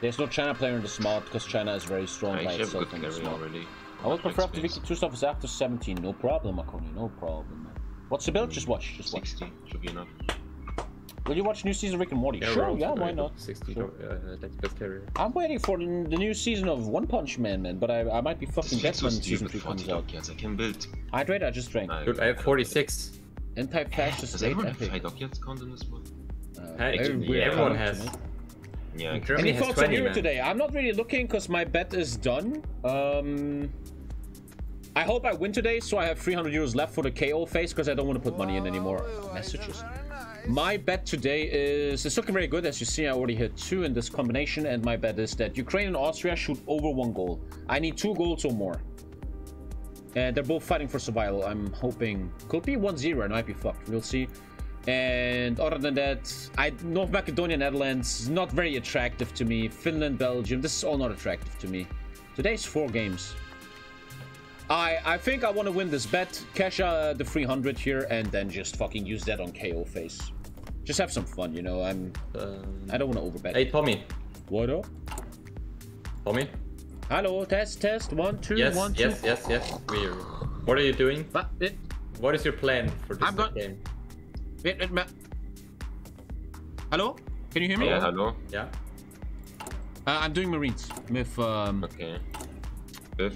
There's no China player in this mod because China is very strong by itself in this mod. I would prefer if the Victor 2 stuff is after 17. No problem, Makoni. No problem, man. What's the build? Just watch. Just watch. 60 should be enough. Will you watch new season of Rick and Morty? Yeah, Sure, yeah, why not? 60 Sure. that's best carrier. I'm waiting for the new season of One Punch Man, man, but I might be fucking dead when season 3 comes out. I can build. Hydrate, I just drank. Dude, I have 46. Anti-fascist Does state everyone have epic. high dockyards count in this one? Everyone has. Yeah. In Germany Any has thoughts 20, on Euro man. today? I'm not really looking because my bet is done. I hope I win today, so I have 300 euros left for the KO phase because I don't want to put money in anymore. Messages. My bet today is, it's looking very good. As you see, I already hit 2 in this combination, and my bet is that Ukraine and Austria shoot over 1 goal. I need 2 goals or more. And they're both fighting for survival. I'm hoping, could be 1-0, it might be fucked. We'll see. And other than that, North Macedonia, Netherlands, not very attractive to me. Finland, Belgium, this is all not attractive to me. Today's 4 games. I think I want to win this bet, cash the 300 here, and then just fucking use that on KO phase. Just have some fun, you know. I don't want to overbet. Hey, Tommy. What up? Tommy? Hello, test, 1, 2, Yes, 1, 2. yes. What are you doing? But What is your plan for this game? Wait, hello? Can you hear me? Yeah, hello. Yeah. I'm doing Marines with Okay. Good.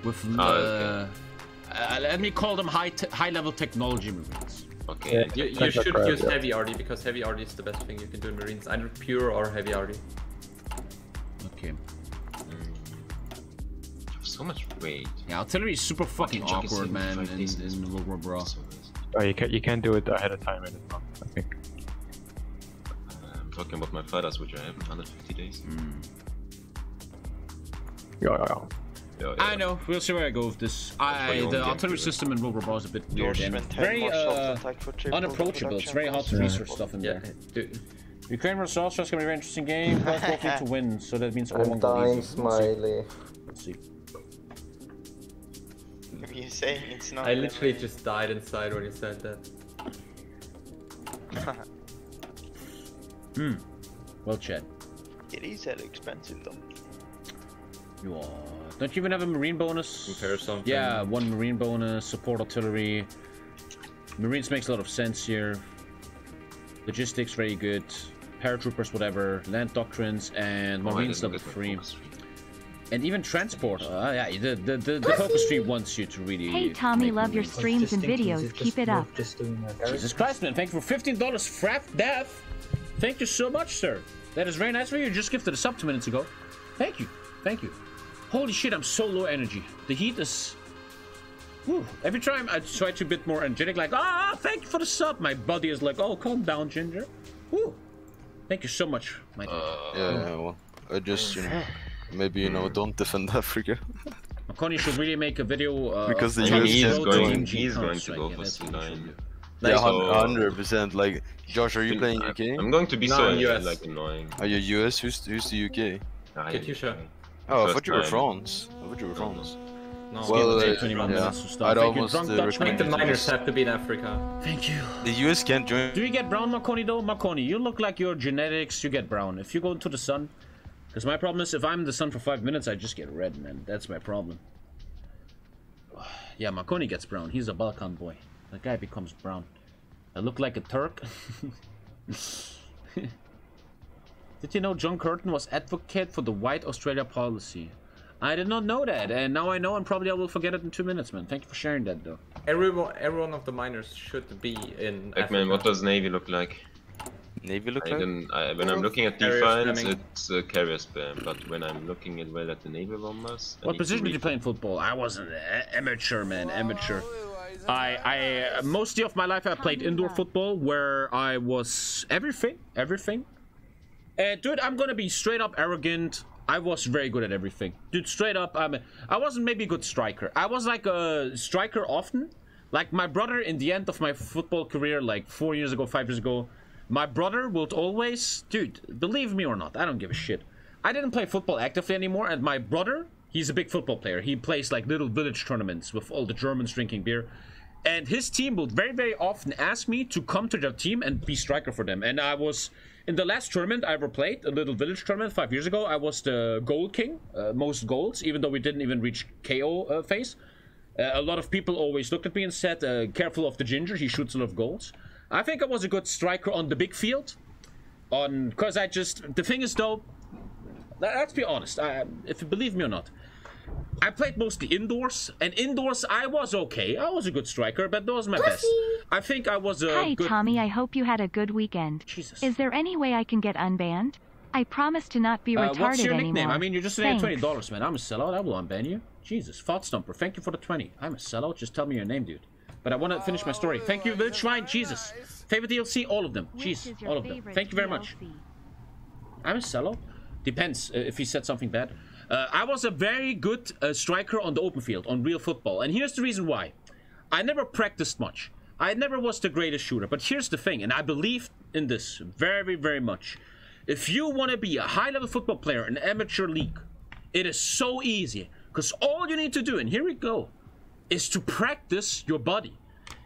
with let me call them high-level technology Marines. Okay. You should use heavy RD because heavy RD is the best thing you can do in Marines. Either pure or heavy RD. Okay. So much weight. Yeah, artillery is super fucking awkward, man, in World War Bro. Oh, you can do it ahead of time in advance, I think. I'm talking about my fighters, which I have in 150 days. Yeah. I know. We'll see where I go with this. The artillery system in World War Bro is a bit weird and very unapproachable. It's very hard to research stuff in there. Ukraine versus Austria is gonna be a very interesting game. Both need to win, so that means all one goal. Smiley. Let's see. You saying it's not. I literally just died inside when you said that. Well, Chad. It is hella expensive though. You are. Don't you even have a marine bonus? Compare something. Yeah, 1 marine bonus, support artillery. Marines makes a lot of sense here. Logistics, very good. Paratroopers, whatever. Land doctrines, and Marines level 3. And even transport. Yeah, the focus tree wants you to really. Hey Tommy, love your streams and videos. Keep it up. Jesus Christ, man! Thank you for $15, Fraff Death. Thank you so much, sir. That is very nice of you. You just gifted a sub 2 minutes ago. Thank you. Thank you. Holy shit, I'm so low energy. The heat is. Whew. Every time I try to be a bit more energetic, like, thank you for the sub. My body is like, oh, calm down, Ginger. Whew. Thank you so much, my yeah, well, I just, maybe, don't defend Africa. Makoni should really make a video. Because the he's US going to go for C9. Yeah, 100%. Like, Josh, are you playing UK? I'm going to be US. like annoying. Are you US? Who's the UK? Katyusha. Oh, I thought you were France. No. Well, I'd almost I think the miners have to be in Africa. Thank you. The US can't join. Do you get brown, Makoni, though? Makoni, you look like your genetics, you get brown. If you go into the sun, because my problem is if I'm in the sun for 5 minutes, I just get red, man. That's my problem. Yeah, Makoni gets brown. He's a Balkan boy. That guy becomes brown. I look like a Turk. Did you know John Curtin was advocate for the White Australia policy? I did not know that, and now I know, and probably I will forget it in 2 minutes, man. Thank you for sharing that, though. Every one of the miners should be in Africa. Man, what does Navy look like? Navy look like? When I'm looking at defense, it's carrier spam, but when I'm looking at the Navy bombers... What position did you play in football? I wasn't amateur, man, amateur. Mostly of my life I played indoor football, where I was everything. Dude, I'm gonna be straight up arrogant. I was very good at everything. Dude, straight up, I wasn't maybe a good striker. I was like a striker often. Like my brother in the end of my football career, like 4 years ago, 5 years ago, my brother would always, dude, believe me or not, I don't give a shit. I didn't play football actively anymore, and my brother, he's a big football player. He plays like little village tournaments with all the Germans drinking beer. And his team would very, very often ask me to come to their team and be striker for them. And I was, in the last tournament I ever played, a little village tournament 5 years ago, I was the goal king, most goals, even though we didn't even reach KO phase. A lot of people always looked at me and said, careful of the ginger, he shoots a lot of goals. I think I was a good striker on the big field. Because the thing is though, let's be honest, if you believe me or not, I played mostly indoors, and indoors I was okay. I was a good striker, but that was my best. I think I was a Hi, Tommy, I hope you had a good weekend. Jesus. Is there any way I can get unbanned? I promise to not be retarded what's your nickname? anymore. I mean, you're just saying $20, man. I'm a sellout. I will unban you. Jesus. Thought Stumper, thank you for the 20. I'm a sellout. Just tell me your name, dude. But I want to finish my story. Thank you, Village Shrine. Jesus. Favorite DLC? All of them. Jeez. All of them. Thank you very much. I'm a sellout. Depends if he said something bad. I was a very good striker on the open field, on real football. And here's the reason why. I never practiced much. I never was the greatest shooter. But here's the thing, and I believe in this very, very much. If you want to be a high-level football player in amateur league, it is so easy. Because all you need to do, and here we go, is to practice your body.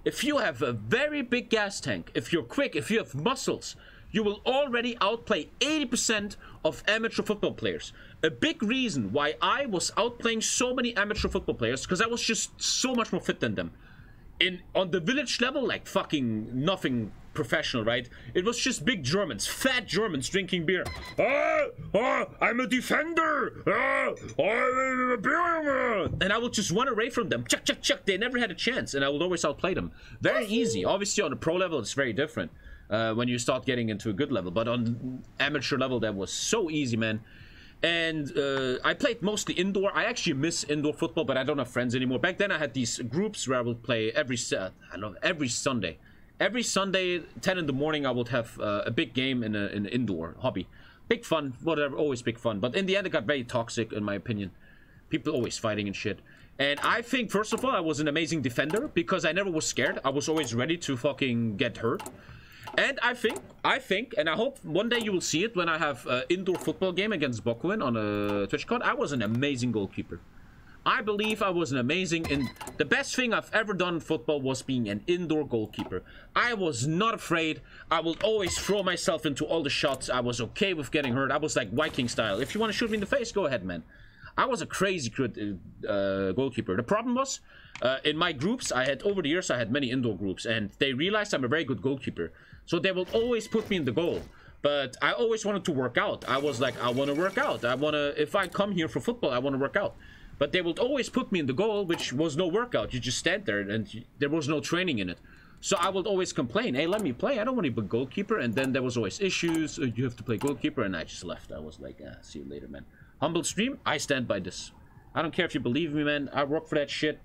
If you have a very big gas tank, if you're quick, if you have muscles, you will already outplay 80% of amateur football players. A big reason why I was outplaying so many amateur football players, because I was just so much more fit than them. On the village level, like fucking nothing professional, right? It was just big Germans, fat Germans drinking beer. I'm a defender. And I would just run away from them. Chuck, chuck, chuck. They never had a chance, and I would always outplay them. Very easy. Obviously, on the pro level, it's very different. When you start getting into a good level, but on amateur level that was so easy, man. And I played mostly indoor. I actually miss indoor football, but I don't have friends anymore. Back then I had these groups where I would play every Sunday. Every Sunday 10 in the morning I would have a big game in an indoor hobby. Big fun, whatever, always big fun. But in the end it got very toxic in my opinion. People always fighting and shit. And I think, first of all, I was an amazing defender because I never was scared. I was always ready to fucking get hurt. And I think, and I hope one day you will see it when I have an indoor football game against Bokuin on a Twitch card. I was an amazing goalkeeper. I believe I was an amazing, and the best thing I've ever done in football was being an indoor goalkeeper. I was not afraid. I would always throw myself into all the shots. I was okay with getting hurt. I was like Viking style. If you want to shoot me in the face, go ahead, man. I was a crazy good goalkeeper. The problem was, in my groups, over the years, I had many indoor groups, and they realized I'm a very good goalkeeper. So they will always put me in the goal. But I always wanted to work out. I was like, I want to work out. If I come here for football, I want to work out. But they would always put me in the goal, which was no workout. You just stand there, and there was no training in it. So I would always complain, hey, let me play. I don't want to be a goalkeeper. And then there was always issues. You have to play goalkeeper. And I just left. I was like, see you later, man. Humble stream, I stand by this. I don't care if you believe me, man. I work for that shit.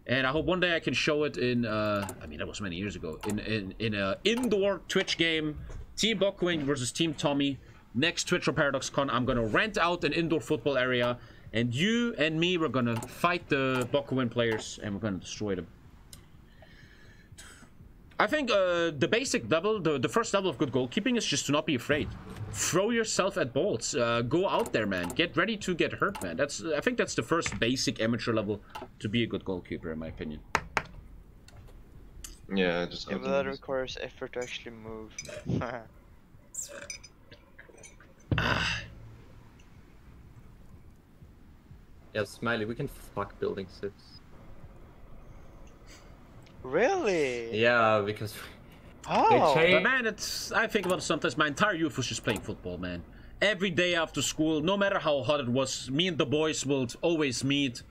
And I hope one day I can show it in, I mean, that was many years ago, in a indoor Twitch game, Team Bokuin versus Team Tommy. Next Twitch or ParadoxCon, I'm gonna rent out an indoor football area, and you and me, we're gonna fight the Bokuin players, and we're gonna destroy them. I think the basic level, the first level of good goalkeeping is just to not be afraid. Throw yourself at balls. Go out there, man. Get ready to get hurt, man. I think that's the first basic amateur level to be a good goalkeeper, in my opinion. Yeah, just. Yeah, but that requires effort to actually move. Yeah, Smiley, we can fuck building 6. Really? Yeah, because... Oh! But man, I think about it sometimes. My entire youth was just playing football, man. Every day after school, no matter how hot it was, me and the boys will always meet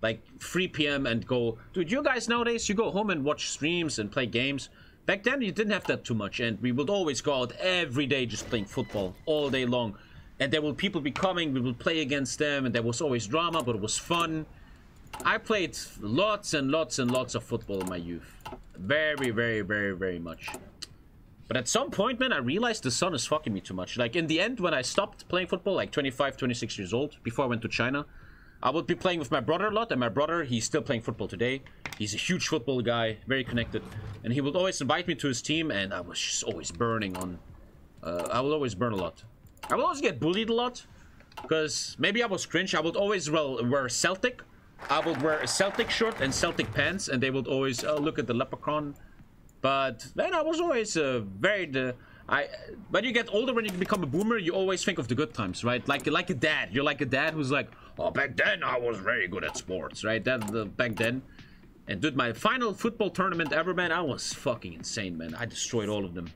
like 3 p.m. and go, dude, you guys nowadays, you go home and watch streams and play games. Back then, you didn't have that too much, and we would always go out every day just playing football all day long. And there will people be coming, we will play against them, and there was always drama, but it was fun. I played lots and lots and lots of football in my youth. Very, very, very, very much. But at some point, man, I realized the sun is fucking me too much. Like, in the end, when I stopped playing football, like 25, 26 years old, before I went to China, I would be playing with my brother a lot, and my brother, he's still playing football today. He's a huge football guy, very connected. And he would always invite me to his team, and I was just always burning on... I would always burn a lot. I would always get bullied a lot, because maybe I was cringe. I would always wear Celtic, I would wear a Celtic shirt and Celtic pants, and they would always look at the leprechaun. But then I was always when you get older, when you become a boomer, you always think of the good times, right? Like a dad. You're like a dad who's like, oh, back then I was very good at sports, right? Back then. And dude, my final football tournament ever, man, I was fucking insane, man. I destroyed all of them.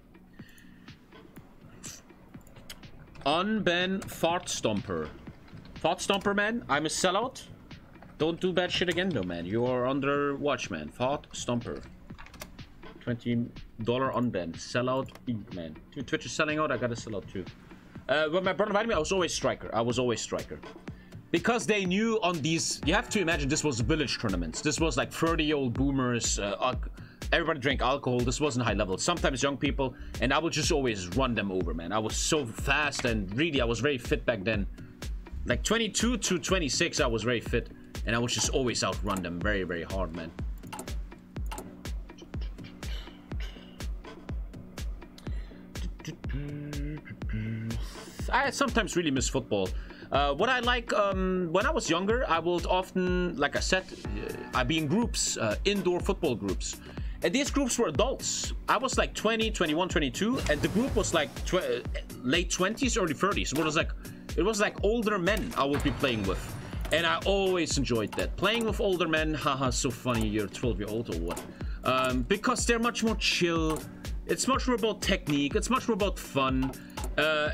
Unban Fart Stomper. Fart Stomper, man, I'm a sellout. Don't do bad shit again, though, man. You are under watch, man. Fart Stomper. $20 unban. Sellout, man. Dude, Twitch is selling out. I gotta sell out too. When my brother invited me, I was always striker. Because they knew on these... You have to imagine this was village tournaments. This was like 30-year-old boomers. Everybody drank alcohol. This wasn't high level. Sometimes young people. And I would just always run them over, man. I was so fast and really, I was very fit back then. Like 22 to 26, I was very fit. And I would just always outrun them very, very hard, man. I sometimes really miss football. What I like, when I was younger, I would often, like I said, I'd be in groups, indoor football groups. And these groups were adults. I was like 20, 21, 22, and the group was like late 20s, early 30s. It was like older men I would be playing with. And I always enjoyed that. Playing with older men, haha, so funny, you're 12-year-old or what? Because they're much more chill. It's much more about technique. It's much more about fun.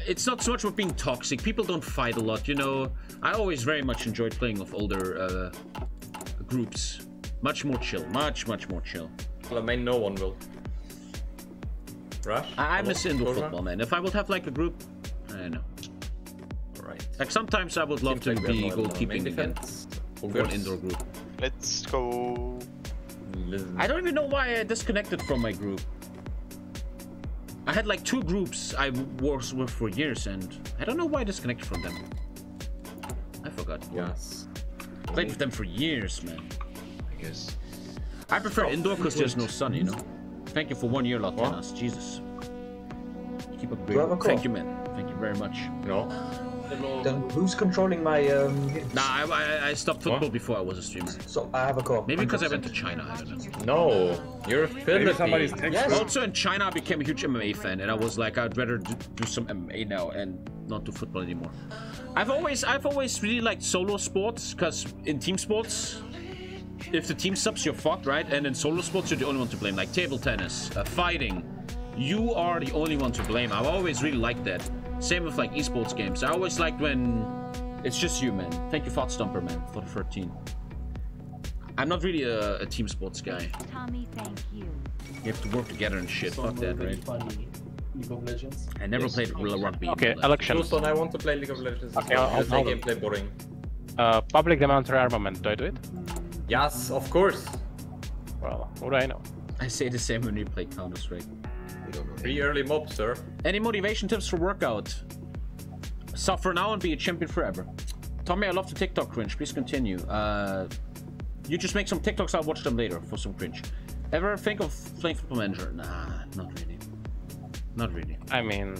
It's not so much about being toxic. People don't fight a lot, you know. I always very much enjoyed playing with older groups. Much more chill. Much more chill. Well, I mean, no one will. Rush? I miss indoor football, man. If I would have like a group, I don't know. Alright. Like sometimes I would love to be goalkeeping again. For an indoor group. Let's go. I don't even know why I disconnected from my group. I had like 2 groups I was with for years, and I don't know why I disconnected from them. I forgot. Yes. Played with them for years, man. I guess. I prefer indoor because there's no sun, you know. Thank you for 1 year, Latinas. Jesus. Keep up great. Thank you, man. Thank you very much. No. Then who's controlling my Nah, I stopped football before I was a streamer. So I have a call. Maybe because I went to China, I don't know. No, you're Philippines. Yes. Also in China I became a huge MMA fan, and I was like, I'd rather do some MMA now and not do football anymore. I've always really liked solo sports, because in team sports, if the team subs, you're fucked, right? And in solo sports, you're the only one to blame. Like table tennis, fighting, you are the only one to blame. I've always really liked that. Same with like esports games. I always liked when it's just you, man. Thank you, Fat Stumper, man, for the 13. I'm not really a team sports guy. Tommy, thank you. You have to work together and shit. Fuck that, right? League of Legends. I never played rugby. Okay, election. Houston, I want to play League of Legends. Okay, I'll gameplay boring. Public demand rearmament. Do I do it? Yes, of course. Well, what do I know? I say the same when we play Counter-Strike. Pretty early mob, sir. Any motivation tips for workout? Suffer now and be a champion forever. Tommy, I love the TikTok cringe. Please continue. You just make some TikToks. I'll watch them later for some cringe. Ever think of playing Football Manager? Nah, not really. Not really. I mean...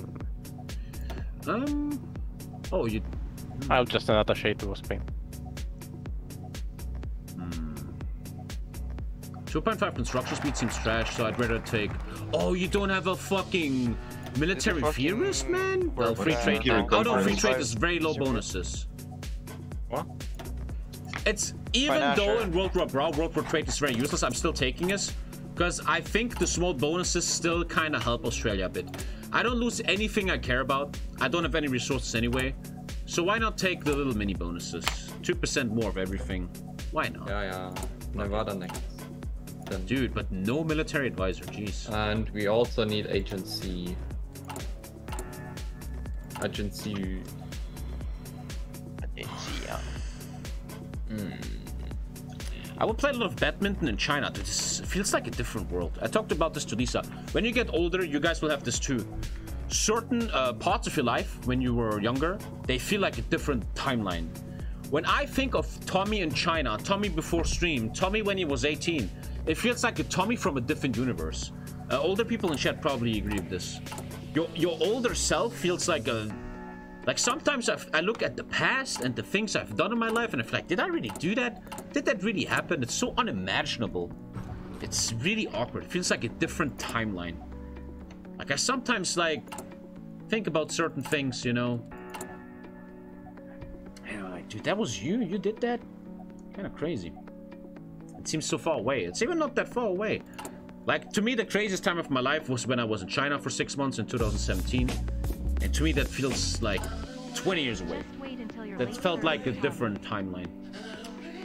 Oh, you... I'll just attaché to Spain. 2.5 construction speed seems trash, so I'd rather take... Oh, you don't have a fucking military theorist, man? Well, free trade... Out of free trade is very low bonuses. What? It's... Even though in World War Brawl, World War Trade is very useless, I'm still taking it. Because I think the small bonuses still kind of help Australia a bit. I don't lose anything I care about. I don't have any resources anyway. So why not take the little mini bonuses? 2% more of everything. Why not? Yeah. Nevada next. Then. Dude, but no military advisor, jeez. And we also need agency. Agency, yeah. I would play a lot of badminton in China. This feels like a different world. I talked about this to Lisa. When you get older, you guys will have this too. Certain parts of your life, when you were younger, they feel like a different timeline. When I think of Tommy in China, Tommy before stream, Tommy when he was 18, it feels like a Tommy from a different universe. Older people in chat probably agree with this. Your older self feels like a Like sometimes I look at the past and the things I've done in my life and I feel like, did I really do that? Did that really happen? It's so unimaginable. It's really awkward. It feels like a different timeline. Like I sometimes like think about certain things, you know. And I'm like, dude, that was you? You did that? Kind of crazy. It seems so far away. It's even not that far away. Like, to me, the craziest time of my life was when I was in China for 6 months in 2017. And to me, that feels like 20 years away. That felt like a different timeline.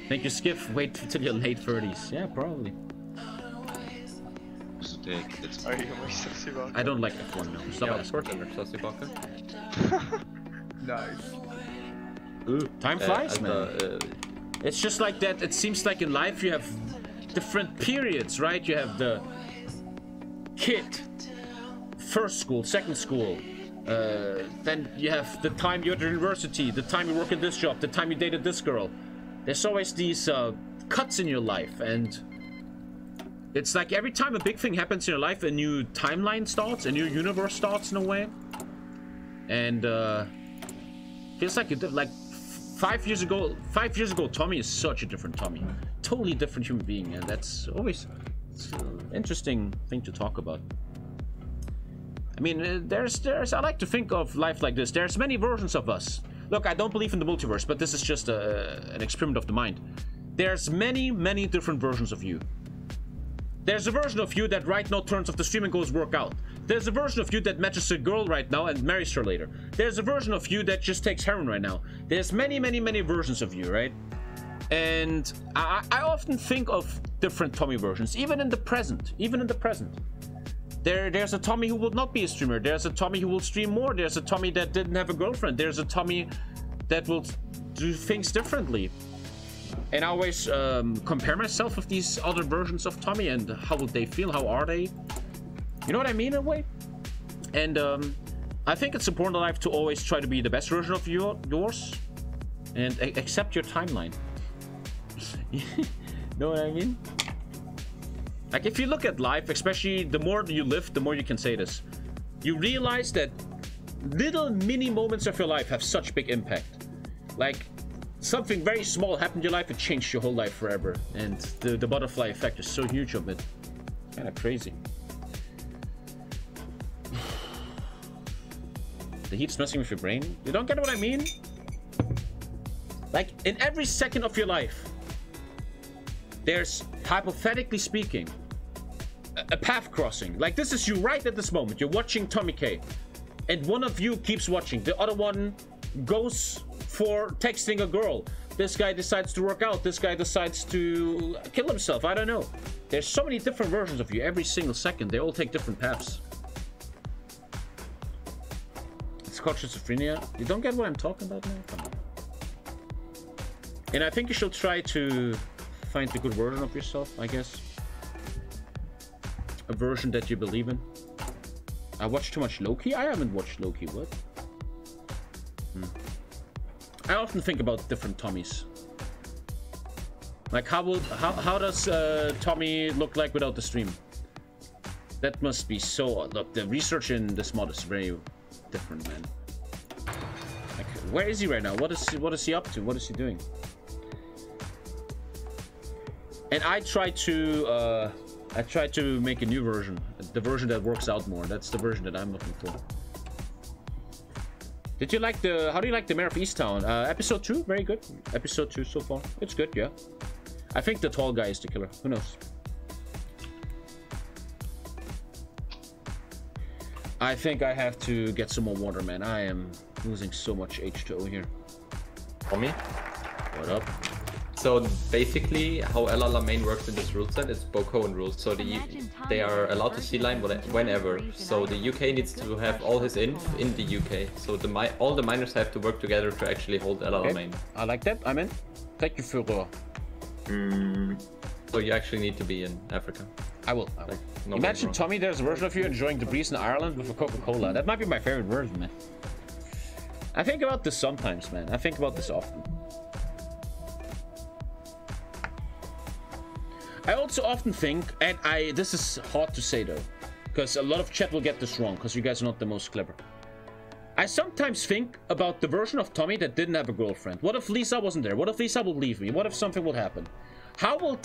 Thank you, Skiff. Wait till your late 30s. Yeah, probably. Are you my Sassy Baka? I don't like F1 now. Stop of course I'm Sassy Baka. Nice. Ooh, time flies, man. It's just like that. It seems like in life you have different periods, right? You have the kid, first school, second school. Then you have the time you're at university, the time you work in this job, the time you dated this girl. There's always these cuts in your life, and it's like every time a big thing happens in your life, a new timeline starts, a new universe starts in a way. And feels like like 5 years ago, Tommy is such a different Tommy, totally different human being, and that's always an interesting thing to talk about. I mean, I like to think of life like this. There's many versions of us. Look, I don't believe in the multiverse, but this is just an experiment of the mind. There's many different versions of you. There's a version of you that right now turns off the stream and goes work out. There's a version of you that matches a girl right now and marries her later. There's a version of you that just takes heroin right now. There's many versions of you, right? And I often think of different Tommy versions, even in the present. There's a Tommy who will not be a streamer. There's a Tommy who will stream more. There's a Tommy that didn't have a girlfriend. There's a Tommy that will do things differently. And I always compare myself with these other versions of Tommy and how will they feel? How are they? You know what I mean, in a way? And I think it's important in life to always try to be the best version of yours and accept your timeline. Know what I mean? Like, if you look at life, especially the more you live, the more you can say this. You realize that little mini moments of your life have such big impact. Like, something very small happened in your life, it changed your whole life forever. And the butterfly effect is so huge of it. Kind of crazy. The heat's messing with your brain? You don't get what I mean? Like, in every second of your life, there's, hypothetically speaking, a path crossing. Like, this is you right at this moment. You're watching TommyKay, and one of you keeps watching. The other one goes for texting a girl. This guy decides to work out. This guy decides to kill himself. I don't know. There's so many different versions of you every single second. They all take different paths. It's called schizophrenia. You don't get what I'm talking about now? Come on. And I think you should try to find a good version of yourself, I guess. A version that you believe in. I watched too much Loki? I haven't watched Loki, what? I often think about different Tommies. Like, how does Tommy look like without the stream? That must be so... Look, the research in this mod is very different, man. Like, where is he right now? What is he up to? What is he doing? And I try to make a new version, the version that works out more. That's the version that I'm looking for. Did you like the? How do you like the Mayor of Easttown? Episode 2, very good. Episode 2 so far, it's good. Yeah, I think the tall guy is the killer. Who knows? I think I have to get some more water, man. I am losing so much H2O here. Tommy? What up? So basically, how LLR main works in this rule set is Bokoan rules. So they are allowed to C-line whenever. So the UK needs to have all his inf in the UK. So all the miners have to work together to actually hold LLR main. I like that. I'm in. Thank you for. So you actually need to be in Africa. I will. Like, no Imagine, Tommy, there's a version of you enjoying the breeze in Ireland with a Coca-Cola. That might be my favorite version, man. I think about this sometimes, man. I think about this often. I also often think, and this is hard to say though, because a lot of chat will get this wrong, because you guys are not the most clever. I sometimes think about the version of Tommy that didn't have a girlfriend. What if Lisa wasn't there? What if Lisa would leave me? What if something would happen? How will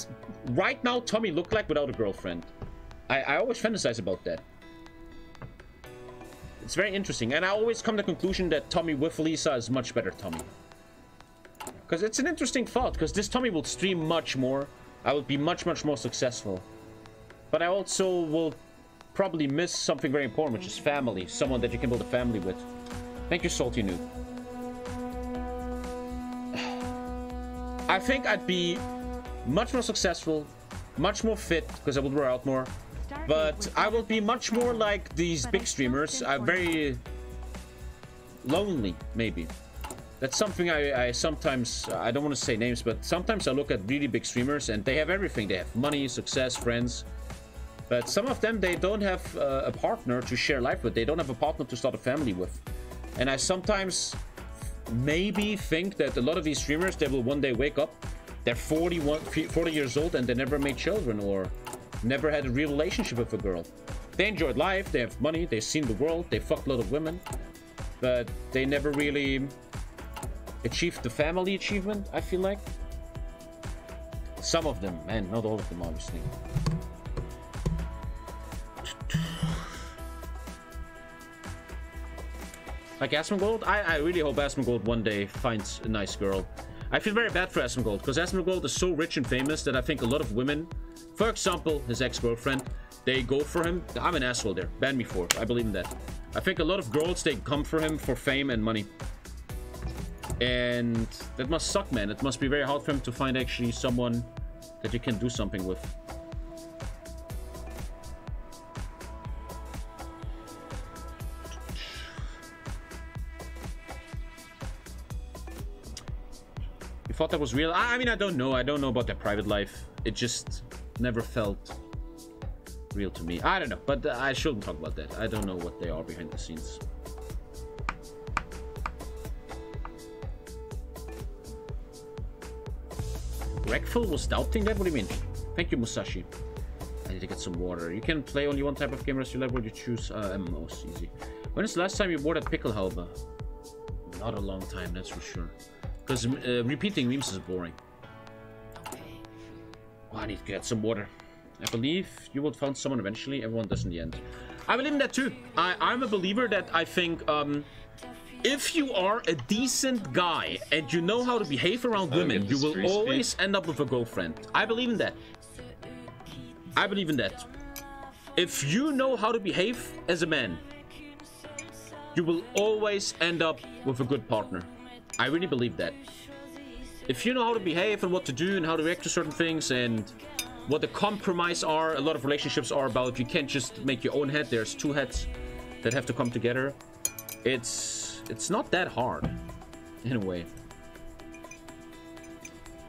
right now Tommy look like without a girlfriend? I always fantasize about that. It's very interesting. And I always come to the conclusion that Tommy with Lisa is much better Tommy. Because it's an interesting thought. Because this Tommy will stream much more. I will be much, much more successful. But I also will probably miss something very important, which is family. Someone that you can build a family with. Thank you, Salty Noob. I think I'd be much more successful, much more fit, because I would work out more. But I will be much more like these big streamers. I'm very lonely, maybe. That's something I sometimes, I don't want to say names, but sometimes I look at really big streamers and they have everything. They have money, success, friends. But some of them, they don't have a partner to share life with. They don't have a partner to start a family with. And I sometimes maybe think that a lot of these streamers, they will one day wake up, they're 40 years old and they never made children or never had a real relationship with a girl. They enjoyed life, they have money, they've seen the world, they fucked a lot of women, but they never really achieved the family achievement, I feel like. Some of them, man, not all of them, obviously. Like Asmongold, I really hope Asmongold one day finds a nice girl. I feel very bad for Asmongold, because Asmongold is so rich and famous that I think a lot of women, for example, his ex-girlfriend, they go for him. I'm an asshole there. Ban me for it. I believe in that. I think a lot of girls, they come for him for fame and money. And that must suck, man. It must be very hard for him to find actually someone that you can do something with. You thought that was real? I mean, I don't know. I don't know about their private life. It just never felt real to me. I don't know, but I shouldn't talk about that. I don't know what they are behind the scenes. Rekful was doubting that? What do you mean? Thank you, Musashi. I need to get some water. You can play only one type of game as you level. You choose MMOs. Easy. When is the last time you bought a pickle halba? Not a long time, that's for sure. Because repeating memes is boring. Oh, I need to get some water. I believe you will find someone eventually. Everyone does in the end. I believe in that too. I'm a believer that I think if you are a decent guy and you know how to behave around women, you will always end up with a girlfriend. I believe in that. I believe in that. If you know how to behave as a man, you will always end up with a good partner. I really believe that. If you know how to behave and what to do and how to react to certain things and what the compromise are, a lot of relationships are about. You can't just make your own head. There's two heads that have to come together. It's not that hard, in a way.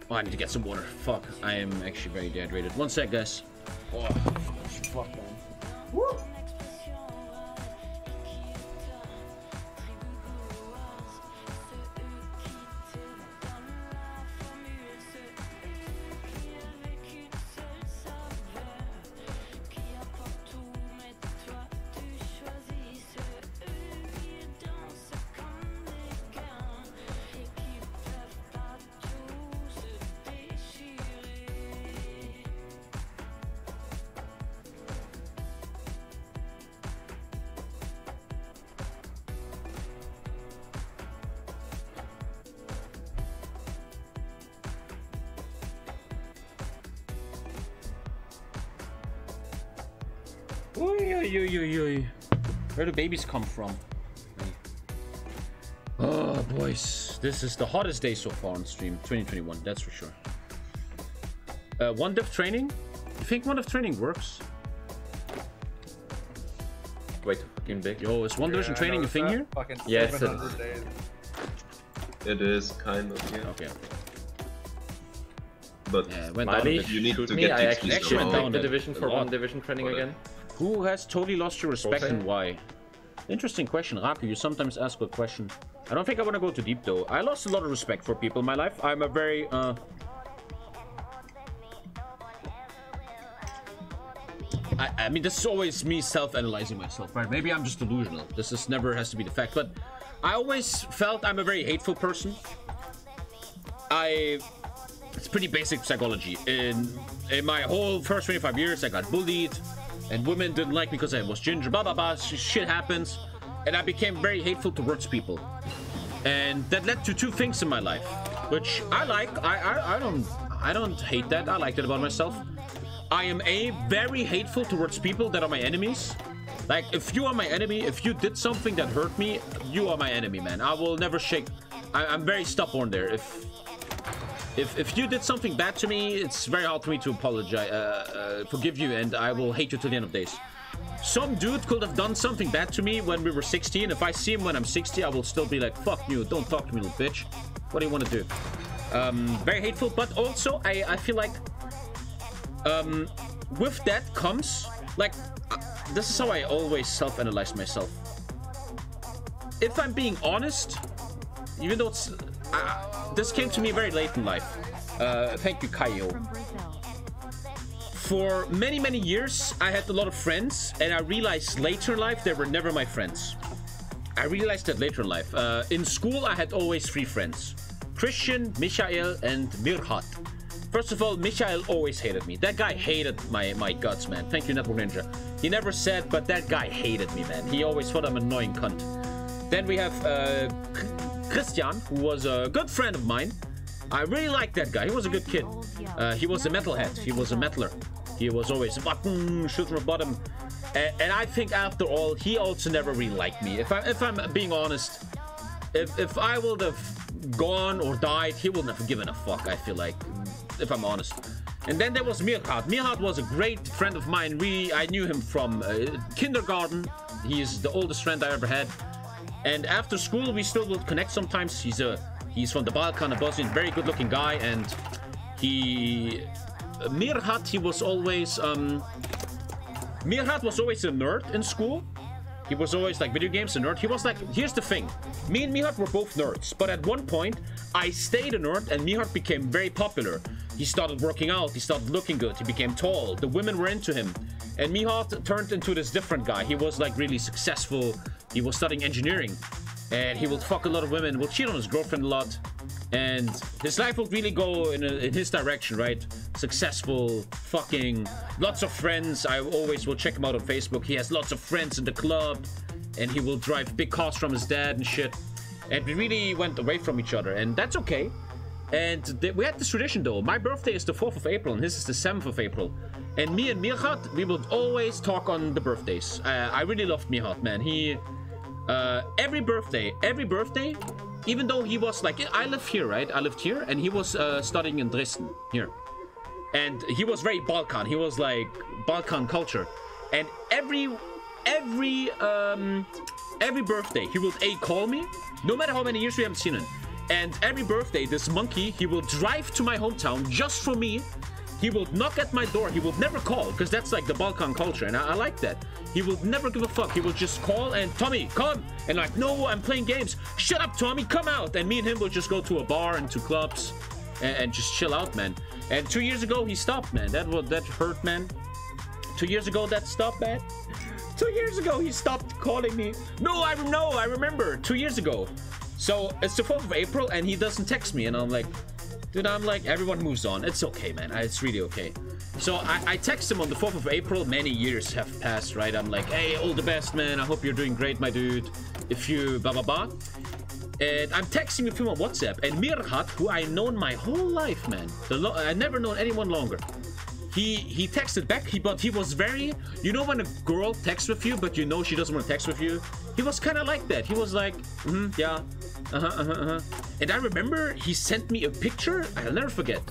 Oh, I need to get some water. Fuck, I am actually very dehydrated. One sec, guys. Oh, fuck, man. Woo! Where do babies come from? Oh, boys. This is the hottest day so far on stream. 2021, that's for sure. One dev training? You think one dev training works? Wait, fucking big. Yo, is one division training a thing here? Yes, it is kind of, yeah. Okay. But yeah, you need to get I actually went down the division for one division training again. Who has totally lost your respect and why? Interesting question, Raku. You sometimes ask a question. I don't think I want to go too deep though. I lost a lot of respect for people in my life. I'm a very I mean, this is always me self-analyzing myself, right? Maybe I'm just delusional. This is never has to be the fact, but I always felt I'm a very hateful person. It's pretty basic psychology. In my whole first 25 years, I got bullied, and women didn't like me because I was ginger, blah, blah, blah. Shit happens. And I became very hateful towards people. And that led to two things in my life, which I like. I don't hate that. I like that about myself. I am very hateful towards people that are my enemies. Like, if you are my enemy, if you did something that hurt me, you are my enemy, man. I will never shake. I'm very stubborn there. If you did something bad to me, it's very hard for me to apologize, forgive you, and I will hate you till the end of days. Some dude could have done something bad to me when we were 16. If I see him when I'm 60, I will still be like, fuck you, don't talk to me, little bitch. What do you want to do? Very hateful, but also I feel like with that comes, like, this is how I always self-analyze myself. If I'm being honest, even though it's this came to me very late in life. Thank you, Kaio. For many, many years, I had a lot of friends, and I realized later in life they were never my friends. I realized that later in life. In school, I had always 3 friends: Christian, Michael, and Mirhat. First of all, Michael always hated me. That guy hated my guts, man. Thank you, Network Ninja. He never said, but that guy hated me, man. He always thought I'm an annoying cunt. Then we have Christian, who was a good friend of mine. I really liked that guy. He was a good kid. He was a metalhead. He was a metaler. He was always shoot from the bottom. And I think after all, he also never really liked me. If I'm being honest, if I would have gone or died, he would have given a fuck, I feel like, if I'm honest. And then there was Mirhat. Mirhat was a great friend of mine. I knew him from kindergarten. He is the oldest friend I ever had. And after school, we still will connect sometimes. He's from the Balkan, a Bosnian, very good-looking guy. And Mirhat, he was always Mirhat was always a nerd in school. He was always like video games, a nerd. He was like, here's the thing. Me and Mirhat were both nerds. But at one point, I stayed a nerd and Mirhat became very popular. He started working out. He started looking good. He became tall. The women were into him. And Mirhat turned into this different guy. He was like really successful. He was studying engineering. And he would fuck a lot of women. Would cheat on his girlfriend a lot. And his life would really go in his direction, right? Successful, fucking, lots of friends. I always will check him out on Facebook. He has lots of friends in the club. And he will drive big cars from his dad and shit. And we really went away from each other. And that's okay. And we had this tradition though. My birthday is the 4th of April and his is the 7th of April. And me and Mirhat, we would always talk on the birthdays. I really loved Mirhat, man. He, every birthday, even though he was like, I live here, right? I lived here and he was studying in Dresden, here. And he was very Balkan. He was like Balkan culture. And every birthday, he would call me, no matter how many years we haven't seen him. And every birthday, this monkey, he will drive to my hometown just for me. He will knock at my door. He will never call, because that's like the Balkan culture, and I like that. He will never give a fuck. He will just call and, Tommy, come. And like, no, I'm playing games. Shut up, Tommy, come out. And me and him will just go to a bar and to clubs and just chill out, man. And 2 years ago, he stopped, man. That hurt, man. 2 years ago, that stopped, man. 2 years ago, he stopped calling me. No, I remember. 2 years ago. So it's the 4th of April and he doesn't text me and I'm like, dude, everyone moves on. It's okay, man. It's really okay. So I text him on the 4th of April. Many years have passed, right? I'm like, hey, all the best, man. I hope you're doing great, my dude. If you blah, blah, blah. And I'm texting with him on WhatsApp. And Mirhat, who I known my whole life, man. I never known anyone longer. He texted back, but he was very, you know when a girl texts with you, but you know she doesn't want to text with you? He was kind of like that. He was like, yeah, And I remember he sent me a picture, I'll never forget.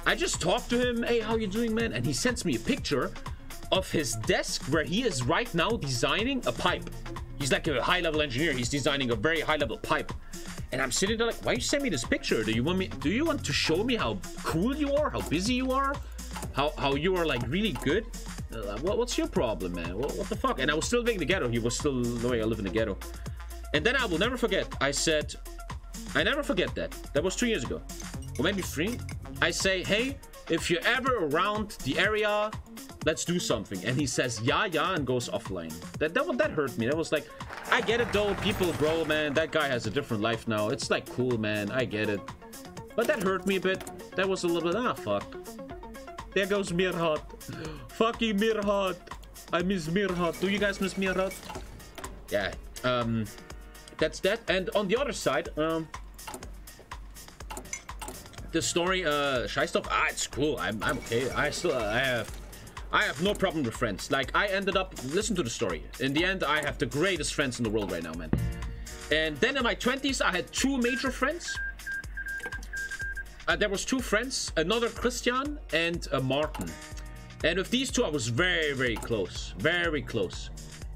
I just talked to him, hey, how you doing, man? And he sends me a picture of his desk where he is right now designing a pipe. He's like a high-level engineer. He's designing a very high-level pipe. And I'm sitting there like, why you send me this picture? Do you want to show me how cool you are, how busy you are? How you are like really good? What's your problem, man? What the fuck? And I was still living in the ghetto. He was still knowing I live in the ghetto. And then I will never forget. I said, I never forget that. That was 2 years ago. Or maybe 3. I say, hey, if you're ever around the area, let's do something. And he says, yeah, and goes offline. That hurt me. That was like, I get it though, people grow, man. That guy has a different life now. It's like cool, man. I get it. But that hurt me a bit. That was a little bit, fuck. There goes Mirhat. Fucking Mirhat. I miss Mirhat. Do you guys miss Mirhat? Yeah. That's that. And on the other side, the story, shy stuff. It's cool. I'm okay. I have no problem with friends. Like, I ended up, listen to the story. In the end, I have the greatest friends in the world right now, man. And then in my 20s, I had 2 major friends. There was 2 friends, another Christian and a Martin. And with these 2, I was very, very close. Very close.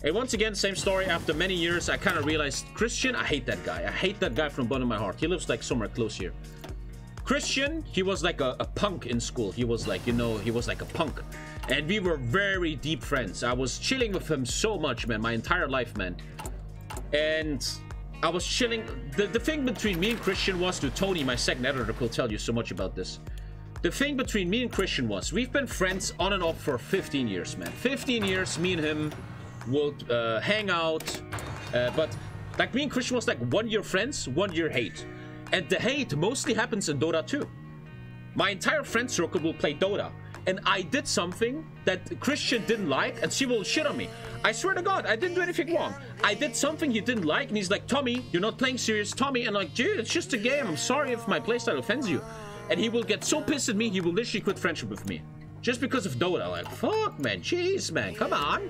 And once again, same story. After many years, I kind of realized, Christian, I hate that guy. I hate that guy from the bottom of my heart. He lives like somewhere close here. Christian, he was like a punk in school. He was like, you know, he was like a punk. And we were very deep friends. I was chilling with him so much, man, my entire life, man. And I was chilling. The thing between me and Christian was, to Tony, my second editor, could tell you so much about this. The thing between me and Christian was, we've been friends on and off for 15 years, man. 15 years, me and him would hang out. But like, me and Christian was like 1 year friends, 1 year hate. And the hate mostly happens in Dota too. My entire friend circle will play Dota. And I did something that Christian didn't like, and she will shit on me. I swear to God, I didn't do anything wrong. I did something he didn't like, and he's like, Tommy, you're not playing serious, Tommy. And I'm like, dude, it's just a game. I'm sorry if my playstyle offends you. And he will get so pissed at me, he will literally quit friendship with me. Just because of Dota. Like, fuck, man. Jeez, man. Come on.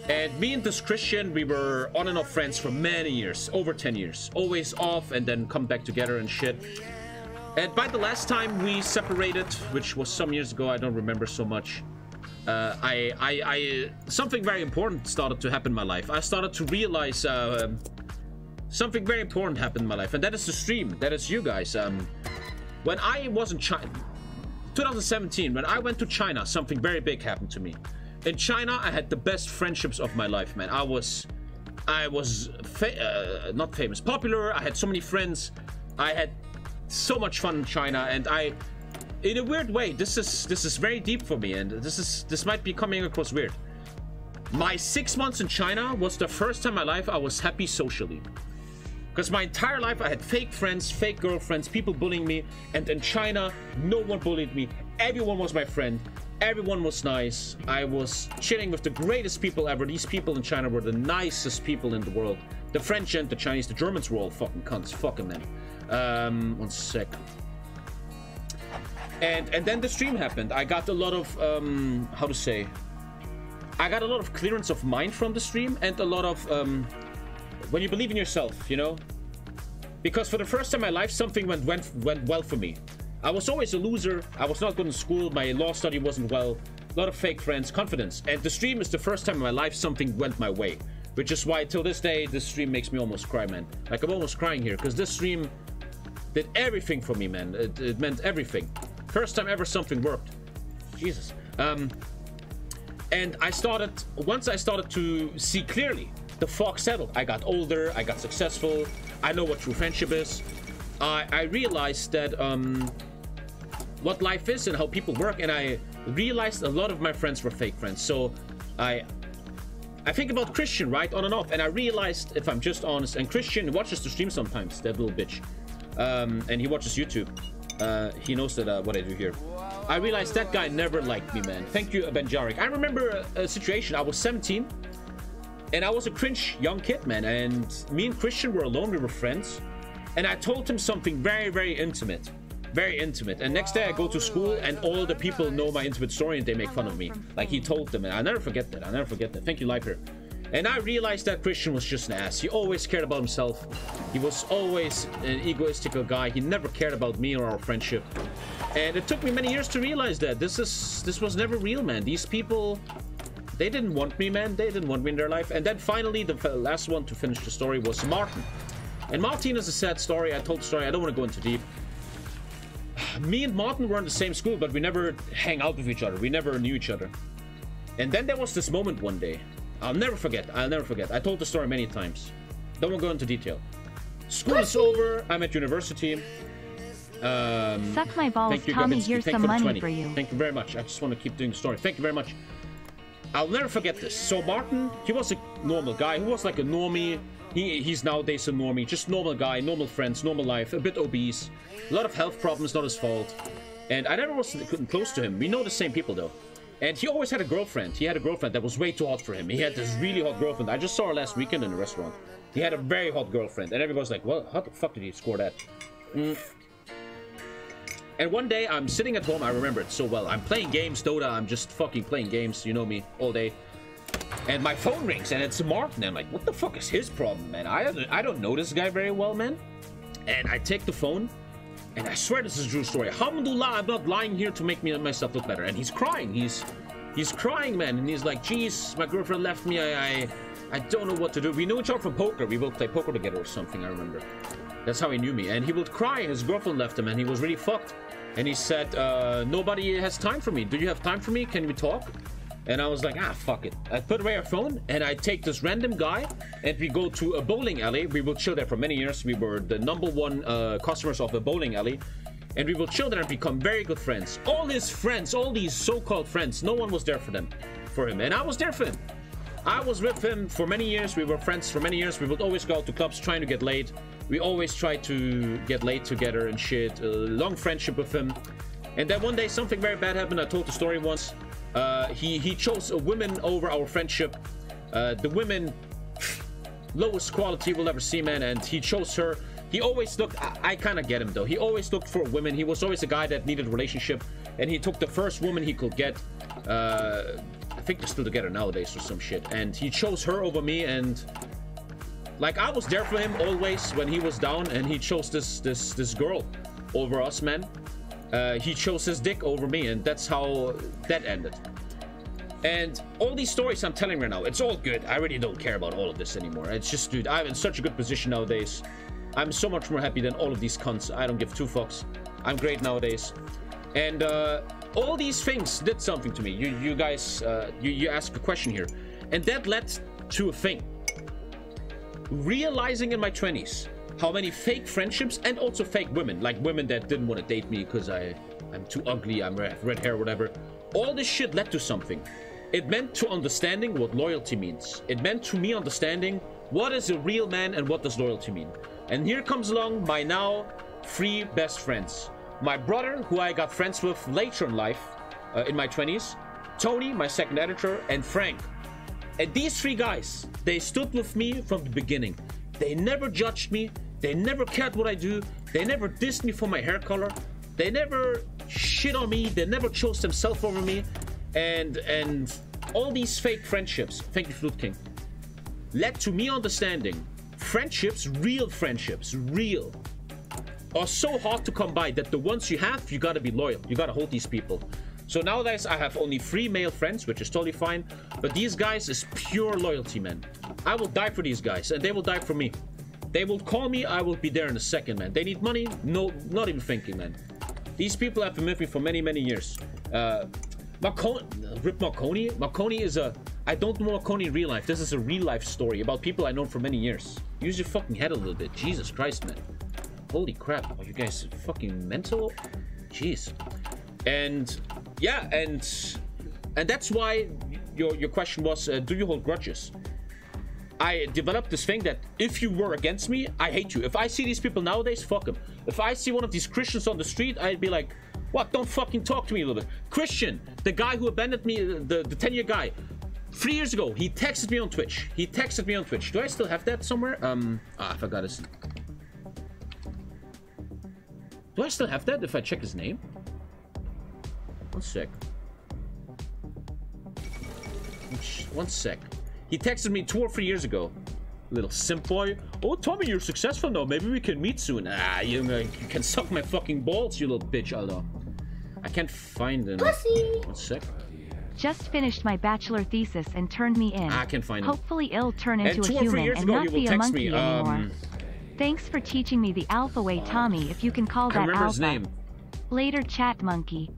And me and this Christian, we were on and off friends for many years. Over 10 years. Always off and then come back together and shit. And by the last time we separated, which was some years ago, I don't remember so much. Something very important started to happen in my life. I started to realize something very important happened in my life. And that is the stream. That is you guys. When I was in China, 2017, when I went to China, something very big happened to me. In China, I had the best friendships of my life, man. I was not famous, popular. I had so many friends. I had so much fun in China, and in a weird way, this is very deep for me, and this might be coming across weird. My 6 months in China was the first time in my life I was happy socially. Because my entire life I had fake friends, fake girlfriends, people bullying me, and in China, no one bullied me. Everyone was my friend. Everyone was nice. I was chilling with the greatest people ever. These people in China were the nicest people in the world. The French and the Chinese, the Germans were all fucking cunts. Fucking them. 1 sec. And then the stream happened. I got a lot of how to say, I got a lot of clearance of mind from the stream, and a lot of when you believe in yourself, you know. Because for the first time in my life, something went well for me. I was always a loser. I was not good in school. My law study wasn't well. A lot of fake friends, confidence. And the stream is the first time in my life something went my way. Which is why till this day, this stream makes me almost cry, man. Like, I'm almost crying here, because this stream did everything for me, man. It meant everything. First time ever something worked. Jesus. And once I started to see clearly, the fog settled. I got older, I got successful, I know what true friendship is. I realized that what life is and how people work, and I realized a lot of my friends were fake friends. So I think about Christian, right, on and off, and I realized, if I'm just honest, and Christian watches the stream sometimes, that little bitch, and he watches YouTube. He knows that what I do here. I realized that guy never liked me, man. Thank you, Benjarik. I remember a situation. I was 17, and I was a cringe young kid, man, and me and Christian were alone. We were friends, and I told him something very, very intimate. Very intimate. And next day I go to school, and all the people know my intimate story, and they make fun of me. Like, he told them, and I'll never forget that. I'll never forget that. Thank you, Lifer. And I realized that Christian was just an ass. He always cared about himself. He was always an egoistical guy. He never cared about me or our friendship. And it took me many years to realize that this was never real, man. These people, they didn't want me, man. They didn't want me in their life. And then finally, the last one to finish the story was Martin. And Martin is a sad story. I told the story. I don't want to go into deep. Me and Martin were in the same school, but we never hang out with each other. We never knew each other. And then there was this moment one day. I'll never forget. I'll never forget. I told the story many times. Don't want to go into detail. School is over. I'm at university. Suck my balls, Tommy. Here's some money for you. Thank you very much. I just want to keep doing the story. Thank you very much. I'll never forget this. So Martin, he was a normal guy. He was like a normie. He's nowadays a normie, just normal guy, normal friends, normal life, a bit obese, a lot of health problems, not his fault. And I never was close to him. We know the same people though. And he always had a girlfriend. He had a girlfriend that was way too hot for him. He had this really hot girlfriend. I just saw her last weekend in a restaurant. He had a very hot girlfriend. And everybody's like, well, how the fuck did he score that? And one day, I'm sitting at home. I remember it so well. I'm playing games, Dota. I'm just fucking playing games. You know me, all day. And my phone rings, and it's Martin. I'm like, what the fuck is his problem, man? I don't know this guy very well, man. And I take the phone. And I swear this is a true story. Alhamdulillah, I'm not lying here to make myself look better. And he's crying. He's crying, man. And he's like, geez, my girlfriend left me. I don't know what to do. We know each other from poker. We will play poker together or something, I remember. That's how he knew me. And he would cry. His girlfriend left him, and he was really fucked. And he said, nobody has time for me. Do you have time for me? Can we talk? And I was like, ah, fuck it. I put away our phone, and I take this random guy, and we go to a bowling alley. We will chill there for many years. We were the #1 customers of a bowling alley. And we will chill there and become very good friends. All his friends, all these so-called friends, no one was there for him. And I was there for him. I was with him for many years. We were friends for many years. We would always go out to clubs trying to get laid. We always tried to get laid together and shit. A long friendship with him. And then one day something very bad happened. I told the story once. He chose a woman over our friendship. The women, lowest quality we'll ever see, man. And he chose her. He always looked, I kind of get him though. He always looked for women. He was always a guy that needed a relationship. And he took the first woman he could get. I think they're still together nowadays or some shit. And he chose her over me. And like, I was there for him always when he was down. And he chose this girl over us, man. He chose his dick over me, and that's how that ended. And all these stories I'm telling right now, it's all good. I really don't care about all of this anymore. It's just, dude, I'm in such a good position nowadays. I'm so much more happy than all of these cunts. I don't give two fucks. I'm great nowadays. And all these things did something to me. You guys, you asked a question here. And that led to a thing. Realizing in my 20s how many fake friendships and also fake women, like women that didn't want to date me because I'm too ugly, I'm red hair, whatever. All this shit led to something. It meant to understanding what loyalty means. It meant to me understanding what is a real man and what does loyalty mean. And here comes along my now 3 best friends. My brother, who I got friends with later in life, in my 20s. Tony, my second editor, and Frank. And these 3 guys, they stood with me from the beginning. They never judged me. They never cared what I do. They never dissed me for my hair color. They never shit on me. They never chose themselves over me. And all these fake friendships, thank you, Flute King, led to me understanding friendships, real, are so hard to come by that the ones you have, you gotta be loyal. You gotta hold these people. So nowadays I have only 3 male friends, which is totally fine. But these guys is pure loyalty, man. I will die for these guys, and they will die for me. They will call me, I will be there in a second, man. They need money? No, not even thinking, man. These people have been with me for many, many years. Rip Marconi? Marconi is a... I don't know Marconi in real life. This is a real life story about people I know for many years. Use your fucking head a little bit. Jesus Christ, man. Holy crap. Are you guys fucking mental? Jeez. And... yeah, and that's why your question was, do you hold grudges? I developed this thing that if you were against me, I hate you. If I see these people nowadays, fuck them. If I see one of these Christians on the street, I'd be like, what? Don't fucking talk to me a little bit. Christian, the guy who abandoned me, the 10-year guy, 3 years ago, he texted me on Twitch. Do I still have that somewhere? I forgot his... Do I still have that if I check his name? One sec. One sec. He texted me 2 or 3 years ago. Little simp boy. Oh, Tommy, you're successful now. Maybe we can meet soon. Ah, you can suck my fucking balls, you little bitch, Aldo. I can't find him. Pussy. One sec. Just finished my bachelor thesis and turned me in. I can't find him. Hopefully it'll turn into a human and not be a monkey anymore. Thanks for teaching me the alpha way, Tommy, if you can call that alpha. I remember his name. Later, chat monkey.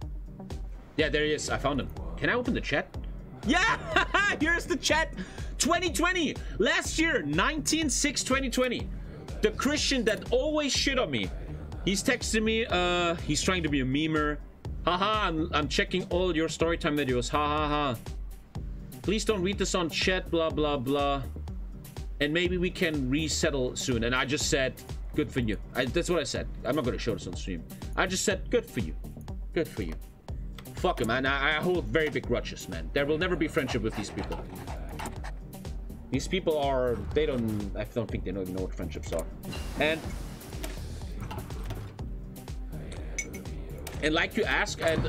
Yeah, there he is. I found him. Can I open the chat? Yeah! Here's the chat. 2020. Last year, 19/6/2020. The Christian that always shit on me. He's texting me. He's trying to be a memer. Haha, I'm checking all your storytime videos. Ha ha ha. Please don't read this on chat. Blah blah blah. and maybe we can resettle soon. And I just said, good for you. That's what I said. I'm not going to show this on stream. I just said, good for you. Good for you. Fuck it, man. I hold very big grudges, man. There will never be friendship with these people. These people are... I don't think they even know what friendships are. And like you ask, and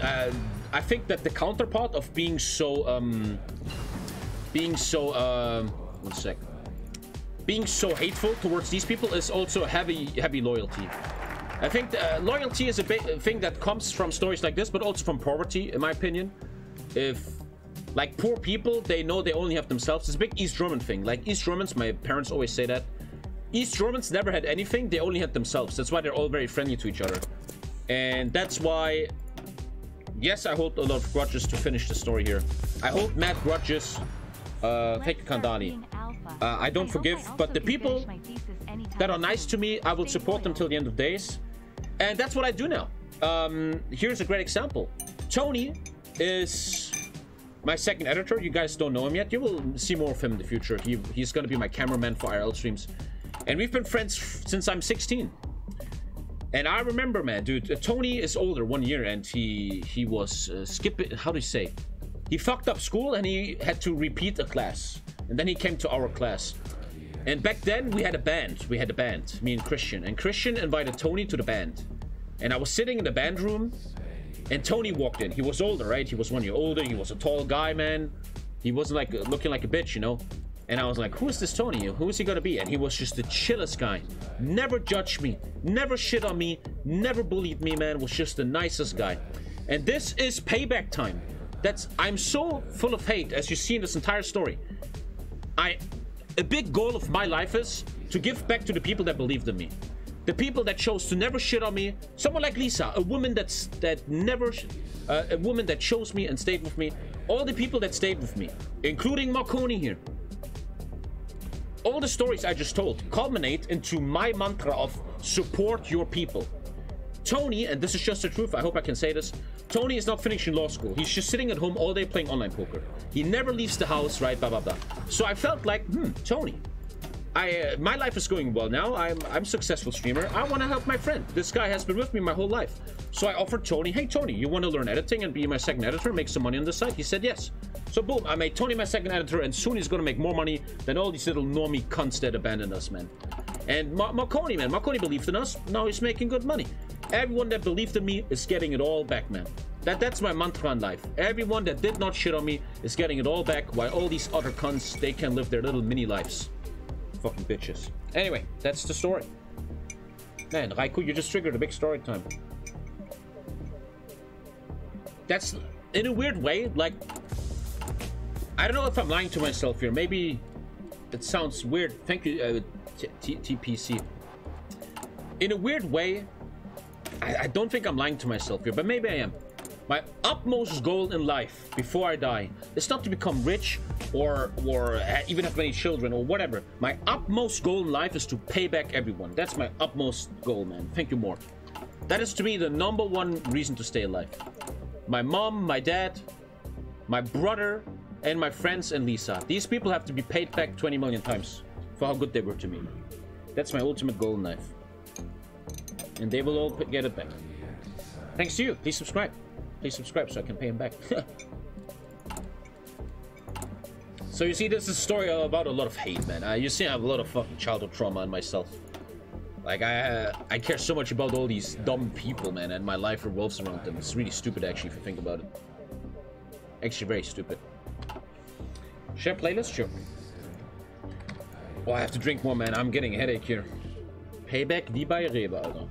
I think that the counterpart of being so... Being so hateful towards these people is also heavy loyalty. I think loyalty is a big thing that comes from stories like this, but also from poverty, in my opinion. If, like, poor people, they know they only have themselves. It's a big East German thing. Like, East Germans, my parents always say that. East Germans never had anything, they only had themselves. That's why they're all very friendly to each other. And that's why, yes, I hold a lot of grudges to finish the story here. I hold mad grudges. Thank you, Kandani. I don't forgive, but the people that are nice to me, I will support them till the end of days. And that's what I do now. Here's a great example. Tony is my second editor. You guys don't know him yet. You will see more of him in the future. He's going to be my cameraman for IRL streams. And we've been friends since I'm 16. And I remember, man, dude, Tony is older 1 year, and he was skipping, how do you say? He fucked up school and he had to repeat a class. And then he came to our class. And back then we had a band. Me and Christian. And Christian invited Tony to the band. And I was sitting in the band room and Tony walked in. He was older, right? He was 1 year older. He was a tall guy, man. He wasn't like looking like a bitch, you know? And I was like, who is this Tony? Who is he gonna be? And he was just the chillest guy. Never judged me. Never shit on me. Never bullied me, man. Was just the nicest guy. And this is payback time. I'm so full of hate, as you see in this entire story. A big goal of my life is to give back to the people that believed in me. The people that chose to never shit on me. Someone like Lisa, a woman a woman that chose me and stayed with me. All the people that stayed with me, including Marconi here. All the stories I just told culminate into my mantra of support your people. Tony, and this is just the truth, I hope I can say this, Tony is not finishing law school. He's just sitting at home all day playing online poker. He never leaves the house, right, blah, blah, blah. So I felt like, Tony, my life is going well now. I'm a successful streamer. I want to help my friend. This guy has been with me my whole life. So I offered Tony, hey, Tony, you want to learn editing and be my second editor, make some money on the side? He said yes. So boom, I made Tony my second editor, and soon he's going to make more money than all these little normie cunts that abandoned us, man. And Marconi, man, Marconi believed in us. Now he's making good money. Everyone that believed in me is getting it all back, man. That's my mantra in life. Everyone that did not shit on me is getting it all back, while all these other cunts, they can live their little mini lives. Fucking bitches. Anyway, that's the story. Man, Raikou, you just triggered a big story time. That's, in a weird way, like... I don't know if I'm lying to myself here. Maybe it sounds weird. Thank you, TPC. In a weird way, I don't think I'm lying to myself here, but maybe I am. My utmost goal in life before I die is not to become rich or even have many children or whatever. My utmost goal in life is to pay back everyone. That's my utmost goal, man. Thank you, more. That is to me the #1 reason to stay alive. My mom, my dad, my brother, and my friends and Lisa. These people have to be paid back 20 million times for how good they were to me. That's my ultimate goal in life. And they will all get it back. Thanks to you. Please subscribe. Please subscribe so I can pay him back. So you see, this is a story about a lot of hate, man. You see, I have a lot of fucking childhood trauma in myself. Like, I care so much about all these dumb people, man, and my life revolves around them. It's really stupid, actually, if you think about it. Actually, very stupid. Share playlist? Sure. Oh, I have to drink more, man. I'm getting a headache here. Payback wie bei Rewe, Alter.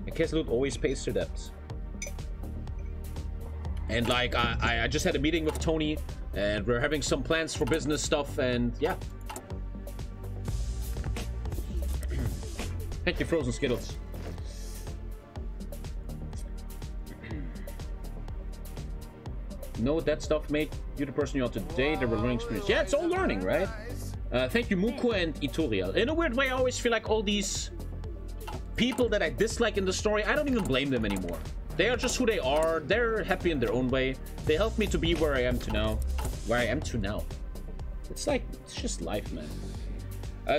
A Kesselut always pays their debts. And like, I just had a meeting with Tony, and we're having some plans for business stuff, and yeah. Thank you, Frozen Skittles. No, that stuff made you the person you are today. The learning experience. Yeah, it's all learning, right? Thank you, Muko and Itoriel. In a weird way, I always feel like all these people that I dislike in the story, I don't even blame them anymore. They are just who they are. They're happy in their own way. They helped me to be where I am to now. It's like, it's just life, man.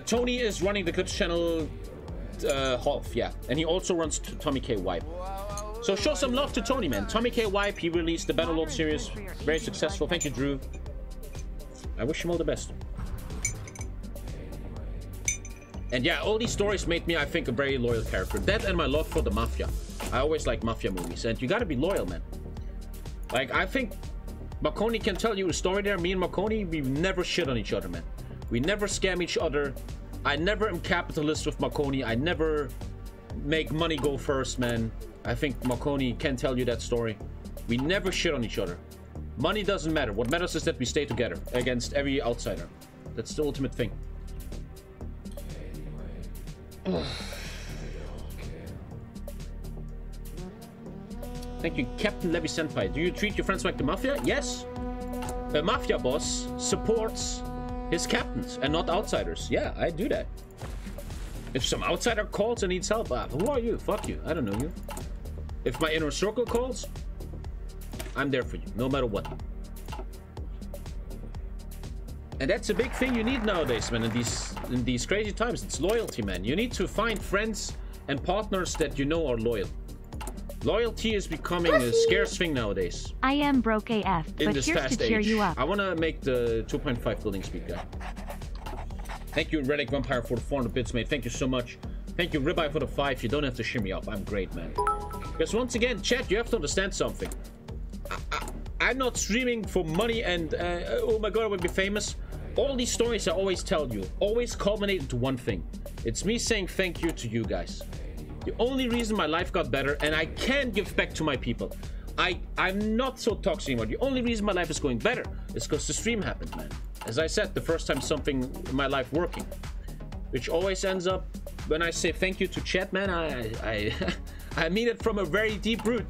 Tony is running the Clips channel half, yeah. And he also runs TommyKay Wipe. So show some love to Tony, man. TommyKay Wipe, he released the Battlelord series. Very successful. Thank you, Drew. I wish him all the best. And yeah, all these stories made me, I think, a very loyal character. That and my love for the Mafia. I always like Mafia movies. And you gotta be loyal, man. Like, I think Marconi can tell you a story there. Me and Marconi, we never shit on each other, man. We never scam each other. I never am capitalist with Marconi. I never make money go first, man. I think Marconi can tell you that story. We never shit on each other. Money doesn't matter. What matters is that we stay together against every outsider. That's the ultimate thing. Thank you, Captain Levy Senpai. Do you treat your friends like the Mafia? Yes. A Mafia boss supports his captains and not outsiders. Yeah, I do that. If some outsider calls and needs help, who are you? Fuck you. I don't know you. If my inner circle calls, I'm there for you, no matter what. And that's a big thing you need nowadays, man, in these crazy times. It's loyalty, man. You need to find friends and partners that you know are loyal. Loyalty is becoming a scarce thing nowadays. I am broke AF, but here's to cheer you up. I want to make the 2.5 building speed guy. Thank you, Reddick Vampire, for the 400 bits, mate. Thank you so much. Thank you, Ribeye, for the 5. You don't have to cheer me up. I'm great, man. Because once again, chat, you have to understand something. I'm not streaming for money and, oh my god, I would be famous. All these stories I always tell you always culminate into one thing. It's me saying thank you to you guys. The only reason my life got better and I can give back to my people. I'm not so toxic anymore. The only reason my life is going better is because the stream happened, man. As I said, the first time something in my life working. Which always ends up, when I say thank you to chat, man, I mean it from a very deep root.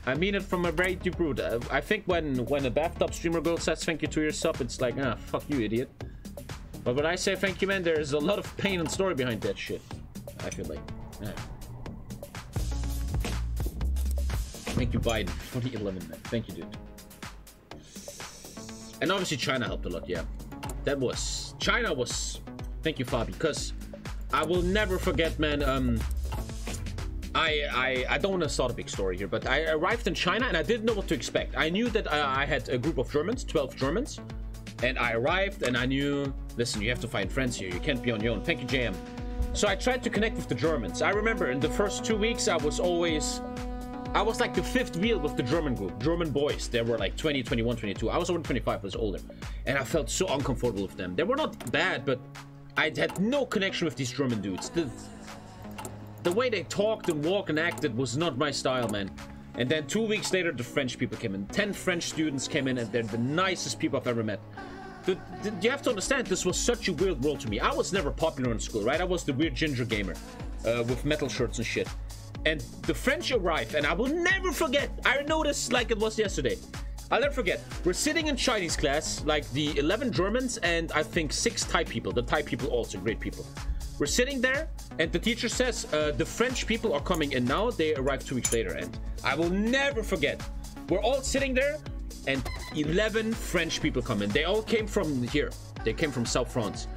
I mean it from a very deep root. I think when a bathtub streamer girl says thank you to yourself, it's like, fuck you, idiot. But when I say thank you, man, there's a lot of pain and story behind that shit. I feel like, yeah. Thank you, Biden, 2011, man. Thank you, dude. And obviously China helped a lot, yeah. China was, thank you, Fabi, because I will never forget, man, I don't want to start a big story here, but I arrived in China and I didn't know what to expect. I knew that I had a group of Germans, 12 Germans, and I arrived and I knew, listen, you have to find friends here. You can't be on your own. Thank you, JM. So I tried to connect with the Germans. I remember in the first 2 weeks, I was like the fifth wheel with the German group, German boys. They were like 20, 21, 22. I was over 25, I was older. And I felt so uncomfortable with them. They were not bad, but I had no connection with these German dudes. The way they talked and walked and acted was not my style, man. And then 2 weeks later, the French people came in. 10 French students came in, and they're the nicest people I've ever met. You have to understand, this was such a weird world to me. I was never popular in school, right? I was the weird ginger gamer with metal shirts and shit. And the French arrived, and I will never forget. I noticed like it was yesterday. I'll never forget. We're sitting in Chinese class, like the 11 Germans and I think 6 Thai people. The Thai people also great people. We're sitting there, and the teacher says, the French people are coming in now. They arrived 2 weeks later, and I will never forget. We're all sitting there, and 11 French people come in. They all came from here. They came from South France.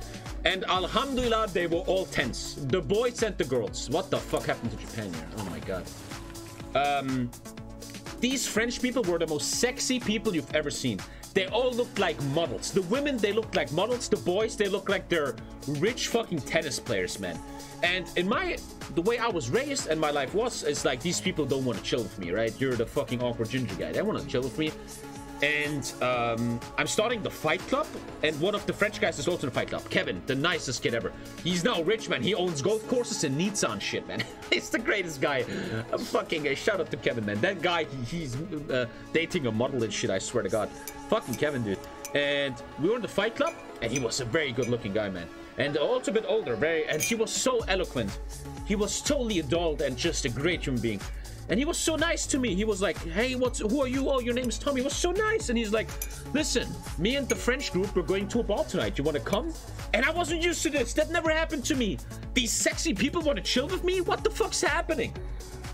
And alhamdulillah, they were all tense. The boys and the girls. What the fuck happened to Japan here? Oh my god. These French people were the most sexy people you've ever seen. They all looked like models. The women, they looked like models. The boys, they looked like they're rich fucking tennis players, man. And the way I was raised and my life was, it's like, these people don't want to chill with me, right? You're the fucking awkward ginger guy. They want to chill with me. And I'm starting the fight club, and one of the French guys is also in the fight club. Kevin, the nicest kid ever. He's now rich, man. He owns golf courses and Nissan shit, man. He's the greatest guy. Fucking shout out to Kevin, man. That guy, he's dating a model and shit, I swear to God. Fucking Kevin, dude. And we were in the fight club, and he was a very good looking guy, man. And also a bit older, and he was so eloquent. He was totally adult and just a great human being. And he was so nice to me. He was like, hey, who are you? Oh, your name is Tommy. He was so nice. And he's like, listen, me and the French group, we're going to a ball tonight. You want to come? And I wasn't used to this. That never happened to me. These sexy people want to chill with me? What the fuck's happening?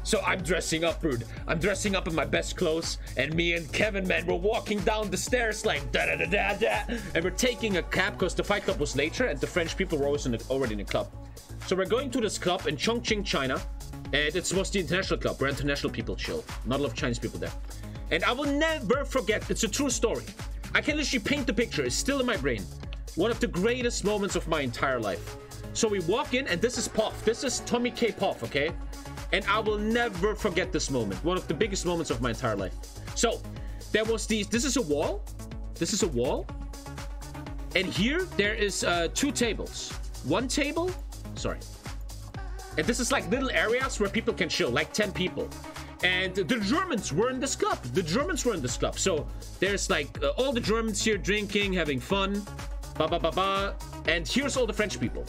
So I'm dressing up, dude. I'm dressing up in my best clothes, and me and Kevin, man, we're walking down the stairs like da da da da da, and we're taking a cab because the fight club was later, and the French people were always already in the club. So we're going to this club in Chongqing, China, and it was the international club where international people chill. Not a lot of Chinese people there. And I will never forget. It's a true story. I can literally paint the picture. It's still in my brain. One of the greatest moments of my entire life. So we walk in, and this is Puff. This is TommyKay Puff, okay? And I will never forget this moment. One of the biggest moments of my entire life. So, there was these... This is a wall. This is a wall. And here, there is 2 tables. One table... Sorry. And this is like little areas where people can chill. Like 10 people. And the Germans were in this club. The Germans were in this club. So, there's like all the Germans here drinking, having fun. Ba ba ba ba. And here's all the French people.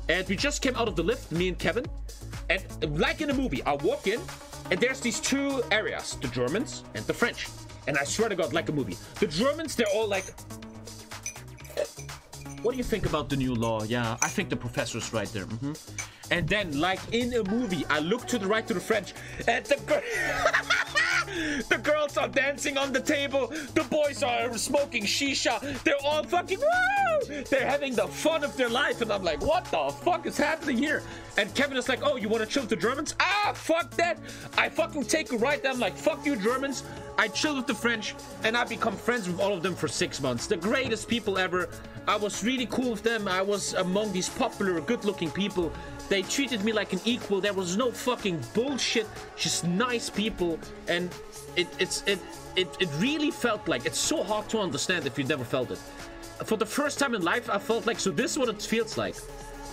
And we just came out of the lift, me and Kevin. And like in a movie, I walk in, and there's these 2 areas, the Germans and the French. And I swear to God, like a movie. The Germans, they're all like, what do you think about the new law? Yeah, I think the professor's right there. And then, like in a movie, I look to the right to the French, and the girls are dancing on the table. The boys are smoking shisha. They're all fucking woo! They're having the fun of their life. And I'm like, what the fuck is happening here? And Kevin is like, oh, you want to chill with the Germans? Ah, fuck that. I fucking take a right. I'm like, fuck you, Germans. I chill with the French, and I become friends with all of them for 6 months. The greatest people ever. I was really cool with them. I was among these popular, good-looking people. They treated me like an equal. There was no fucking bullshit. Just nice people. And it really felt like... It's so hard to understand if you've never felt it. For the first time in life, I felt like... So this is what it feels like.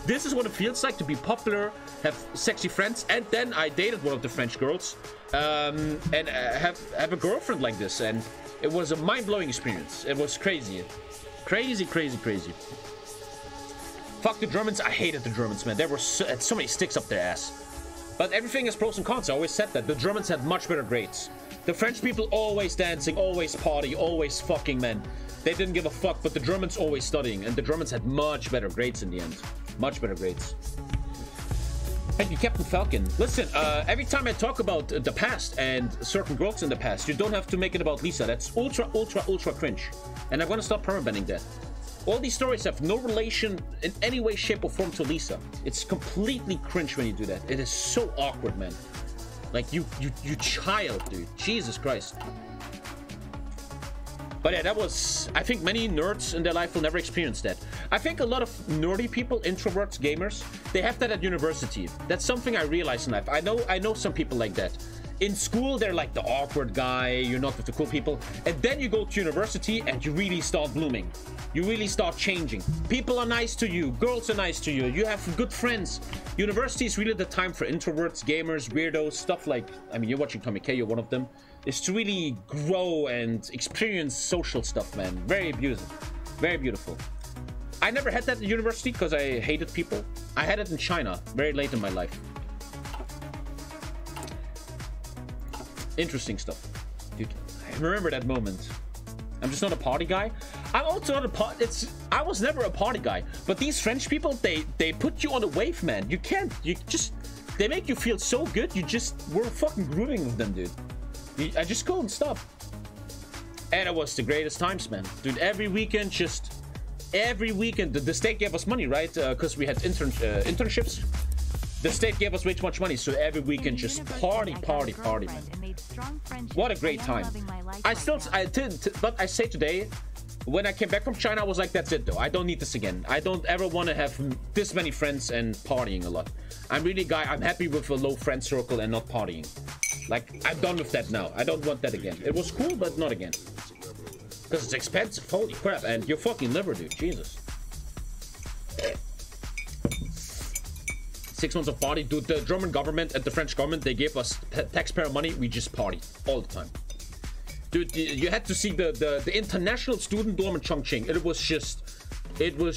This is what it feels like to be popular, have sexy friends, and then I dated one of the French girls, and have a girlfriend like this. And it was a mind-blowing experience. It was crazy. Crazy, crazy, crazy. Fuck the Germans. I hated the Germans, man. There were so many sticks up their ass. But everything has pros and cons. I always said that. The Germans had much better grades. The French people always dancing, always party, always fucking, man. They didn't give a fuck, but the Germans always studying. And the Germans had much better grades in the end. Much better grades. Thank you, Captain Falcon. Listen, every time I talk about the past and certain girls in the past, you don't have to make it about Lisa. That's ultra, ultra, ultra cringe. And I'm gonna stop permabanning that. All these stories have no relation in any way, shape, or form to Lisa. It's completely cringe when you do that. It is so awkward, man. Like, you child, dude. Jesus Christ. But yeah, that was... I think many nerds in their life will never experience that. I think a lot of nerdy people, introverts, gamers, they have that at university. That's something I realized in life. I know some people like that. In school, they're like the awkward guy, you're not with the cool people. And then you go to university and you really start blooming. You really start changing. People are nice to you. Girls are nice to you. You have good friends. University is really the time for introverts, gamers, weirdos, stuff like... I mean, you're watching TommyKay, you're one of them. Is to really grow and experience social stuff, man. Very beautiful. Very beautiful. I never had that at university because I hated people. I had it in China very late in my life. Interesting stuff. Dude, I remember that moment. I'm just not a party guy. I'm also not a party... I was never a party guy. But these French people, they put you on a wave, man. You can't... You just... They make you feel so good. You just... We're fucking grooving with them, dude. I just couldn't stop. And it was the greatest times, man. Dude, every weekend, just... Every weekend. The state gave us money, right? Because we had internships. The state gave us way too much money, so every weekend just party, man. What a great time. But I say today, when I came back from China, I was like, that's it though. I don't need this again. I don't ever want to have this many friends and partying a lot. I'm happy with a low friend circle and not partying. Like, I'm done with that now. I don't want that again. It was cool, but not again. Because it's expensive, holy crap, and your fucking liver, dude, Jesus. 6 months of party, dude. The German government and the French government, they gave us taxpayer money. We just party all the time, dude. You had to see the international student dorm in Chongqing. It was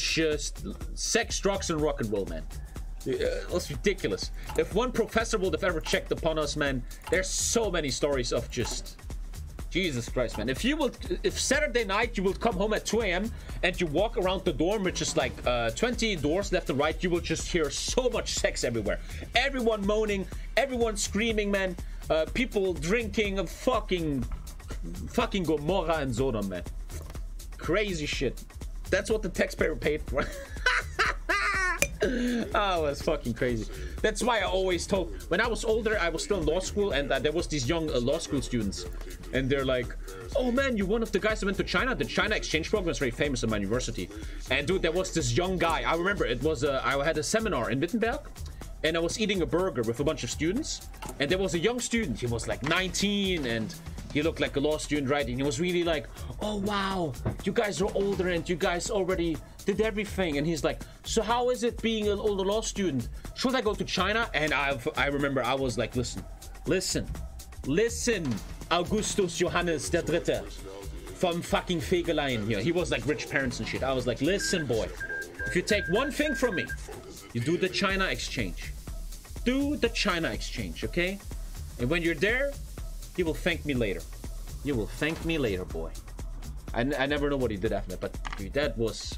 just sex, drugs, and rock and roll, man. It was ridiculous. If one professor would have ever checked upon us, man, there's so many stories of just Jesus Christ, man. If Saturday night you will come home at 2 a.m. and you walk around the dorm with just like 20 doors left and right, you will just hear so much sex everywhere. Everyone moaning, everyone screaming, man. People drinking, fucking Gomorrah and Sodom, man. Crazy shit. That's what the taxpayer paid for. Oh, it's fucking crazy. That's why I always told, when I was older, I was still in law school, and there was these young law school students, and they're like, oh man, you're one of the guys that went to China. The China exchange program is very famous in my university. And dude, there was this young guy. I remember it was I had a seminar in Wittenberg, and I was eating a burger with a bunch of students, and there was a young student. He was like 19, and he looked like a law student, right? And he was really like, oh wow, you guys are older and you guys already did everything. And he's like, so how is it being an older law student? Should I go to China? And I remember I was like, listen, Augustus Johannes der Dritte from fucking Fegelein here. He was like rich parents and shit. I was like, listen, boy, if you take one thing from me, you do the China exchange. Do the China exchange, okay? And when you're there, you will thank me later. You will thank me later, boy. I never know what he did after that, but dude, that was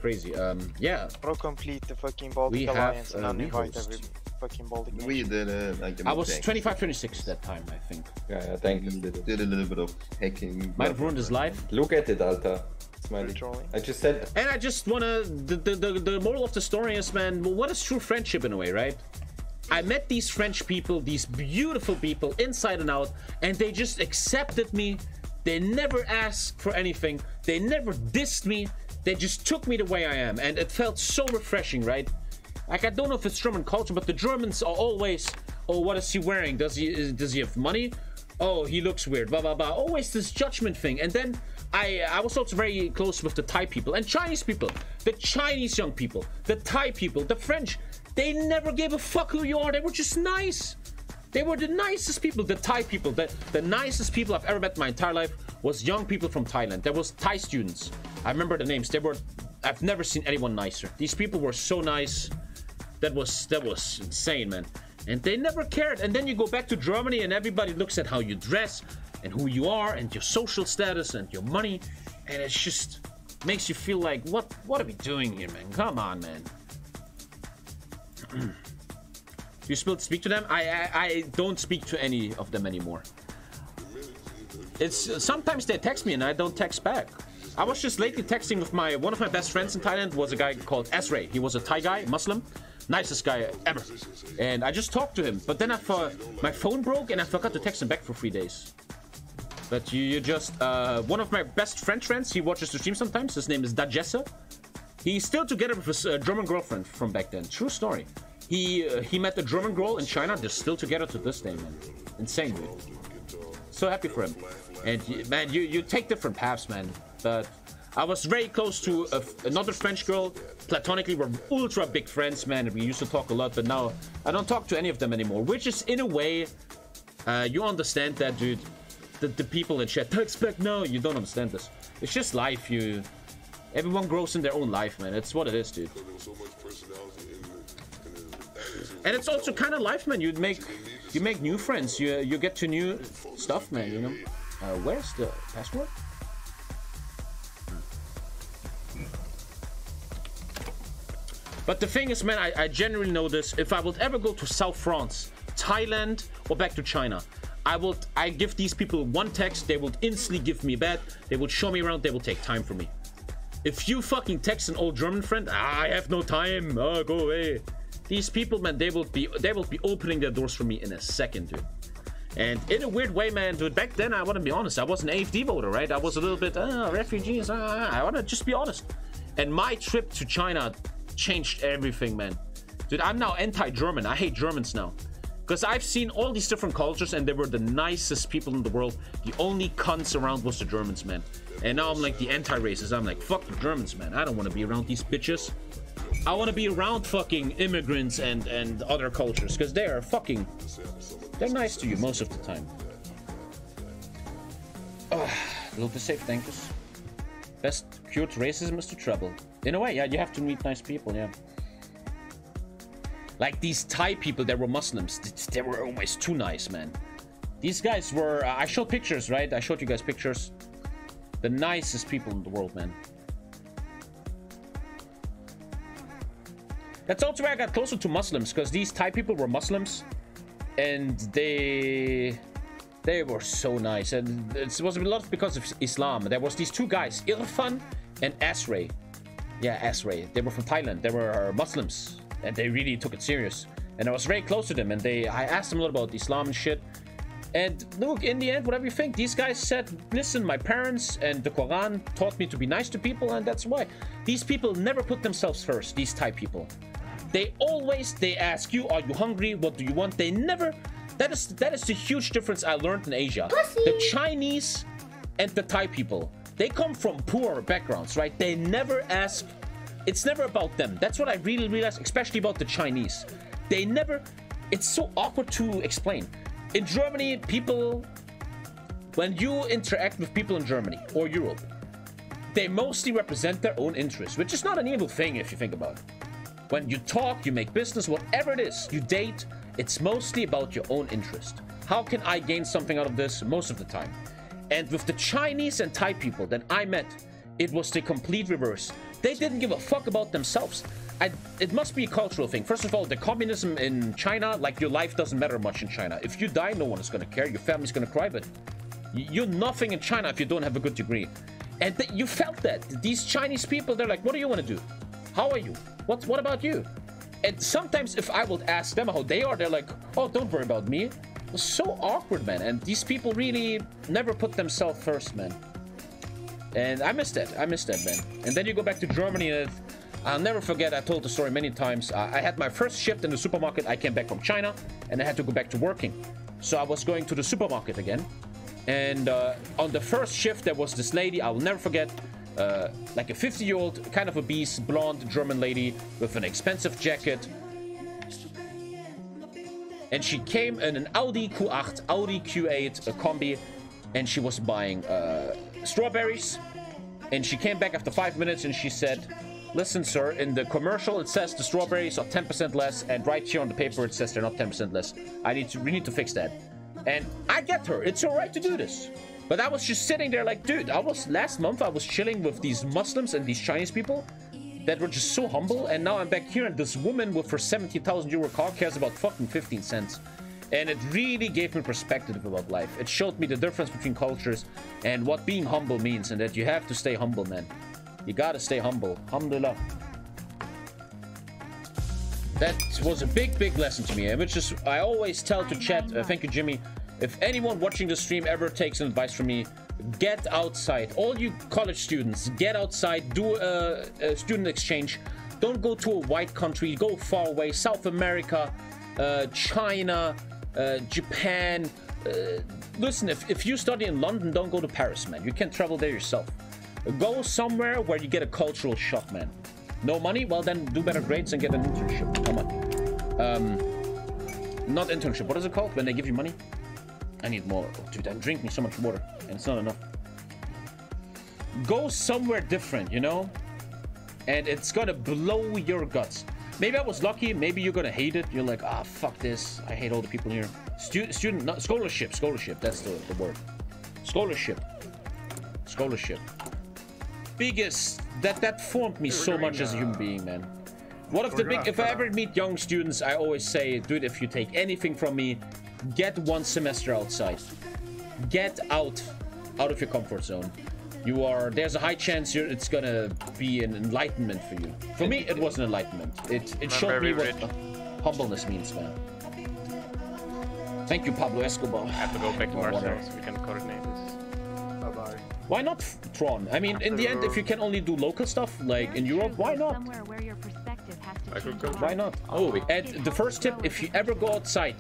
crazy. Yeah. Bro, complete the fucking Baltic Alliance and uninvite every fucking Baltic nation. We did like I was 25-26 that time, I think. Yeah, thank you. Did a little bit of hacking. Might have ruined his life. Look at it, Alta. Smiley. I just said. And I just wanna. The moral of the story is, man, what is true friendship in a way, right? I met these French people, these beautiful people, inside and out, and they just accepted me. They never asked for anything. They never dissed me. They just took me the way I am, and it felt so refreshing, right? Like, I don't know if it's German culture, but the Germans are always, oh, what is he wearing? Does he have money? Oh, he looks weird, blah, blah, blah. Always this judgment thing. And then I was also very close with the Thai people and Chinese people, the Chinese young people, the Thai people, the French. They never gave a fuck who you are. They were just nice. They were the nicest people. The Thai people, the nicest people I've ever met in my entire life was young people from Thailand. There was Thai students. I remember the names. I've never seen anyone nicer. These people were so nice. That was insane, man. And they never cared. And then you go back to Germany and everybody looks at how you dress and who you are and your social status and your money. And it just makes you feel like, what are we doing here, man? Come on, man. Do you still speak to them? I don't speak to any of them anymore. It's sometimes they text me and I don't text back. I was just lately texting with one of my best friends in Thailand was a guy called Esray. He was a Thai guy, Muslim, nicest guy ever. And I just talked to him, but then my phone broke and I forgot to text him back for 3 days. But you just one of my best French friends, he watches the stream sometimes. His name is Dajessa. He's still together with his German girlfriend from back then. True story. He met a German girl in China. They're still together to this day, man. Insane, dude. So happy for him. And man, you take different paths, man. But I was very close to another French girl. Platonically, we're ultra big friends, man. We used to talk a lot, but now I don't talk to any of them anymore. Which is, in a way, you understand that, dude. The people in chat, expect no, you don't understand this. It's just life. Everyone grows in their own life, man. It's what it is, dude. And it's also kind of life, man. You make new friends. You get to new stuff, man. You know. Where's the password? But the thing is, man, I genuinely know this. If I would ever go to South France, Thailand, or back to China, I give these people one text. They will instantly give me back. They will show me around. They will take time for me. If you fucking text an old German friend, I have no time. Oh, go away. These people, man, they will be opening their doors for me in a second, dude. And in a weird way, man, dude, back then, I want to be honest, I was an AFD voter, right? I was a little bit, refugees, I want to just be honest. And my trip to China changed everything, man. Dude, I'm now anti-German. I hate Germans now. Because I've seen all these different cultures and they were the nicest people in the world. The only cunts around was the Germans, man. And now I'm like the anti-racist. I'm like, fuck the Germans, man. I don't want to be around these bitches. I want to be around fucking immigrants and other cultures. Because they're nice to you most of the time. A little bit safe, thank you. Best cure to racism is to trouble. In a way, yeah, you have to meet nice people, yeah. Like these Thai people that were Muslims, they were always too nice, man. These guys were, I showed pictures, right? I showed you guys pictures. The nicest people in the world, man. That's also where I got closer to Muslims, because these Thai people were Muslims. And they were so nice. And it was a lot because of Islam. There was these two guys, Irfan and Asray. Yeah, Asray. They were from Thailand. They were Muslims. And they really took it serious. And I was very close to them. And I asked them a lot about Islam and shit. And look, in the end, whatever you think, these guys said, listen, my parents and the Quran taught me to be nice to people, and that's why. These people never put themselves first, these Thai people. They ask you, are you hungry? What do you want? They never, that is the huge difference I learned in Asia. The Chinese and the Thai people, they come from poor backgrounds, right? They never ask, it's never about them. That's what I really realized, especially about the Chinese. They never, it's so awkward to explain. In Germany, people, when you interact with people in Germany or Europe, they mostly represent their own interests, which is not an evil thing if you think about it. When you talk, you make business, whatever it is, you date, it's mostly about your own interest. How can I gain something out of this? Most of the time. And with the Chinese and Thai people that I met, it was the complete reverse. They didn't give a fuck about themselves. It must be a cultural thing. First of all, the communism in China, like your life doesn't matter much in China. If you die, no one is going to care. Your family's going to cry, but you're nothing in China if you don't have a good degree. And you felt that. These Chinese people, they're like, what do you want to do? How are you? What about you? And sometimes if I would ask them how they are, they're like, oh, don't worry about me. It was so awkward, man. And these people really never put themselves first, man. And I miss that. I miss that, man. And then you go back to Germany and I'll never forget, I told the story many times. I had my first shift in the supermarket. I came back from China and I had to go back to working. So I was going to the supermarket again. And on the first shift, there was this lady, I will never forget, like a 50-year-old, kind of obese, blonde German lady with an expensive jacket. And she came in an Audi Q8, Audi Q8, a combi, and she was buying strawberries. And she came back after 5 minutes and she said, listen, sir, in the commercial it says the strawberries are 10% less, and right here on the paper it says they're not 10% less. We need to fix that. And I get her. It's all right to do this. But I was just sitting there like, dude, last month I was chilling with these Muslims and these Chinese people that were just so humble, and now I'm back here and this woman with her 70,000 euro car cares about fucking 15 cents. And it really gave me perspective about life. It showed me the difference between cultures and what being humble means, and that you have to stay humble, man. You gotta stay humble. Alhamdulillah. That was a big, big lesson to me. And which is, I always tell to chat, thank you, Jimmy. If anyone watching the stream ever takes an advice from me, get outside. All you college students, get outside, do a student exchange. Don't go to a white country, go far away. South America, China, Japan. Listen, if you study in London, don't go to Paris, man. You can't travel there yourself. Go somewhere where you get a cultural shock, man. No money? Well, then do better grades and get an internship. Come on. Not internship. What is it called when they give you money? I need more. Oh, dude, I'm drinking so much water and it's not enough. Go somewhere different, you know? And it's gonna blow your guts. Maybe I was lucky. Maybe you're gonna hate it. You're like, ah, fuck this. I hate all the people here. Student, not scholarship. Scholarship. That's the word. Scholarship. Scholarship. Biggest that formed me so much as a human being, man. One of the big, if I ever meet young students, I always say, dude, if you take anything from me, get 1 semester outside. Get out of your comfort zone. There's a high chance it's gonna be an enlightenment for you. For me, it was an enlightenment. It showed me what humbleness means, man. Thank you, Pablo Escobar. I have to go back to Marcel so we can coordinate this. Bye-bye. Why not Tron? I mean, in the end, if you can only do local stuff, like in Europe, why not? Why not? Oh, and the first tip, if you ever go outside,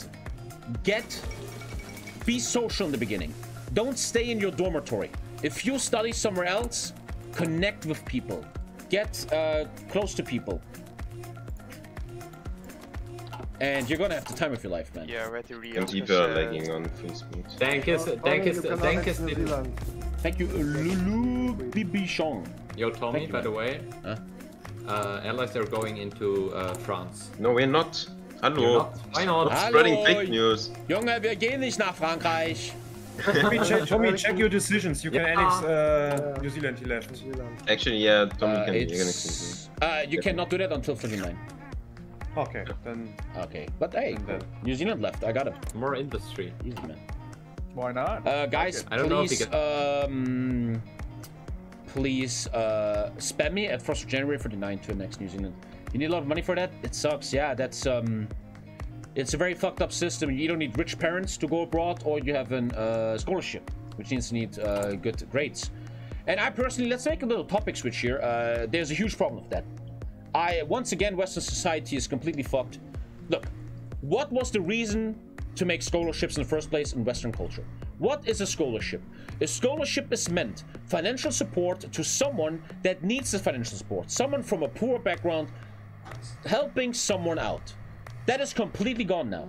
be social in the beginning. Don't stay in your dormitory. If you study somewhere else, connect with people. Get close to people. And you're gonna have the time of your life, man. Yeah, ready real. And people are lagging on full speed. Thank you, Lulu Bibichon. Yo, Tommy, by the way, allies are going into France. No, we're not. Hallo. Why not? Stop spreading fake news. Junge, wir gehen nicht nach Frankreich. Tommy, check your decisions. You can annex New Zealand. He left. Actually, yeah, Tommy can. You're gonna you cannot do that until 39. Okay, then. Okay, but hey, New Zealand left. I got it. More industry. Easy, man. Why not? Guys, I don't know if please, please spam me at 1st of January 49 to next New Zealand. You need a lot of money for that? It sucks. Yeah, that's it's a very fucked up system. You either need rich parents to go abroad, or you have a scholarship, which means you need good grades. And I personally, let's make a little topic switch here. There's a huge problem with that. Once again, Western society is completely fucked. Look, what was the reason to make scholarships in the first place in Western culture? What is a scholarship? A scholarship is meant financial support to someone that needs the financial support. Someone from a poor background helping someone out. That is completely gone now.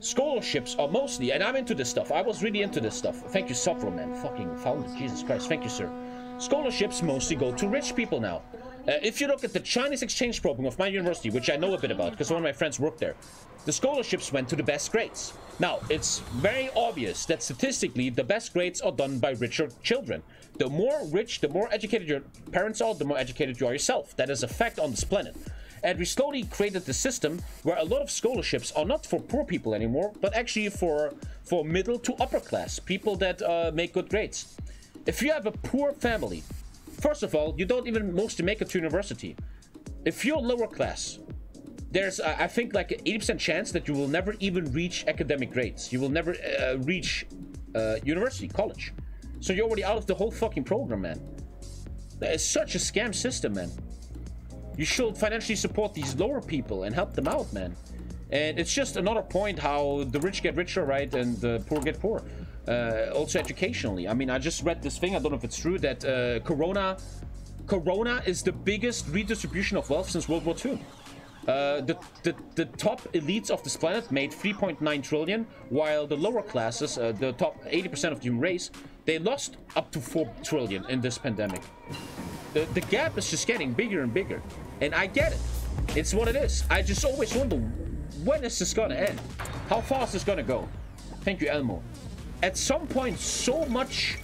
Scholarships are mostly, and I'm into this stuff. I was really into this stuff. Thank you, Suffer, man. Fucking found it. Jesus Christ. Thank you, sir. Scholarships mostly go to rich people now. If you look at the Chinese exchange program of my university, which I know a bit about because one of my friends worked there, the scholarships went to the best grades. Now, it's very obvious that statistically the best grades are done by richer children. The more rich, the more educated your parents are, the more educated you are yourself. That is a fact on this planet. And we slowly created the system where a lot of scholarships are not for poor people anymore, but actually for middle to upper class, people that make good grades. If you have a poor family, first of all, you don't even mostly make it to university. If you're lower class, there's, I think, like an 80% chance that you will never even reach academic grades. You will never reach university, college. So you're already out of the whole fucking program, man. That is such a scam system, man. You should financially support these lower people and help them out, man. And it's just another point how the rich get richer, right, and the poor get poor. Also educationally. I mean, I just read this thing, I don't know if it's true, that Corona is the biggest redistribution of wealth since World War II. The top elites of this planet made 3.9 trillion, while the lower classes, the top 80% of the human race, they lost up to 4 trillion in this pandemic. The gap is just getting bigger and bigger. And I get it. It's what it is. I just always wonder, when is this gonna end? How far is this gonna go? Thank you, Elmo. At some point, so much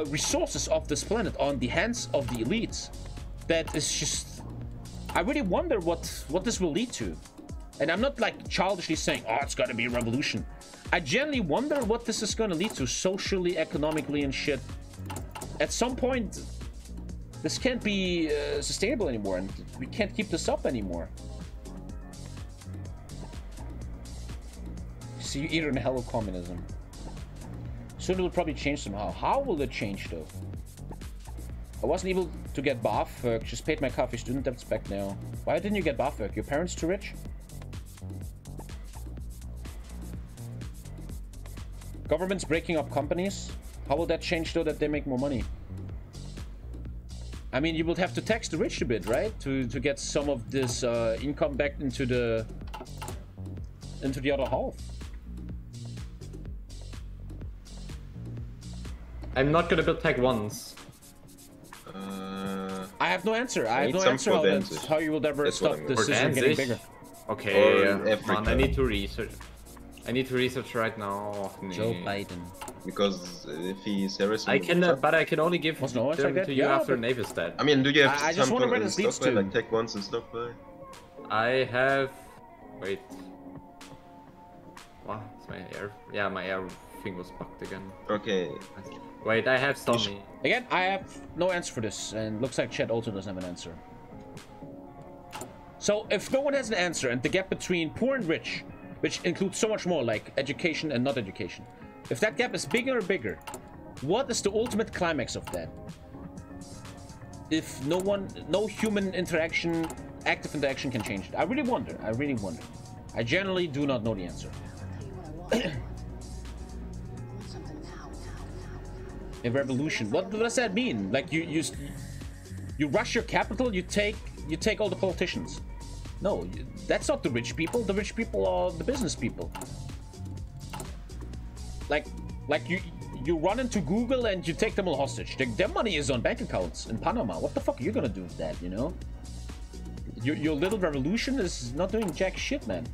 resources of this planet are on the hands of the elites that is just... I really wonder what this will lead to. And I'm not like childishly saying, oh, it's gotta be a revolution. I genuinely wonder what this is gonna lead to socially, economically, and shit. At some point, this can't be sustainable anymore, and we can't keep this up anymore. See, you're either in hell of communism. Soon it will probably change somehow. How will it change, though? I wasn't able to get BAföG. Just paid my coffee student debts back now. Why didn't you get BAföG? Your parents too rich? Government's breaking up companies. How will that change, though, that they make more money? I mean, you would have to tax the rich a bit, right? To get some of this income back into the other half. I'm not gonna build tech once. I have no answer. I have no answer how you will ever stop the system getting bigger. Okay, man, I need to research. I need to research right now. Joe Biden. Because if he's serious, I can, but I can only give them to you after Navy stat. I mean, do you have I just want to read his leads too. Like tech ones and stuff? I have. Wait. Wow, it's my air. Yeah, my air thing was bugged again. Okay. Wait, I have Tommy. Again, I have no answer for this, and looks like Chet also doesn't have an answer. So, if no one has an answer, and the gap between poor and rich, which includes so much more, like education and not education, if that gap is bigger and bigger, what is the ultimate climax of that? If no human interaction, active interaction can change it. I really wonder. I really wonder. I generally do not know the answer. A revolution. What does that mean? Like you rush your capital, you take all the politicians. No, that's not the rich people. The rich people are the business people. Like you run into Google and you take them all hostage. Their money is on bank accounts in Panama. What the fuck are you gonna do with that, you know? Your little revolution is not doing jack shit, man.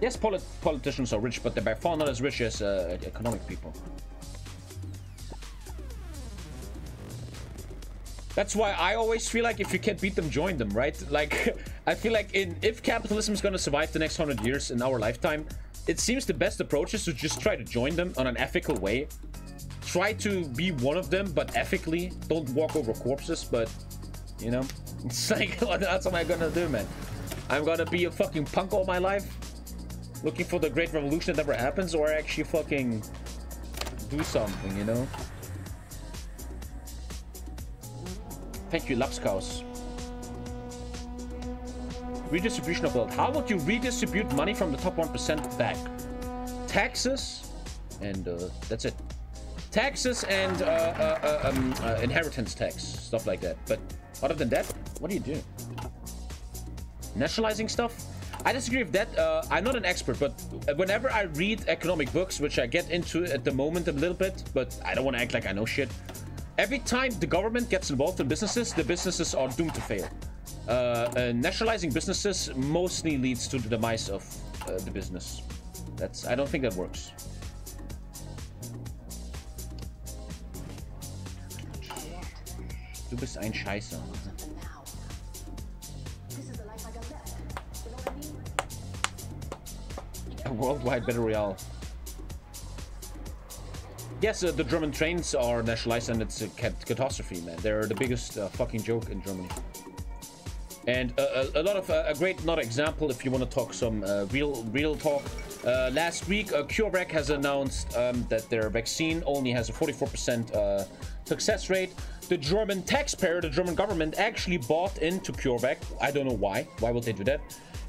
Yes, politicians are rich, but they're by far not as rich as economic people. That's why I always feel like if you can't beat them, join them, right? Like, I feel like if capitalism is going to survive the next 100 years in our lifetime, it seems the best approach is to just try to join them on an ethical way. Try to be one of them, but ethically. Don't walk over corpses, but, you know, it's like, that's what I'm gonna do, man. I'm gonna be a fucking punk all my life, looking for the great revolution that never happens, or actually fucking do something, you know? Thank you, Lapskaus. Redistribution of wealth. How would you redistribute money from the top 1% back? Taxes, and that's it. Taxes and inheritance tax, stuff like that. But other than that, what do you do? Nationalizing stuff? I disagree with that. I'm not an expert, but whenever I read economic books, which I get into at the moment a little bit, but I don't want to act like I know shit. Every time the government gets involved in businesses, the businesses are doomed to fail. Nationalizing businesses mostly leads to the demise of the business. I don't think that works. Du bist ein Scheißer. A worldwide battle royale. Yes, the German trains are nationalized, and it's a catastrophe, man. They're the biggest fucking joke in Germany. And a lot of a great not example if you want to talk some real talk. Last week, CureVac has announced that their vaccine only has a 44% success rate. The German taxpayer, the German government, actually bought into CureVac. I don't know why. Why would they do that?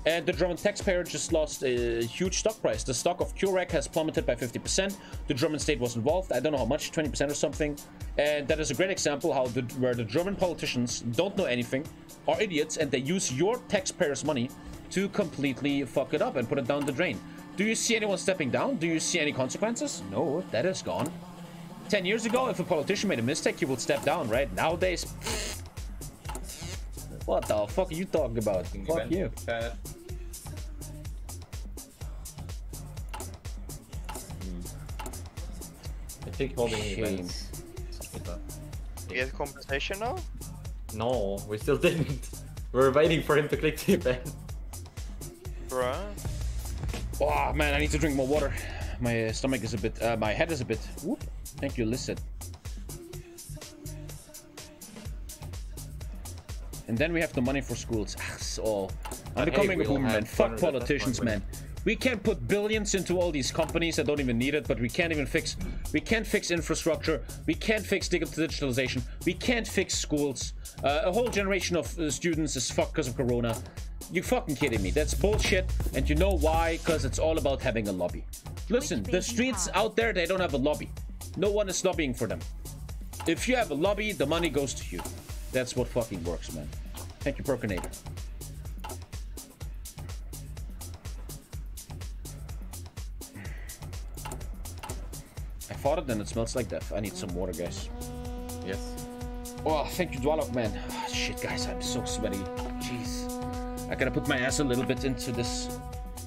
And the German taxpayer just lost a huge stock price. The stock of CureVac has plummeted by 50%. The German state was involved. I don't know how much, 20% or something. And that is a great example how where the German politicians don't know anything, are idiots, and they use your taxpayers' money to completely fuck it up and put it down the drain. Do you see anyone stepping down? Do you see any consequences? No, that is gone. 10 years ago, if a politician made a mistake, he would step down, right? Nowadays, what the fuck are you talking about? Fuck you. I think holding events. You get compensation now? No, we still didn't. We're waiting for him to click the event. Bruh. Oh man, I need to drink more water. My stomach is a bit, my head is a bit. Whoop. Thank you, listen. And then we have the money for schools. So I'm becoming a boomer, man. Fuck politicians, man. We can't put billions into all these companies that don't even need it, but we can't even fix. We can't fix infrastructure. We can't fix digitalization. We can't fix schools. A whole generation of students is fucked because of Corona. You fucking kidding me? That's bullshit, and you know why? Because it's all about having a lobby. Listen, the streets out there, they don't have a lobby. No one is lobbying for them. If you have a lobby, the money goes to you. That's what fucking works, man. Thank you, Perkinator. I fought it and it smells like death. I need some water, guys. Yes. Oh, thank you, Dwalok, man. Oh, shit, guys, I'm so sweaty. Jeez. I gotta put my ass a little bit into this.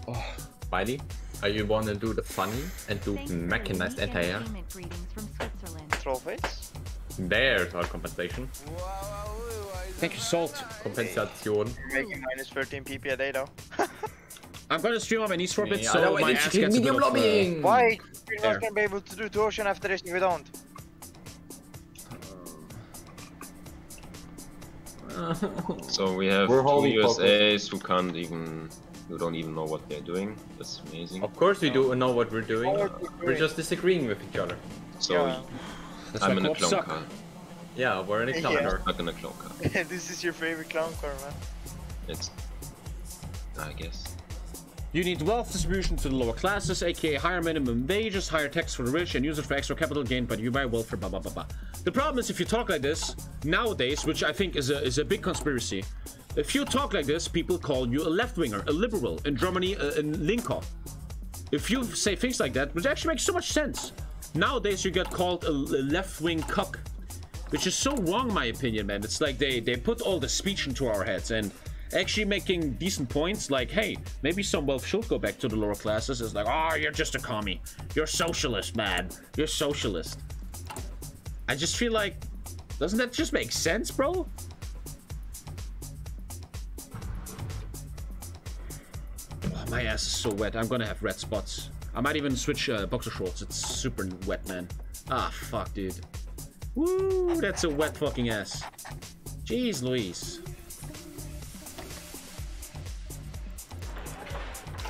Oh. Miley, are you wanna do the funny and do mechanized anti-air? Trophies? There's our compensation. Thank you, Salt. Compensation. Making minus 13 PP a day though. I'm gonna stream on my knees for a bit, so my ass gets a bit of, Why? You're not gonna be able to do 2 ocean after this if you don't. So we have 2 USAs who don't even know what they're doing. That's amazing. Of course we do know what we're doing. We're just disagreeing with each other. So Yeah. I'm in a clown car. Yeah, we're in a clown car. Stuck in a clown car. This is your favorite clown car, man. It's, I guess. You need wealth distribution to the lower classes, aka higher minimum wages, higher tax for the rich, and use it for extra capital gain, but you buy welfare, blah blah blah blah. The problem is if you talk like this nowadays, which I think is a big conspiracy. If you talk like this, people call you a left-winger, a liberal. In Germany, a linker. If you say things like that, which actually makes so much sense. Nowadays, you get called a left-wing cuck, which is so wrong, in my opinion, man. It's like they put all the speech into our heads, and actually making decent points, like, hey, maybe some wealth should go back to the lower classes. It's like, oh, you're just a commie. You're socialist, man. You're socialist. I just feel like, doesn't that just make sense, bro? Oh, my ass is so wet. I'm gonna have red spots. I might even switch boxer shorts. It's super wet, man. Ah, fuck, dude. Woo, that's a wet fucking ass. Jeez Louise.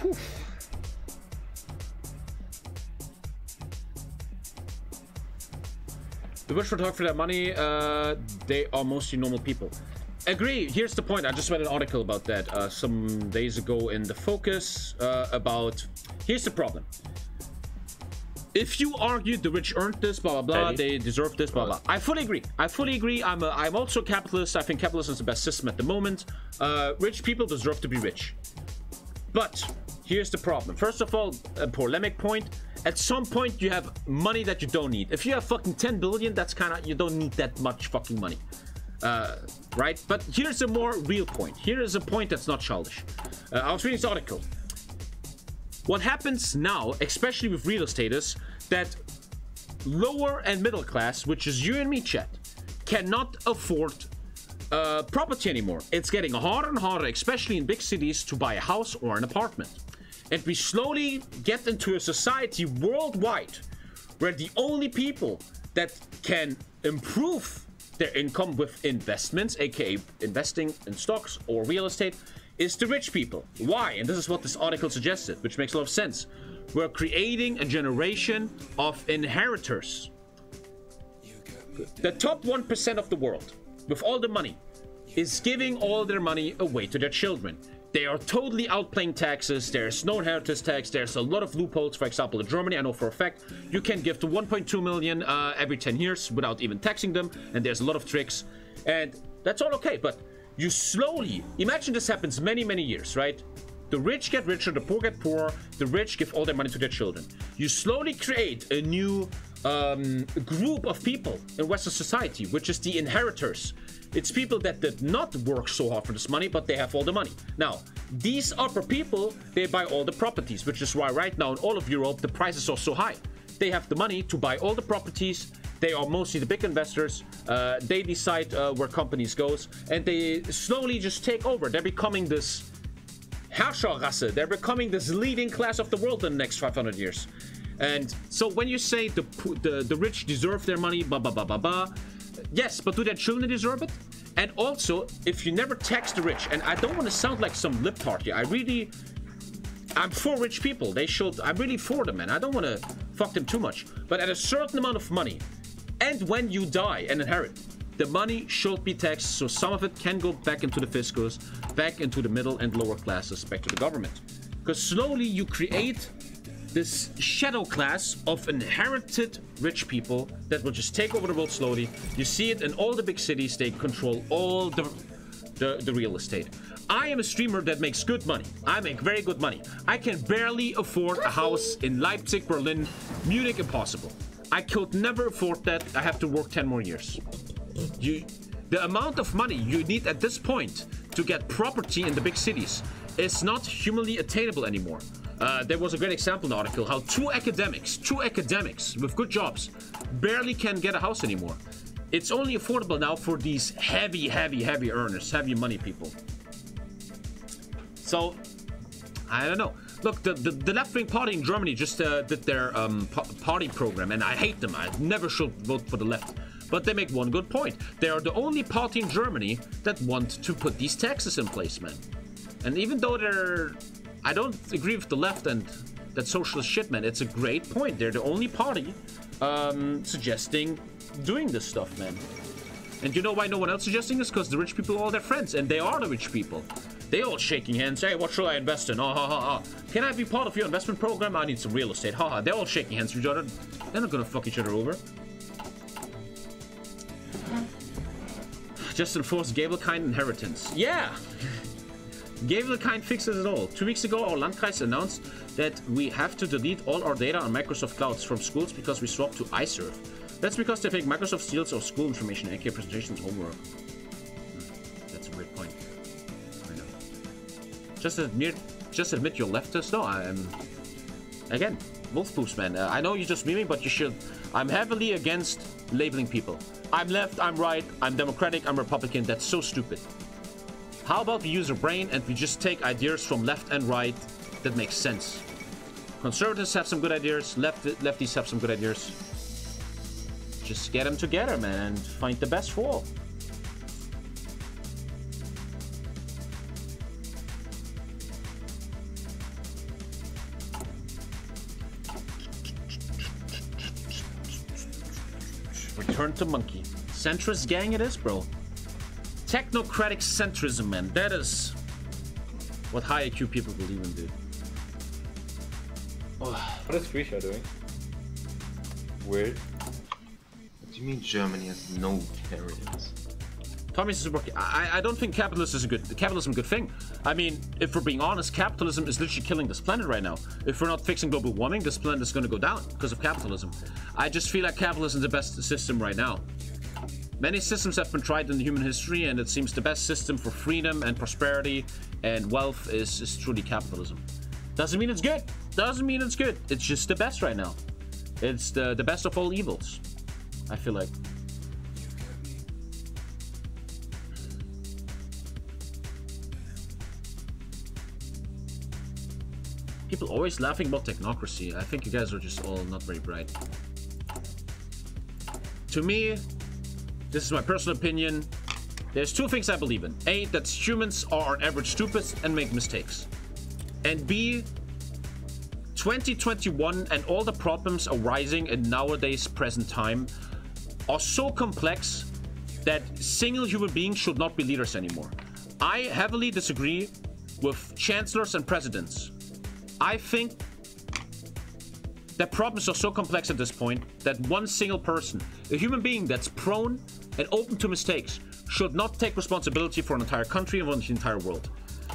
Whew. The rich will talk for their money. They are mostly normal people. Agree. Here's the point. I just read an article about that some days ago in the Focus about... Here's the problem. If you argue the rich earned this, blah, blah, blah, they deserve this, blah, blah. I fully agree. I fully agree. I'm also a capitalist. I think capitalism is the best system at the moment. Rich people deserve to be rich. But here's the problem. First of all, a polemic point. At some point, you have money that you don't need. If you have fucking 10 billion, that's kind of... You don't need that much fucking money. Right? But here's a more real point. Here is a point that's not childish. I was reading this article. What happens now, especially with real estate, is that lower and middle class, which is you and me, chat, cannot afford property anymore. It's getting harder and harder, especially in big cities, to buy a house or an apartment. And we slowly get into a society worldwide where the only people that can improve their income with investments, aka investing in stocks or real estate, is the rich people. Why? And this is what this article suggested, which makes a lot of sense. We're creating a generation of inheritors. The top 1% of the world, with all the money, is giving all their money away to their children. They are totally outplaying taxes. There's no inheritance tax. There's a lot of loopholes. For example, in Germany, I know for a fact, you can give to 1.2 million every 10 years without even taxing them. And there's a lot of tricks. And that's all okay. But you slowly, imagine this happens many, many years, right? The rich get richer, the poor get poorer. The rich give all their money to their children. You slowly create a new group of people in Western society, which is the inheritors. It's people that did not work so hard for this money, but they have all the money. Now, these upper people, they buy all the properties, which is why right now in all of Europe, the prices are so high. They have the money to buy all the properties. They are mostly the big investors. They decide where companies goes, and they slowly just take over. They're becoming this Herrscherrasse. They're becoming this leading class of the world in the next 500 years. And so when you say the rich deserve their money, blah, blah, blah, blah, blah, yes, but do their children deserve it? And also, if you never tax the rich, and I don't want to sound like some lip party, I'm for rich people. They should, I'm really for them, man. I don't want to fuck them too much. But at a certain amount of money, and when you die and inherit, the money should be taxed, so some of it can go back into the fiscals, back into the middle and lower classes, back to the government. Because slowly you create this shadow class of inherited rich people that will just take over the world slowly. You see it in all the big cities. They control all the real estate. I am a streamer that makes good money. I make very good money. I can barely afford a house in Leipzig, Berlin, Munich, impossible. I could never afford that. I have to work 10 more years. The amount of money you need at this point to get property in the big cities is not humanly attainable anymore. There was a great example in the article how two academics with good jobs barely can get a house anymore. It's only affordable now for these heavy earners, heavy money people. So, I don't know. Look, the left-wing party in Germany just did their party program, and I hate them. I never should vote for the left. But they make one good point. They are the only party in Germany that want to put these taxes in place, man. And even though I don't agree with the left and that socialist shit, man. It's a great point. They're the only party suggesting doing this stuff, man. And you know why no one else is suggesting this? Because the rich people are all their friends, and they are the rich people. They all shaking hands. Hey, what should I invest in? Can I be part of your investment program? I need some real estate. They're all shaking hands with each other. They're not gonna fuck each other over. Just enforce Gabelkind inheritance. Yeah! Gabelkind fixes it all. 2 weeks ago, our Landkreis announced that we have to delete all our data on Microsoft Clouds from schools because we swapped to iServe. That's because they think Microsoft steals our school information, aka presentations, homework. That's a great point. I know. Just admit you're leftist. No, I'm... Again, wolf poops, man. I know you're just memeing, but you should... I'm heavily against labeling people. I'm left, I'm right, I'm Democratic, I'm Republican. That's so stupid. How about we use our brain and we just take ideas from left and right that makes sense? Conservatives have some good ideas, lefties have some good ideas. Just get them together, man, and find the best for all. Return to monkey. Centrist gang it is, bro. Technocratic centrism, man. That is what high IQ people believe in, dude. Oh. What is Grisha doing? Weird. What do you mean Germany has no carriers? Tommy's super. I don't think capitalism is a good thing. I mean, if we're being honest, capitalism is literally killing this planet right now. If we're not fixing global warming, this planet is going to go down because of capitalism. I just feel like capitalism is the best system right now. Many systems have been tried in human history, and it seems the best system for freedom and prosperity and wealth is truly capitalism. Doesn't mean it's good. Doesn't mean it's good. It's just the best right now. It's the best of all evils, I feel like. People always laughing about technocracy. I think you guys are just all not very bright. To me, this is my personal opinion. There's two things I believe in. A, that humans are on average stupid and make mistakes. And B, 2021 and all the problems arising in nowadays present time are so complex that single human beings should not be leaders anymore. I heavily disagree with chancellors and presidents. I think that problems are so complex at this point that one single person, a human being that's prone and open to mistakes, should not take responsibility for an entire country and the entire world.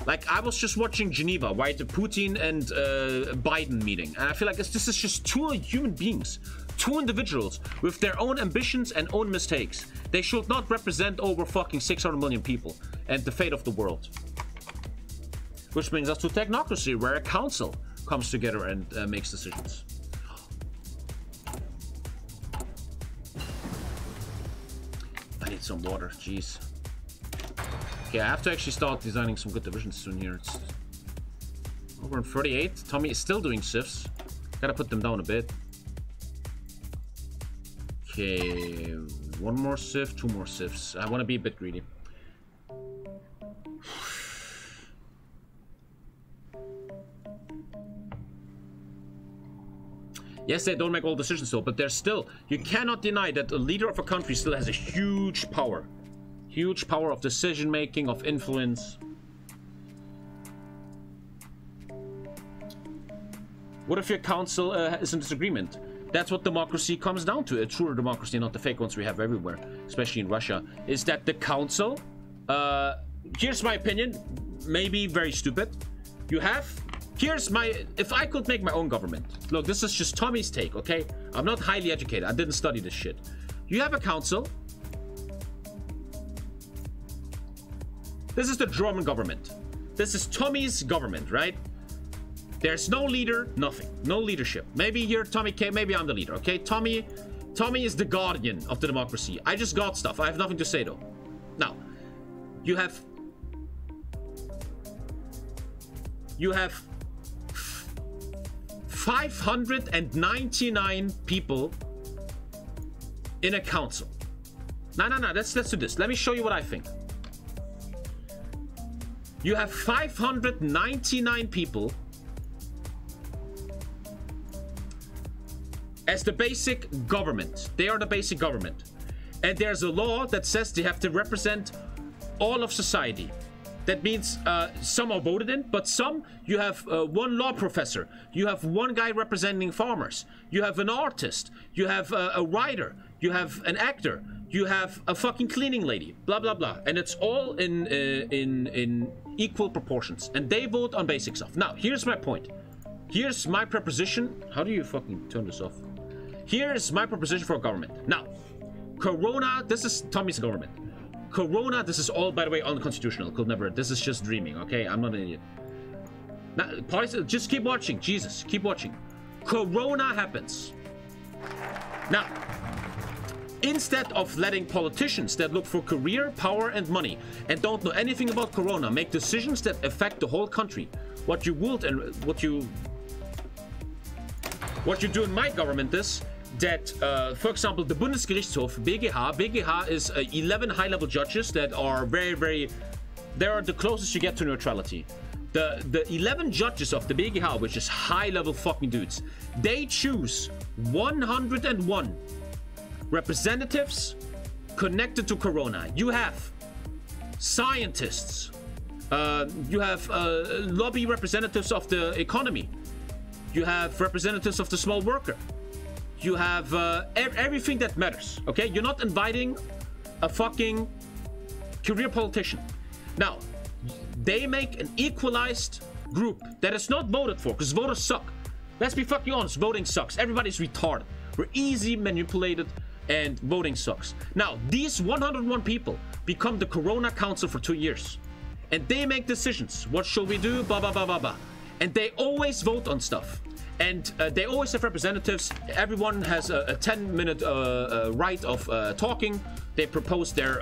Like, I was just watching Geneva, right? The Putin and Biden meeting. And I feel like this is just two human beings, two individuals with their own ambitions and own mistakes. They should not represent over fucking 600 million people and the fate of the world. Which brings us to technocracy, where a council comes together and makes decisions. I need some water, jeez. Okay, I have to actually start designing some good divisions soon here. It's over in 38. Tommy is still doing sifts. Gotta put them down a bit. Okay, one more sift, two more sifts. I want to be a bit greedy. Yes, they don't make all decisions though, but there's still, you cannot deny that a leader of a country still has a huge power. Huge power of decision making, of influence. What if your council is in disagreement? That's what democracy comes down to. A truer democracy, not the fake ones we have everywhere, especially in Russia, is that the council, here's my opinion, maybe very stupid. You have, here's my, if I could make my own government. Look, this is just Tommy's take, okay? I'm not highly educated. I didn't study this shit. You have a council. This is the German government. This is Tommy's government, right? There's no leader, nothing. No leadership. Maybe you're TommyKay, maybe I'm the leader, okay? Tommy is the guardian of the democracy. I just got stuff. I have nothing to say, though. Now, you have 599 people in a council. No, let's do this. Let me show you what I think. You have 599 people as the basic government. They are the basic government. And there's a law that says they have to represent all of society. That means some are voted in, but some, you have one law professor. You have one guy representing farmers. You have an artist. You have a writer. You have an actor. You have a fucking cleaning lady. Blah, blah, blah. And it's all in equal proportions. And they vote on basic stuff. Now, here's my point. Here's my proposition. How do you fucking turn this off? Here's my proposition for a government. Now, Corona, this is Tommy's government. Corona, this is all, by the way, unconstitutional. Could never, this is just dreaming, okay? I'm not an idiot. Now, just keep watching. Jesus, keep watching. Corona happens. Now, instead of letting politicians that look for career, power, and money and don't know anything about Corona make decisions that affect the whole country, what you would and what you do in my government is that, for example, the Bundesgerichtshof, BGH. BGH is 11 high-level judges that are very, they are the closest you get to neutrality. The 11 judges of the BGH, which is high-level fucking dudes, they choose 101 representatives connected to Corona. You have scientists, you have lobby representatives of the economy, you have representatives of the small worker, you have everything that matters. Okay, you're not inviting a fucking career politician. Now, they make an equalized group that is not voted for, because voters suck. Let's be fucking honest, voting sucks. Everybody's retarded. We're easy manipulated, and voting sucks. Now, these 101 people become the Corona Council for 2 years. And they make decisions. What shall we do? Blah, blah, blah, blah, blah. And they always vote on stuff. And they always have representatives. Everyone has a 10-minute right of talking. They propose their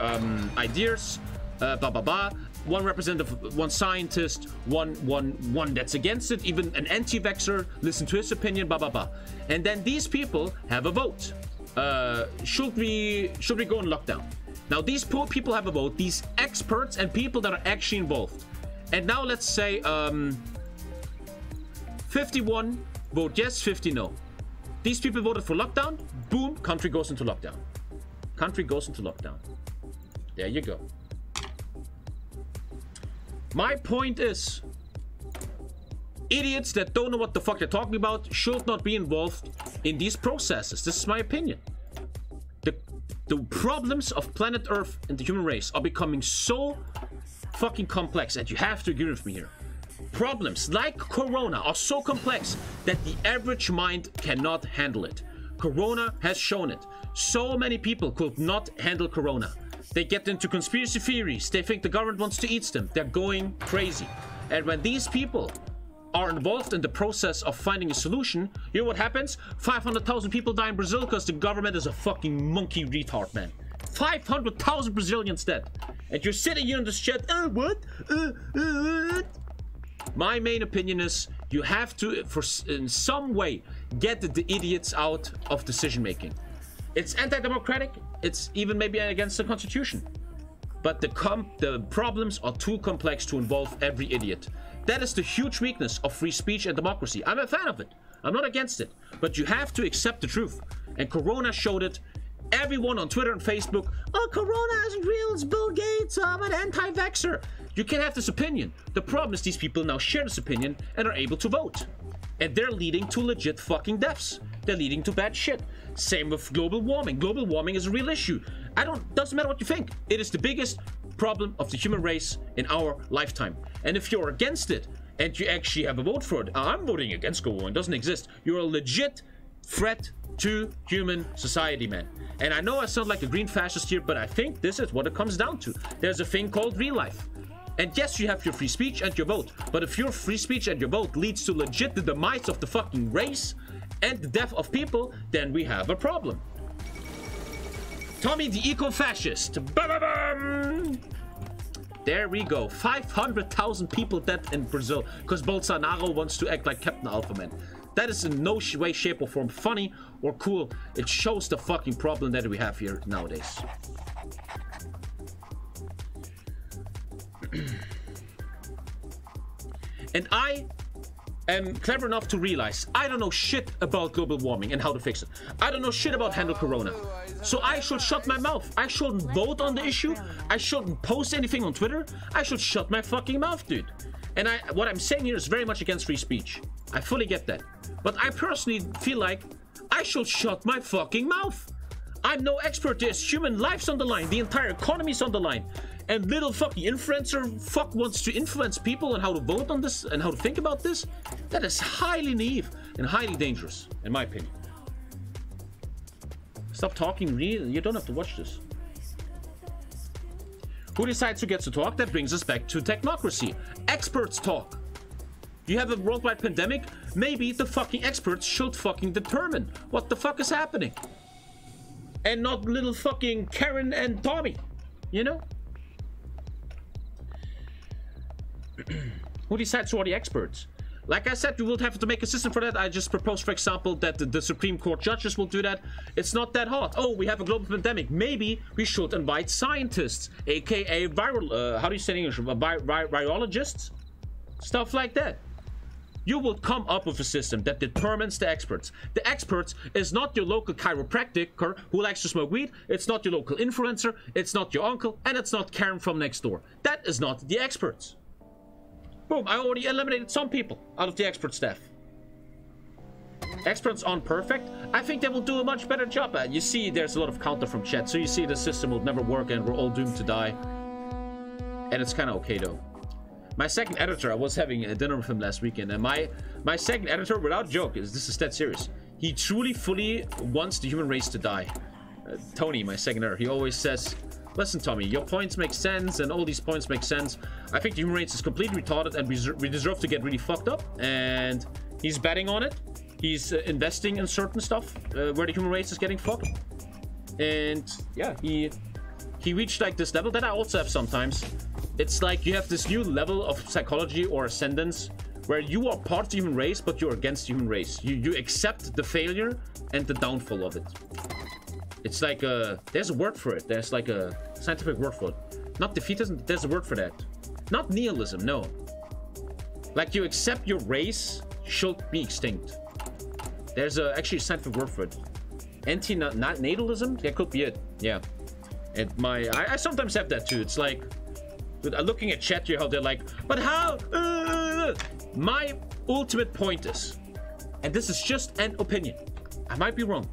ideas. Blah, blah, blah. One representative, one scientist, one that's against it, even an anti-vaxxer, listen to his opinion, blah, blah, blah. And then these people have a vote. Should we go in lockdown? Now, these poor people have a vote, these experts and people that are actually involved. And now let's say 51 vote yes, 50 no. These people voted for lockdown. Boom, country goes into lockdown. Country goes into lockdown. There you go. My point is, idiots that don't know what the fuck they're talking about should not be involved in these processes. This is my opinion. The problems of planet Earth and the human race are becoming so fucking complex that you have to agree with me here. Problems like Corona are so complex that the average mind cannot handle it. Corona has shown it. So many people could not handle Corona. They get into conspiracy theories. They think the government wants to eat them. They're going crazy. And when these people are involved in the process of finding a solution, you know what happens? 500,000 people die in Brazil because the government is a fucking monkey retard, man. 500,000 Brazilians dead. And you're sitting here in this chat, what? My main opinion is you have to, in some way, get the idiots out of decision making. It's anti-democratic. It's even maybe against the constitution. But the problems are too complex to involve every idiot. That is the huge weakness of free speech and democracy. I'm a fan of it. I'm not against it. But you have to accept the truth. And Corona showed it. Everyone on Twitter and Facebook, oh, Corona isn't real, it's Bill Gates, I'm an anti-vaxxer. You can have this opinion. The problem is these people now share this opinion and are able to vote. And they're leading to legit fucking deaths. They're leading to bad shit. Same with global warming. Global warming is a real issue. Doesn't matter what you think. It is the biggest problem of the human race in our lifetime. And if you're against it and you actually have a vote for it, I'm voting against global warming. It doesn't exist. You're a legit threat to human society, man. And I know I sound like a green fascist here, but I think this is what it comes down to. There's a thing called real life. And yes, you have your free speech and your vote. But if your free speech and your vote leads to legit the demise of the fucking race and the death of people, then we have a problem. Tommy the eco-fascist. There we go. 500,000 people dead in Brazil because Bolsonaro wants to act like Captain Alphaman. That is in no way, shape, or form funny or cool. It shows the fucking problem that we have here nowadays. And I am clever enough to realize I don't know shit about global warming and how to fix it. I don't know shit about handle Corona. So I should shut my mouth. I shouldn't vote on the issue. I shouldn't post anything on Twitter. I should shut my fucking mouth, dude. And what I'm saying here is very much against free speech. I fully get that. But I personally feel like I should shut my fucking mouth. I'm no expert. There's human lives on the line. The entire economy's on the line. And little fucking influencer fuck wants to influence people on how to vote on this and how to think about this. That is highly naive and highly dangerous, in my opinion. Stop talking, real. You don't have to watch this. Who decides who gets to talk? That brings us back to technocracy. Experts talk. You have a worldwide pandemic? Maybe the fucking experts should fucking determine what the fuck is happening. And not little fucking Karen and Tommy. You know? Who decides who are the experts? Like I said, we will have to make a system for that. I just proposed, for example, that the Supreme Court judges will do that. It's not that hard. Oh, we have a global pandemic. Maybe we should invite scientists, aka viral, how do you say in English? Virologists? Stuff like that. You will come up with a system that determines the experts. The experts is not your local chiropractor who likes to smoke weed. It's not your local influencer. It's not your uncle. And it's not Karen from next door. That is not the experts. Boom, I already eliminated some people out of the expert staff. Experts aren't perfect. I think they will do a much better job at it. You see, there's a lot of counter from chat. So you see the system will never work and we're all doomed to die. And it's kind of okay, though. My second editor, I was having a dinner with him last weekend, and my second editor, without joke, this is dead serious. He truly, fully wants the human race to die. Tony, my second editor, he always says, listen, Tommy, your points make sense, and all these points make sense. I think the human race is completely retarded, and we deserve to get really fucked up. And he's betting on it. He's investing in certain stuff where the human race is getting fucked. And yeah, he reached like this level that I also have sometimes. It's like you have this new level of psychology or ascendance where you are part of the human race, but you're against the human race. You accept the failure and the downfall of it. It's like there's a word for it. There's like a scientific word for it. Not defeatism, there's a word for that. Not nihilism, no. Like you accept your race should be extinct. There's actually a scientific word for it. Anti-natalism? That could be it, yeah. And I sometimes have that too. It's like, looking at chat here, how they're like, but how? My ultimate point is, and this is just an opinion, I might be wrong.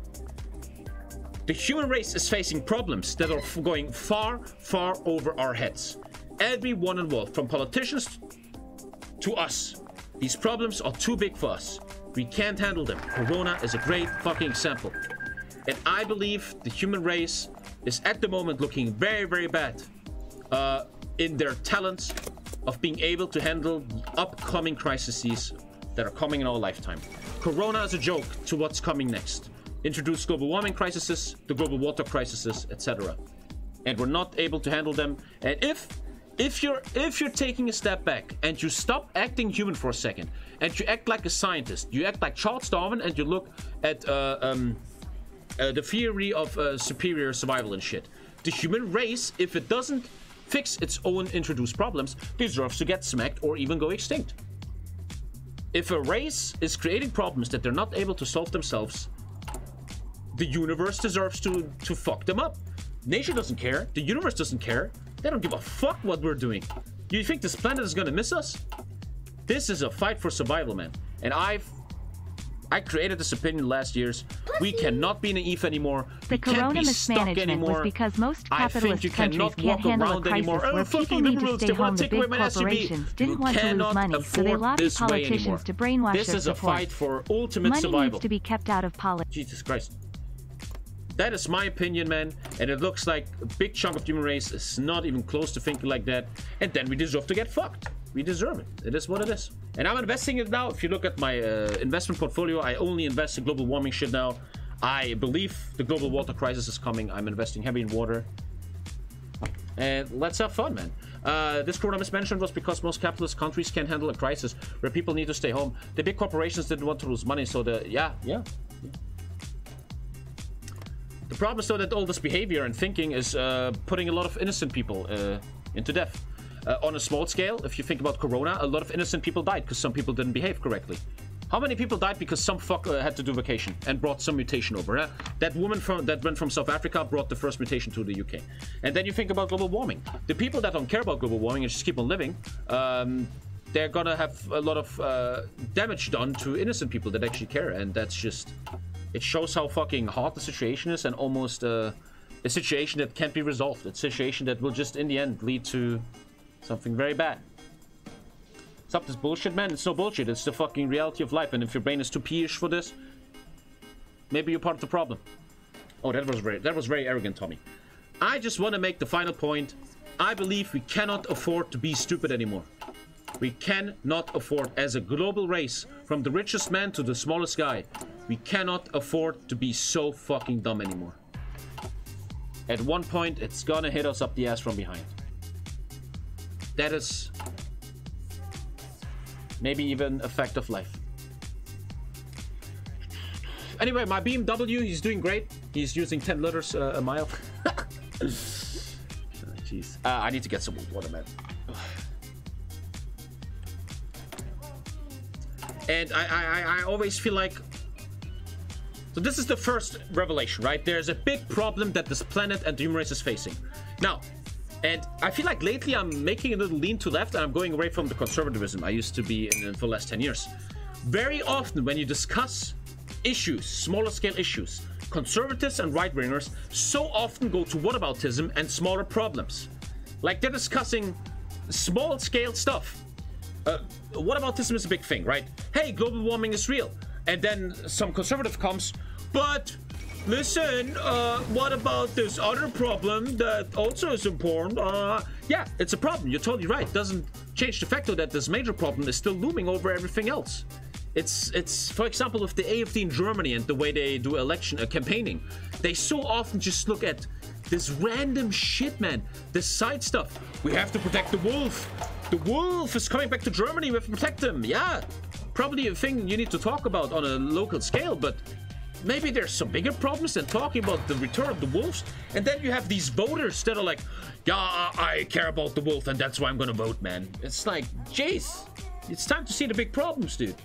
The human race is facing problems that are going far, far over our heads. Everyone involved, from politicians to us. These problems are too big for us. We can't handle them. Corona is a great fucking example. And I believe the human race is at the moment looking very, very bad in their talents of being able to handle the upcoming crises that are coming in our lifetime. Corona is a joke to what's coming next. Introduce global warming crises, the global water crises, etc. And we're not able to handle them. And if you're taking a step back and you stop acting human for a second and you act like a scientist, you act like Charles Darwin, and you look at the theory of superior survival and shit. The human race, if it doesn't fix its own introduced problems, deserves to get smacked or even go extinct. If a race is creating problems that they're not able to solve themselves, the universe deserves to fuck them up. Nature doesn't care. The universe doesn't care. They don't give a fuck what we're doing. Do you think this planet is gonna miss us? This is a fight for survival, man. And I created this opinion last years. We cannot be naive anymore. The corona mismanagement was because most capitalist countries can't handle a crisis where people need to stay home. The big corporations didn't want to lose money, so they lobbied politicians to brainwash their support. This is a fight for ultimate survival. Money needs to be kept out of politics. Jesus Christ. That is my opinion, man. And it looks like a big chunk of the human race is not even close to thinking like that. And then we deserve to get fucked. We deserve it. It is what it is. And I'm investing it now. If you look at my investment portfolio, I only invest in global warming shit now. I believe the global water crisis is coming. I'm investing heavy in water. And let's have fun, man. This corona mismanagement was because most capitalist countries can't handle a crisis where people need to stay home. The big corporations didn't want to lose money, so yeah. The problem is though that all this behavior and thinking is putting a lot of innocent people into death. On a small scale, if you think about Corona, a lot of innocent people died because some people didn't behave correctly. How many people died because some fuck had to do vacation and brought some mutation over? That woman that went from South Africa brought the first mutation to the UK. And then you think about global warming. The people that don't care about global warming and just keep on living, they're gonna have a lot of damage done to innocent people that actually care. And that's just... It shows how fucking hard the situation is, and almost a situation that can't be resolved. It's a situation that will just, in the end, lead to something very bad. Stop this bullshit, man. It's no bullshit. It's the fucking reality of life. And if your brain is too pee-ish for this, maybe you're part of the problem. Oh, that was very arrogant, Tommy. I just want to make the final point. I believe we cannot afford to be stupid anymore. We cannot afford, as a global race, from the richest man to the smallest guy, we cannot afford to be so fucking dumb anymore. At one point, it's gonna hit us up the ass from behind. That is maybe even a fact of life. Anyway, my BMW, he's doing great. He's using 10 liters a mile. Jeez. I need to get some water, man. And I always feel like... So this is the first revelation, right? There's a big problem that this planet and the human race is facing. Now, and I feel like lately I'm making a little lean to left and I'm going away from the conservatism I used to be in for the last 10 years. Very often when you discuss issues, smaller scale issues, conservatives and right-wingers so often go to whataboutism and smaller problems. Like they're discussing small scale stuff. Whataboutism is a big thing, right? Hey, global warming is real. And then some conservative comes, but listen, what about this other problem that also is important? Yeah, it's a problem. You're totally right. Doesn't change the fact though that this major problem is still looming over everything else. It's for example, with the AfD in Germany and the way they do election campaigning, they so often just look at this random shit, man. This side stuff. We have to protect the wolf. The wolf is coming back to Germany. We have to protect him. Yeah, probably a thing you need to talk about on a local scale, but maybe there's some bigger problems than talking about the return of the wolves. And then you have these voters that are like, yeah, I care about the wolf and that's why I'm gonna vote, man. It's like, jeez, it's time to see the big problems, dude.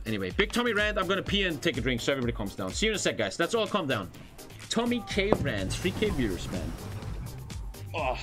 Anyway, big Tommy rant. I'm gonna pee and take a drink so everybody calms down. See you in a sec, guys. Let's all calm down. TommyKay rants, 3K viewers, man. Oh.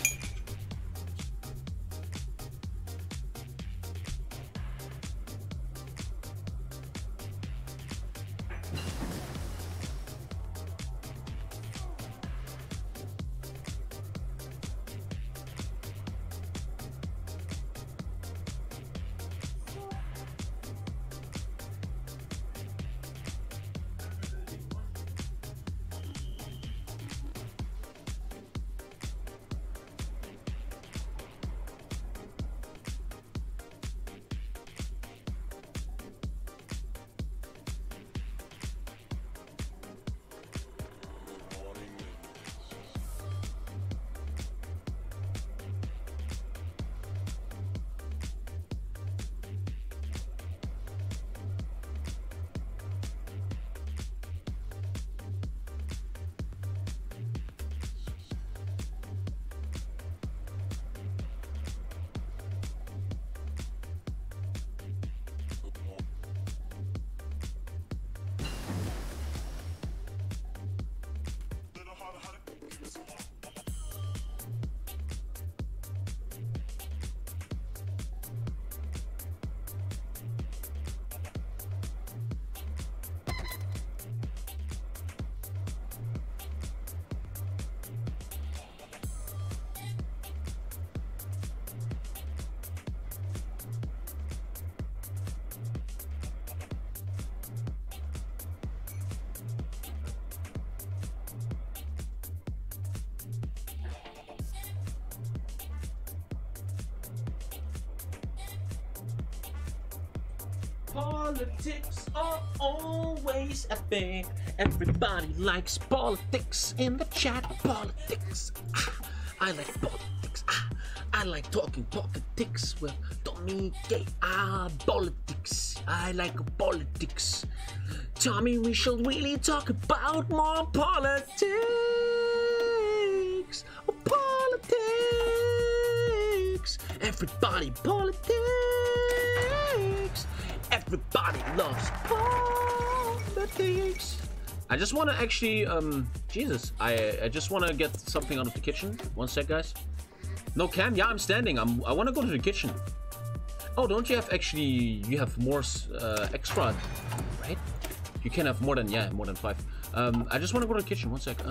Politics are always epic. Everybody likes politics in the chat. Politics. I like politics. I like talking politics. Well, TommyKay. Politics. I like politics. Tommy, we shall really talk about more politics. Politics. Everybody politics. Everybody loves politics. I just want to actually, Jesus, I just want to get something out of the kitchen. One sec, guys. No cam? Yeah, I'm standing. I want to go to the kitchen. Oh, don't you have actually, you have more extra, right? You can have more than, yeah, more than 5. I just want to go to the kitchen. One sec.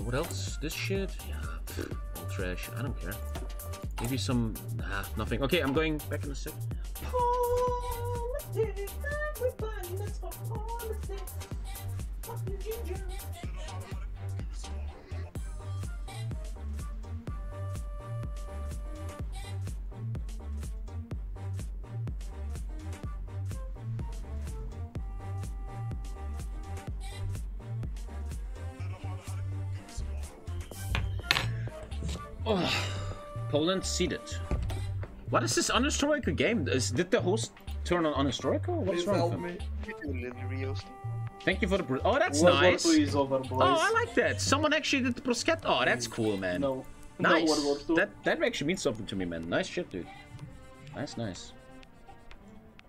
What else? This shit? Yeah, all trash. I don't care. Maybe some... Nah, nothing. Okay, I'm going back in a sec. Politics, everybody, let's talk politics. Fucking ginger. Oh, Poland seeded. What is this unhistorical game? Did the host turn on unhistorical? What's wrong with him? Thank you for the... Oh, that's nice. Oh, I like that. Someone actually did the bruschetta. Oh, that's cool, man. No. Nice. That actually means something to me, man. Nice shit, dude. Nice.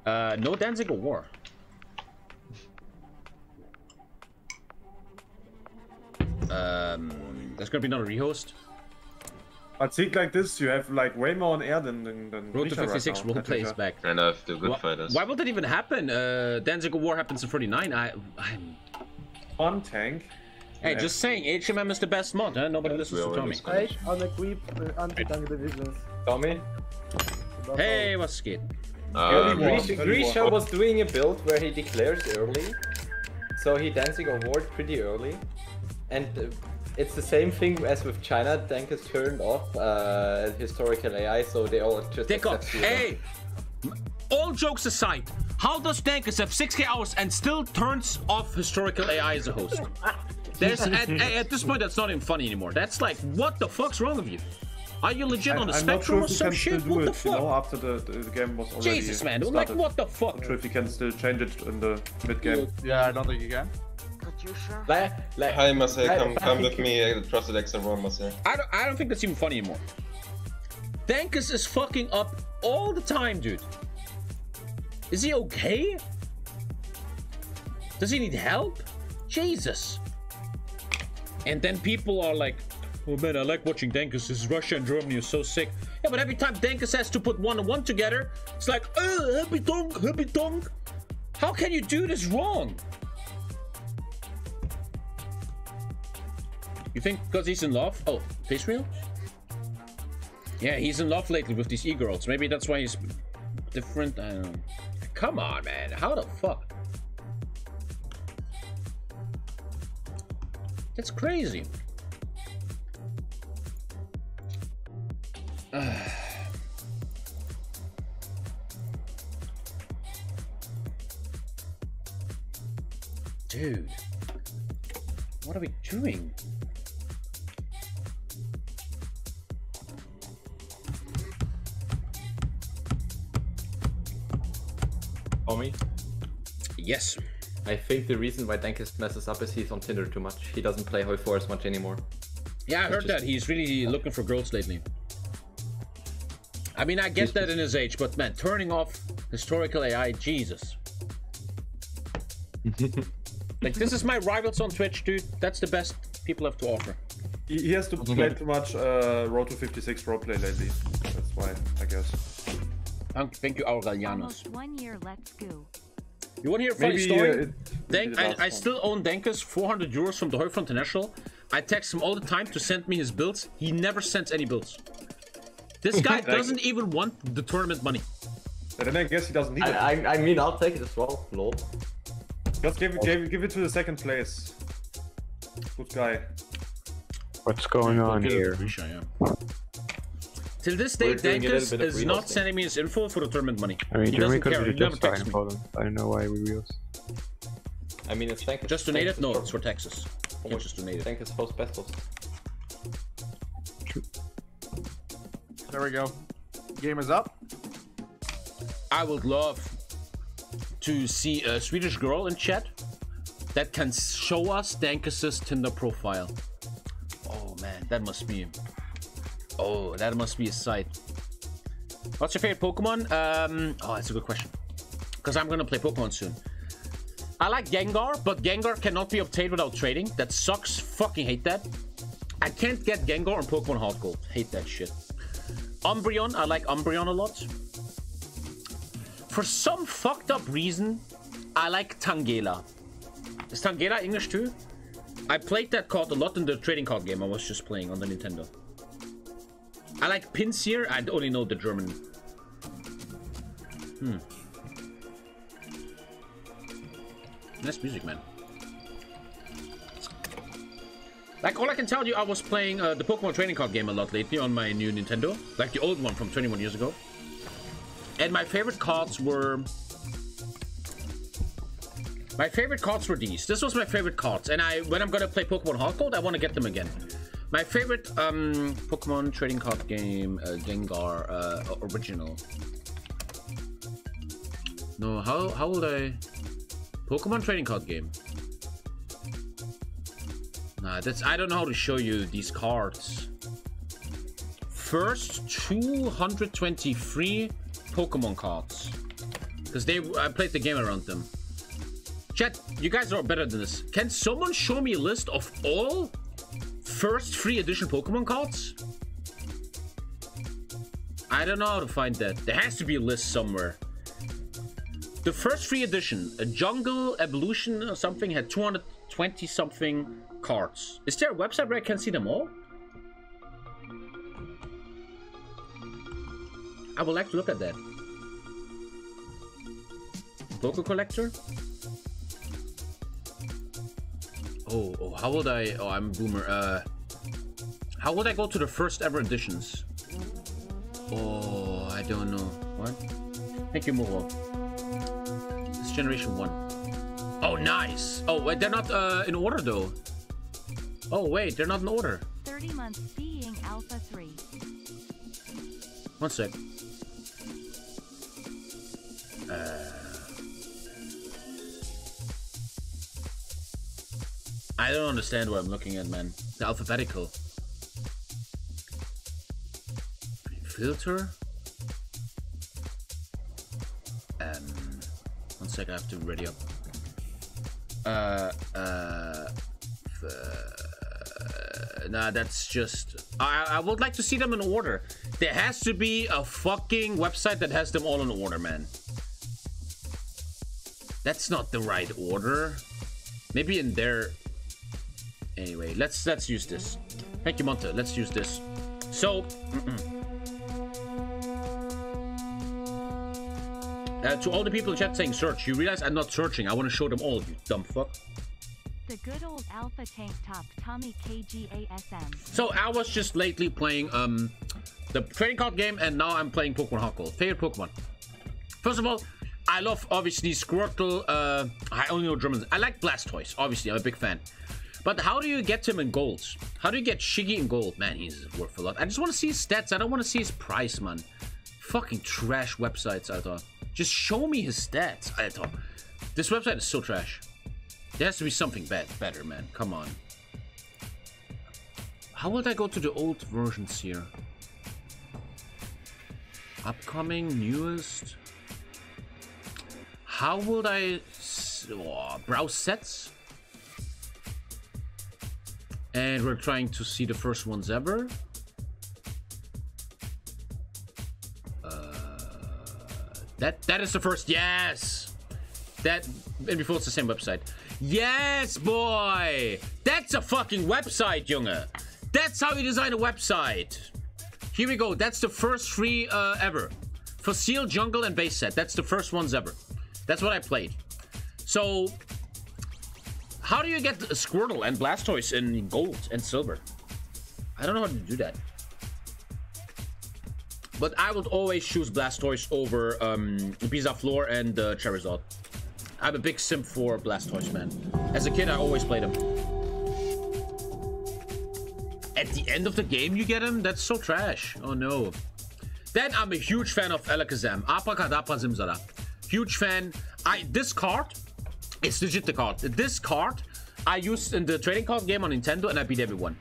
No Danzig or War. There's gonna be another rehost. I think like this, you have like way more on air than Road to 56 right role plays back. And I have the good fighters. Why would that even happen? Danzig War happens in 39. I'm on tank. Hey, just saying, HMM is the best mod, huh? Nobody listens to Tommy. Hey, unequipped anti-tank divisions. Tommy? Hey, what's good? Grisha was doing a build where he declares early. So he Danzig Award pretty early. And it's the same thing as with China. Tank is turned off historical AI, so they all just Hey! All jokes aside, how does Dankus have 6k hours and still turns off historical AI as a host? At this point, that's not even funny anymore. That's like, what the fuck's wrong with you? Are you legit on the spectrum or some shit? What the fuck? After the game was already Jesus, man. Like, what the fuck? Not sure if you can still change it in the mid-game. Yeah, I don't think you can. Hi, Marcel. Come with me. I trusted extra wrong, Marcel. I don't think that's even funny anymore. Dankus is fucking up all the time, dude. Is he okay? Does he need help? Jesus. And then people are like, oh man, I like watching Dankus. This Russia and Germany is so sick. Yeah, but every time Dankus has to put 1 and 1 together, it's like, happy tongue. How can you do this wrong? You think because he's in love? Oh, face real? Yeah, he's in love lately with these e-girls. Maybe that's why he's different. I don't know. Come on, man. How the fuck? That's crazy. Dude. What are we doing? Tommy? Yes. I think the reason why Dankus messes up is he's on Tinder too much. He doesn't play HOI4 as much anymore. Yeah, I heard that. He's really looking for girls lately. I mean, I get that in his age, but man, turning off historical AI, Jesus. Like, this is my rivals on Twitch, dude. That's the best people have to offer. He has to play too much Road to 56 roleplay lately. That's why, I guess. Thank you, Aurelianos. Almost 1 year, let's go. You want to hear a funny story? I still own Dankus 400 euros from the HOI4 International. I text him all the time to send me his builds. He never sends any builds. This guy doesn't even want the tournament money. And then I guess he doesn't need it. I mean, I'll take it as well, lol. Just give it to the second place. Good guy. What's going on here? Till this day, Dankus is not sending me his info for the tournament money. I mean, he doesn't care. He never texts texts me. I don't know why we reels. I mean, it's Dankus. Just donate it? No, it's for Texas. You can't just donate it. Dankus host pesos. There we go. Game is up. I would love to see a Swedish girl in chat that can show us Dankus's Tinder profile. Oh man, that must be... Oh, that must be a sight. What's your favorite Pokemon? Oh, that's a good question. Because I'm gonna play Pokemon soon. I like Gengar, but Gengar cannot be obtained without trading. That sucks. Fucking hate that. I can't get Gengar on Pokemon Heart Gold. Hate that shit. Umbreon, I like Umbreon a lot. For some fucked up reason, I like Tangela. Is Tangela English too? I played that card a lot in the trading card game I was just playing on the Nintendo. I like Pinsir. I only know the German. Nice music, man. Like, all I can tell you, I was playing the Pokemon trading card game a lot lately on my new Nintendo. Like the old one from 21 years ago. And my favorite cards were... these. This was my favorite cards. And when I'm gonna play Pokemon Heart Gold, I want to get them again. My favorite Pokemon trading card game, Gengar original. No, how would I? Pokemon trading card game. Nah, that's I don't know how to show you these cards. First 223 Pokemon cards, because I played the game around them. Chat, you guys are better than this. Can someone show me a list of all first free edition Pokemon cards? I don't know how to find that. There has to be a list somewhere. The first free edition, a Jungle Evolution or something, had 220 something cards. Is there a website where I can see them all? I would like to look at that. Poké Collector? Oh, how would I... Oh, I'm a boomer. How would I go to the first ever editions? Oh, I don't know. What? Thank you, Muro. This is Generation 1. Oh, nice! Oh, wait, they're not in order, though. Oh, wait, they're not in order. 30 months being Alpha 3. One sec. I don't understand what I'm looking at, man. The alphabetical. Filter? One sec, I have to ready up. Nah, that's just... I would like to see them in order. There has to be a fucking website that has them all in order, man. That's not the right order. Maybe in there... Anyway, let's use this. Thank you, Monte. Let's use this. So... to all the people in chat saying search, you realize I'm not searching. I want to show them all, you dumb fuck. The good old Alpha Tank Top TommyKayVODs. So I was just lately playing the trading card game, and now I'm playing Pokemon Hardcore. Favorite Pokemon. First of all, I love obviously Squirtle. I only know German. I like Blastoise. Obviously, I'm a big fan. But how do you get him in gold? How do you get Shiggy in gold? Man, he's worth a lot. I just want to see his stats. I don't want to see his price, man. Fucking trash websites, Alter. Just show me his stats, Alter. This website is so trash. There has to be something better, man. Come on. How would I go to the old versions here? Upcoming, newest. How would I browse sets? And we're trying to see the first ones ever. That is the first. Yes. That and before it's the same website. Yes, boy. That's a fucking website, Junge. That's how you design a website. Here we go. That's the first free ever. Fossil, Jungle, and base set. That's the first ones ever. That's what I played. So, how do you get Squirtle and Blastoise in gold and silver? I don't know how to do that. But I would always choose Blastoise over Bizarflor and Charizard. I'm a big simp for Blastoise, man. As a kid, I always played him. At the end of the game, you get him? That's so trash. Oh, no. Then I'm a huge fan of Alakazam. Abracadabra Zimzala. Huge fan. This card, it's legit the card. This card, I used in the trading card game on Nintendo, and I beat everyone.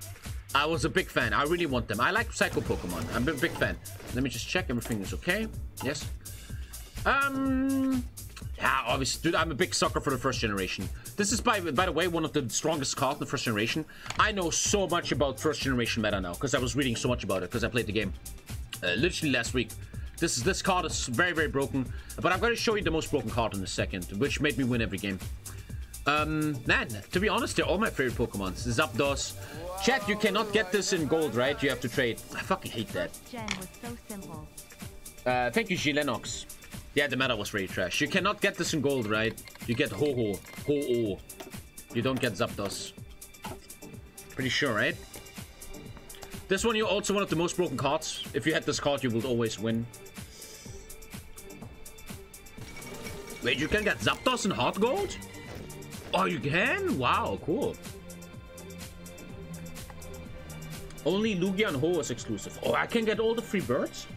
I was a big fan. I really want them. I like Psycho Pokemon. I'm a big fan. Let me just check. Everything is okay. Yes. Yeah, obviously, dude, I'm a big sucker for the first generation. This is, by the way, one of the strongest cards in the first generation. I know so much about first generation meta now, because I was reading so much about it, because I played the game literally last week. This card is very, very broken, but I'm going to show you the most broken card in a second, which made me win every game. Man, to be honest, they're all my favorite Pokemon. Zapdos. Chat, you cannot get this in gold, right? You have to trade. I fucking hate that. Gen was so simple. Thank you, G Lennox. Yeah, the meta was really trash. You cannot get this in gold, right? You get Ho-Oh. Ho-Oh. You don't get Zapdos. Pretty sure, right? This one, you're also one of the most broken cards. If you had this card, you would always win. Wait, you can get Zapdos in hard gold? Oh, you can? Wow, cool. Only Lugia and Ho is exclusive. Oh, I can get all the free birds?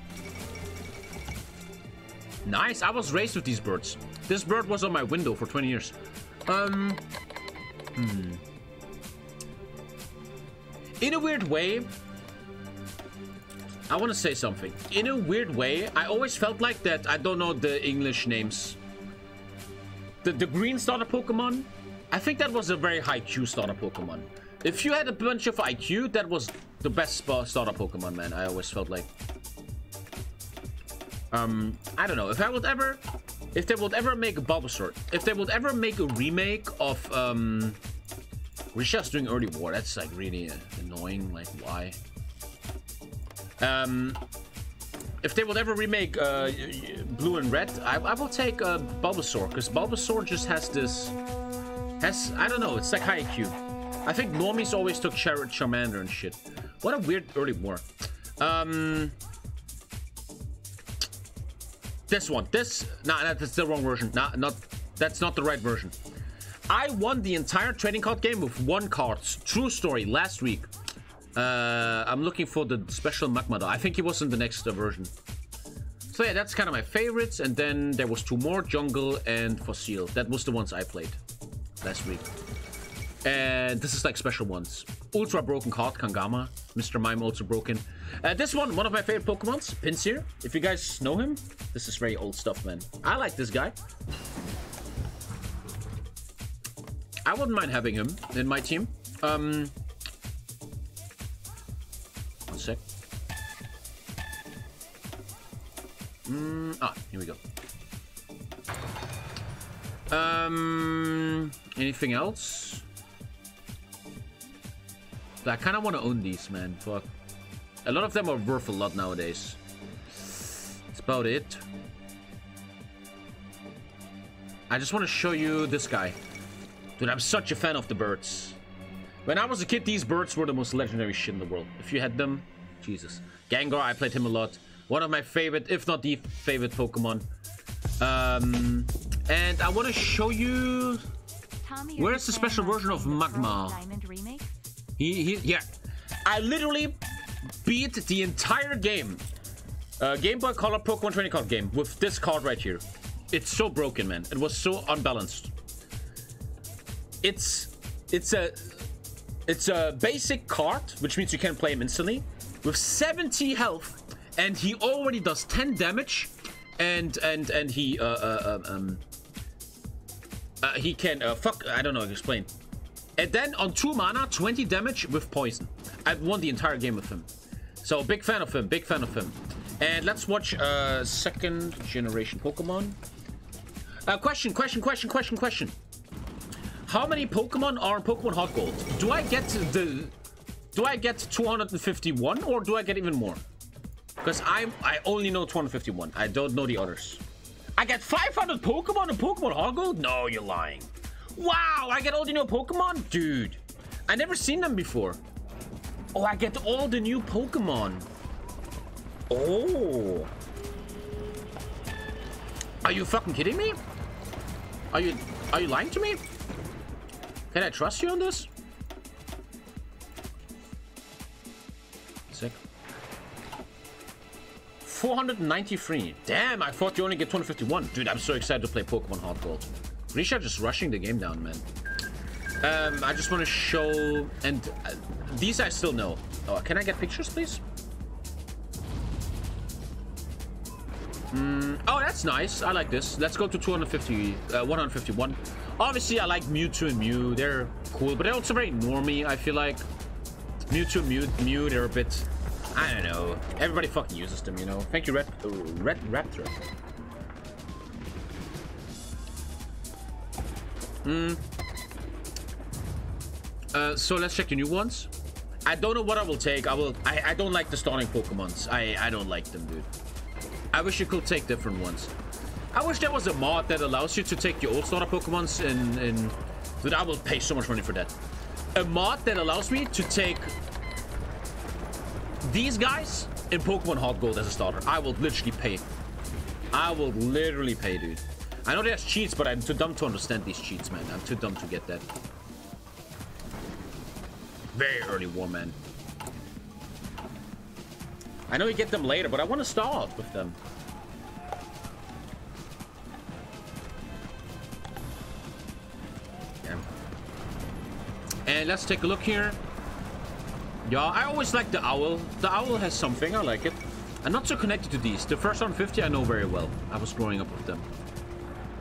Nice, I was raised with these birds. This bird was on my window for 20 years. In a weird way, I want to say something. In a weird way, I always felt like that. I don't know the English names. The green starter Pokemon, I think that was a very high Q starter Pokemon. If you had a bunch of IQ, that was the best starter Pokemon, man. I always felt like. I don't know if they would ever make a Bulbasaur, if they would ever make a remake of we're just doing early war. That's like really annoying. Like why? If they would ever remake Blue and Red, I will take Bulbasaur, because Bulbasaur just has this. I don't know. It's like high IQ. I think normies always took Charmander and shit. What a weird early war. This one. Nah, that's the wrong version. That's not the right version. I won the entire trading card game with 1 card. True story. Last week. I'm looking for the special Magmar. I think he was in the next version. So yeah, that's kind of my favorites. And then there was 2 more, Jungle and Fossil. That was the ones I played last week. And this is like special ones. Ultra broken card, Kangama. Mr. Mime also broken. This one of my favorite Pokemons, Pinsir. If you guys know him, this is very old stuff, man. I like this guy. I wouldn't mind having him in my team. One sec. Here we go. Anything else? I kind of want to own these, man. Fuck. A lot of them are worth a lot nowadays. That's about it. I just want to show you this guy. Dude, I'm such a fan of the birds. When I was a kid, these birds were the most legendary shit in the world. If you had them, Jesus. Gengar, I played him a lot. One of my favorite, if not the favorite Pokemon. And I want to show you... Where's the special version of Magmar? Yeah. I literally beat the entire game. Game Boy Color Pokemon Trading Card game with this card right here. It's so broken, man. It was so unbalanced. It's a basic card, which means you can play him instantly, with 70 health, and he already does 10 damage, and he can I don't know how to explain. And then on 2 mana, 20 damage with poison. I've won the entire game with him. So big fan of him, big fan of him. And let's watch 2nd generation Pokemon. Question. How many Pokemon are in Pokemon Hot Gold? Do I get 251 or do I get even more? Because I only know 251. I don't know the others. I get 500 Pokemon in Pokemon Hot Gold? No, you're lying. Wow, I get all the new Pokemon? Dude, I never seen them before. Oh, I get all the new Pokemon. Oh. Are you fucking kidding me? Are you lying to me? Can I trust you on this? Sick. 493. Damn, I thought you only get 251. Dude, I'm so excited to play Pokemon Hot Gold. Risha just rushing the game down, man. I just want to show... And these I still know. Oh, can I get pictures, please? Oh, that's nice. I like this. Let's go to 151. Obviously, I like Mewtwo and Mew. They're cool, but they're also very normie, I feel like. Mewtwo and Mew, they're a bit... I don't know. Everybody fucking uses them, you know. Thank you, Red Raptor. So let's check the new ones. I don't know what I will take. I don't like the starting Pokemons. I don't like them, dude. I wish you could take different ones. I wish there was a mod that allows you to take your old starter Pokemons in... Dude, I will pay so much money for that. A mod that allows me to take these guys in Pokemon Hot Gold as a starter. I will literally pay. I will literally pay, dude. I know there's cheats, but I'm too dumb to understand these cheats, man. I'm too dumb to get that. Very early war, man. I know you get them later, but I want to start with them. Yeah. And let's take a look here. Yeah, I always like the owl. The owl has something, I like it. I'm not so connected to these. The first 150 I know very well. I was growing up with them.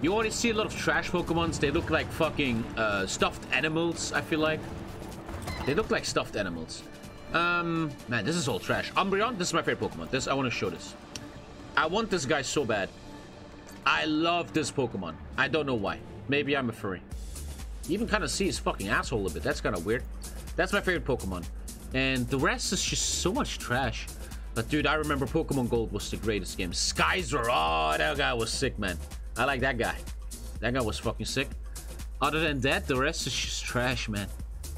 You already see a lot of trash Pokemons. They look like fucking stuffed animals, I feel like. They look like stuffed animals. Man, this is all trash. Umbreon, this is my favorite Pokemon. This, I want to show this. I want this guy so bad. I love this Pokemon. I don't know why. Maybe I'm a furry. You even kind of see his fucking asshole a bit. That's kind of weird. That's my favorite Pokemon. And the rest is just so much trash. But dude, I remember Pokemon Gold was the greatest game. Skyzer, oh, that guy was sick, man. I like that guy. That guy was fucking sick. Other than that, the rest is just trash, man.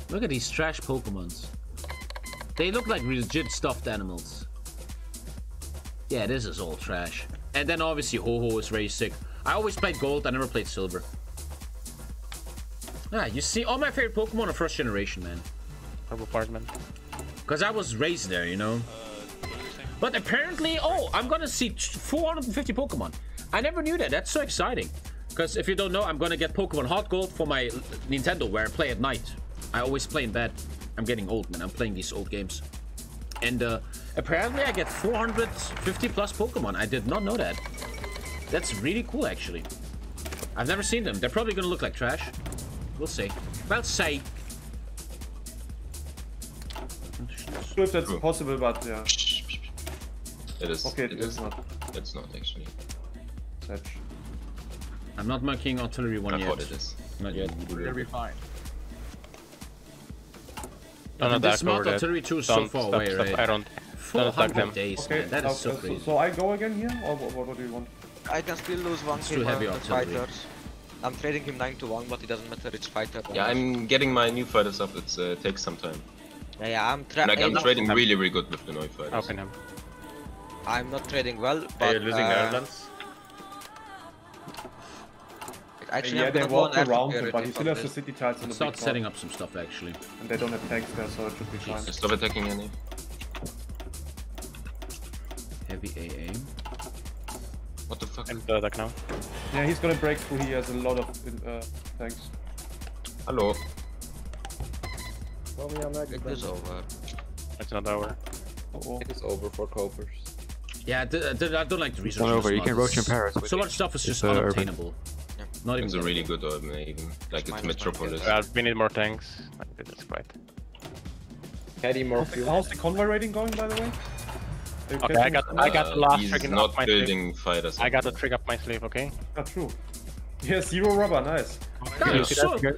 Look at these trash Pokemons. They look like legit stuffed animals. Yeah, this is all trash. And then obviously Ho-Oh is very sick. I always played Gold, I never played Silver. Ah, you see, all my favorite Pokemon are first generation, man. Apartment. Because I was raised there, you know. But apparently, oh, I'm gonna see 450 Pokemon. I never knew that. That's so exciting. Because if you don't know, I'm gonna get Pokemon Heart Gold for my Nintendo where I play at night. I always play in bed. I'm getting old, man. I'm playing these old games. And apparently I get 450 plus Pokemon. I did not know that. That's really cool, actually. I've never seen them. They're probably gonna look like trash. We'll see. Well, say. Sure if that's possible, but yeah. It is. Okay, it is not. It's not actually. Touch. I'm not marking artillery one yet. I thought it is. Not yet. It'll be fine. This smart artillery 2 is so far away, right? I don't. 400 days, Okay, man. That is so crazy. So I go again here, or what do you want? I can still lose 1k on the fighters. I'm trading him 9 to 1, but it doesn't matter, it's fighter. Yeah, I'm getting my new fighters up. It takes some time. Yeah, I'm trading really, really good with the new fighters. Open him. I'm not trading well, but... Are you losing Irelands? Actually, yeah, I'm they gonna walk go on around Africa it, but he still has the this. city tiles in the Start big setting board. up some stuff, actually. And they don't have tanks there, so it should be fine. Stop attacking any. Heavy AA. What the fuck? And attack now. Yeah, he's gonna break through. He has a lot of tanks. Hello. It is over. It's not over. It is over for Copers. Yeah, I don't like the research. It's not over. You can roach in Paris. So much stuff is just unobtainable. Yeah. Not even. It's a really good urban, even. Like it's Metropolis. We need more tanks. Like, this is quite. Caddy more fuel. How's the convoy rating going, by the way? Okay, I got the last he's trick not up my building sleeve. fighters. I got the trick up my sleeve, okay? Not true. Yeah, 0 rubber, nice.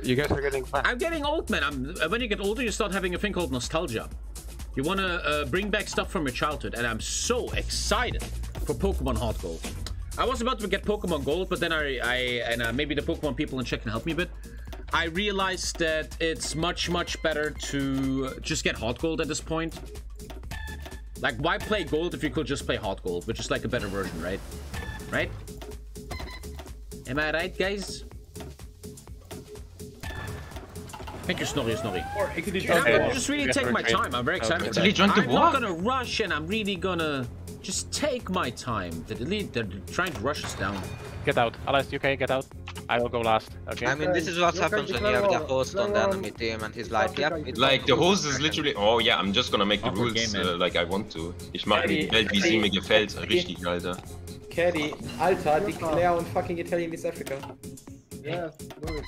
You guys are getting fat. I'm getting old, man. When you get older, you start having a thing called nostalgia. You want to bring back stuff from your childhood, and I'm so excited for Pokemon Heart Gold. I was about to get Pokemon Gold, but then maybe the Pokemon people in chat can help me a bit. I realized that it's much better to just get Heart Gold at this point. Like, why play Gold if you could just play Heart Gold, which is like a better version, right? Right? Am I right, guys? Thank you, Snorri. Or it could be I'm gonna just really take my time. I'm very excited. I'm not gonna rush, and I'm really gonna just take my time. They're trying to rush us down. Get out. Alice, UK, get out. I will go last, okay? I mean, this is what happens when you have the host on the enemy team and he's like, yep. Like, the host is literally, oh yeah, I'm just gonna make the rules like I want to. Ich mache die Welt, wie sie mir gefällt. Richtig, Alter. Caddy, Alter, declare on fucking Italian East Africa. Yeah, do it.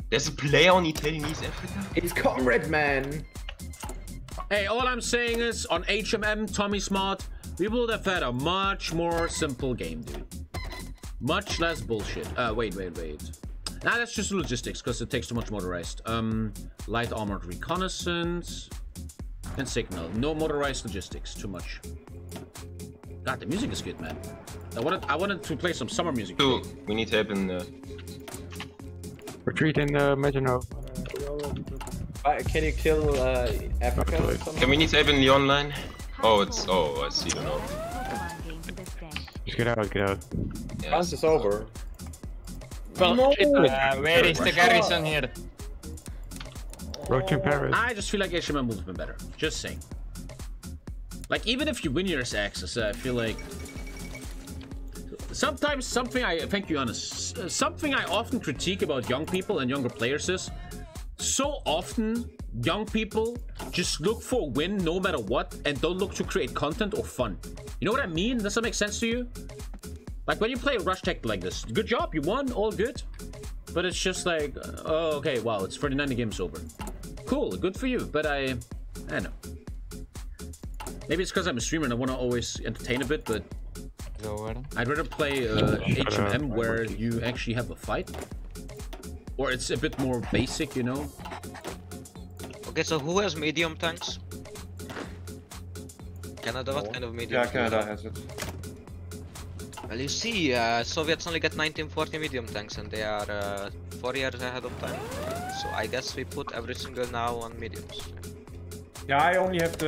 There's a player on Italian East Africa? It's Comrade, man! Hey, all I'm saying is, on HMM, Tommy Smart, we would have had a much more simple game, dude. Much less bullshit. Wait. Nah, that's just logistics, because it takes too much motorized. Light armored reconnaissance. And signal. No motorized logistics. Too much. God, the music is good, man. I wanted to play some summer music. Dude, we need help in Retreat in Maginot. Can you kill Africa? Can we need help in the online? Oh, I see the note. Just get out. Yes. France is over. Well, no. Where is the garrison here? Roach in Paris. I just feel like HMM would have been better. Just saying. Like, even if you win your access, I feel like sometimes something I often critique about young people and younger players is so often young people just look for a win no matter what and don't look to create content or fun. You know what I mean? Does that make sense to you? Like when you play a rush tech like this, good job, you won, all good. But it's just like, oh, okay, wow, it's 39, the game's over. Cool, good for you, but I don't know. Maybe it's because I'm a streamer and I want to always entertain a bit, but I'd rather play HMM where you actually have a fight. Or it's a bit more basic, you know? Okay, so who has medium tanks? Canada, what kind of medium? Yeah, Canada has it. Well, you see, Soviets only get 1940 medium tanks and they are 4 years ahead of time. So I guess we put every single now on mediums. Yeah, I only have the,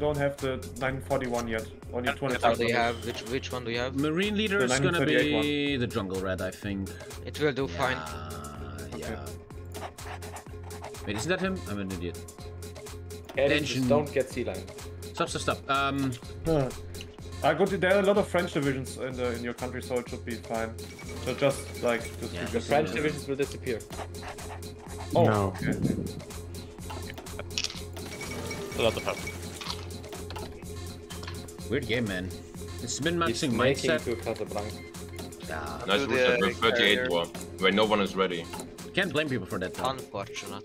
don't have the 1941 yet. Only 20. Do you have, which one do you have? Marine leader is gonna be the jungle red, I think. It will do fine. Yeah. Wait, isn't that him? I'm an idiot. Engine. Don't get sea line. Stop. I got there are a lot of French divisions in your country, so it should be fine. So just like the French divisions will disappear. Oh, no. Okay. A lot of help. Weird game, man. It's min-maxing mindset. Nice rooster with 38 war, where no one is ready. Can't blame people for that though. Unfortunate.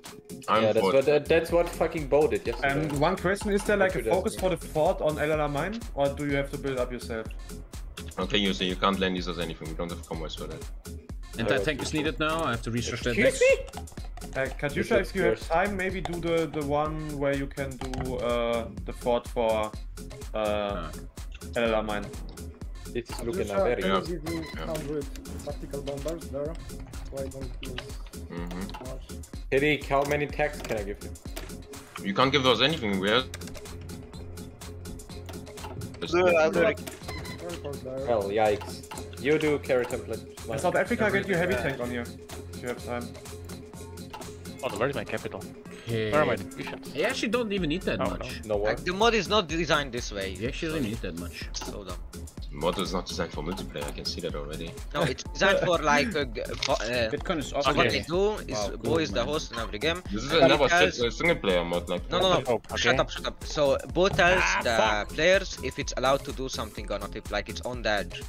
Yeah, that's what fucking Bo did yesterday. And one question, is there like a focus for the fort on LLR mine, or do you have to build up yourself? Okay, you say you can't land these as anything, we don't have combos for that. Anti-tank is needed now, I have to research that next. Katyusha, if you have time, maybe do the one where you can do the fort for LLR mine. It's looking very good. Give me 100 tactical bombers there. Why don't you much? Eric, how many tags can I give you? You can't give us anything, we have... Well, yikes. You do carry template. South Africa, get you heavy tank on you, if you have time. Oh, where's my capital? Okay. Where are my divisions? You actually don't even need that much. No what? Like, the mod is not designed this way. You actually don't need that much. So dumb. Mod is not designed for multiplayer, I can see that already. No, it's designed for like... Bitcoin is so what they do is Bo is the host in every game. This is another single player mod, like... No. Shut up. So Bo tells the players if it's allowed to do something or not, if like it's on the edge.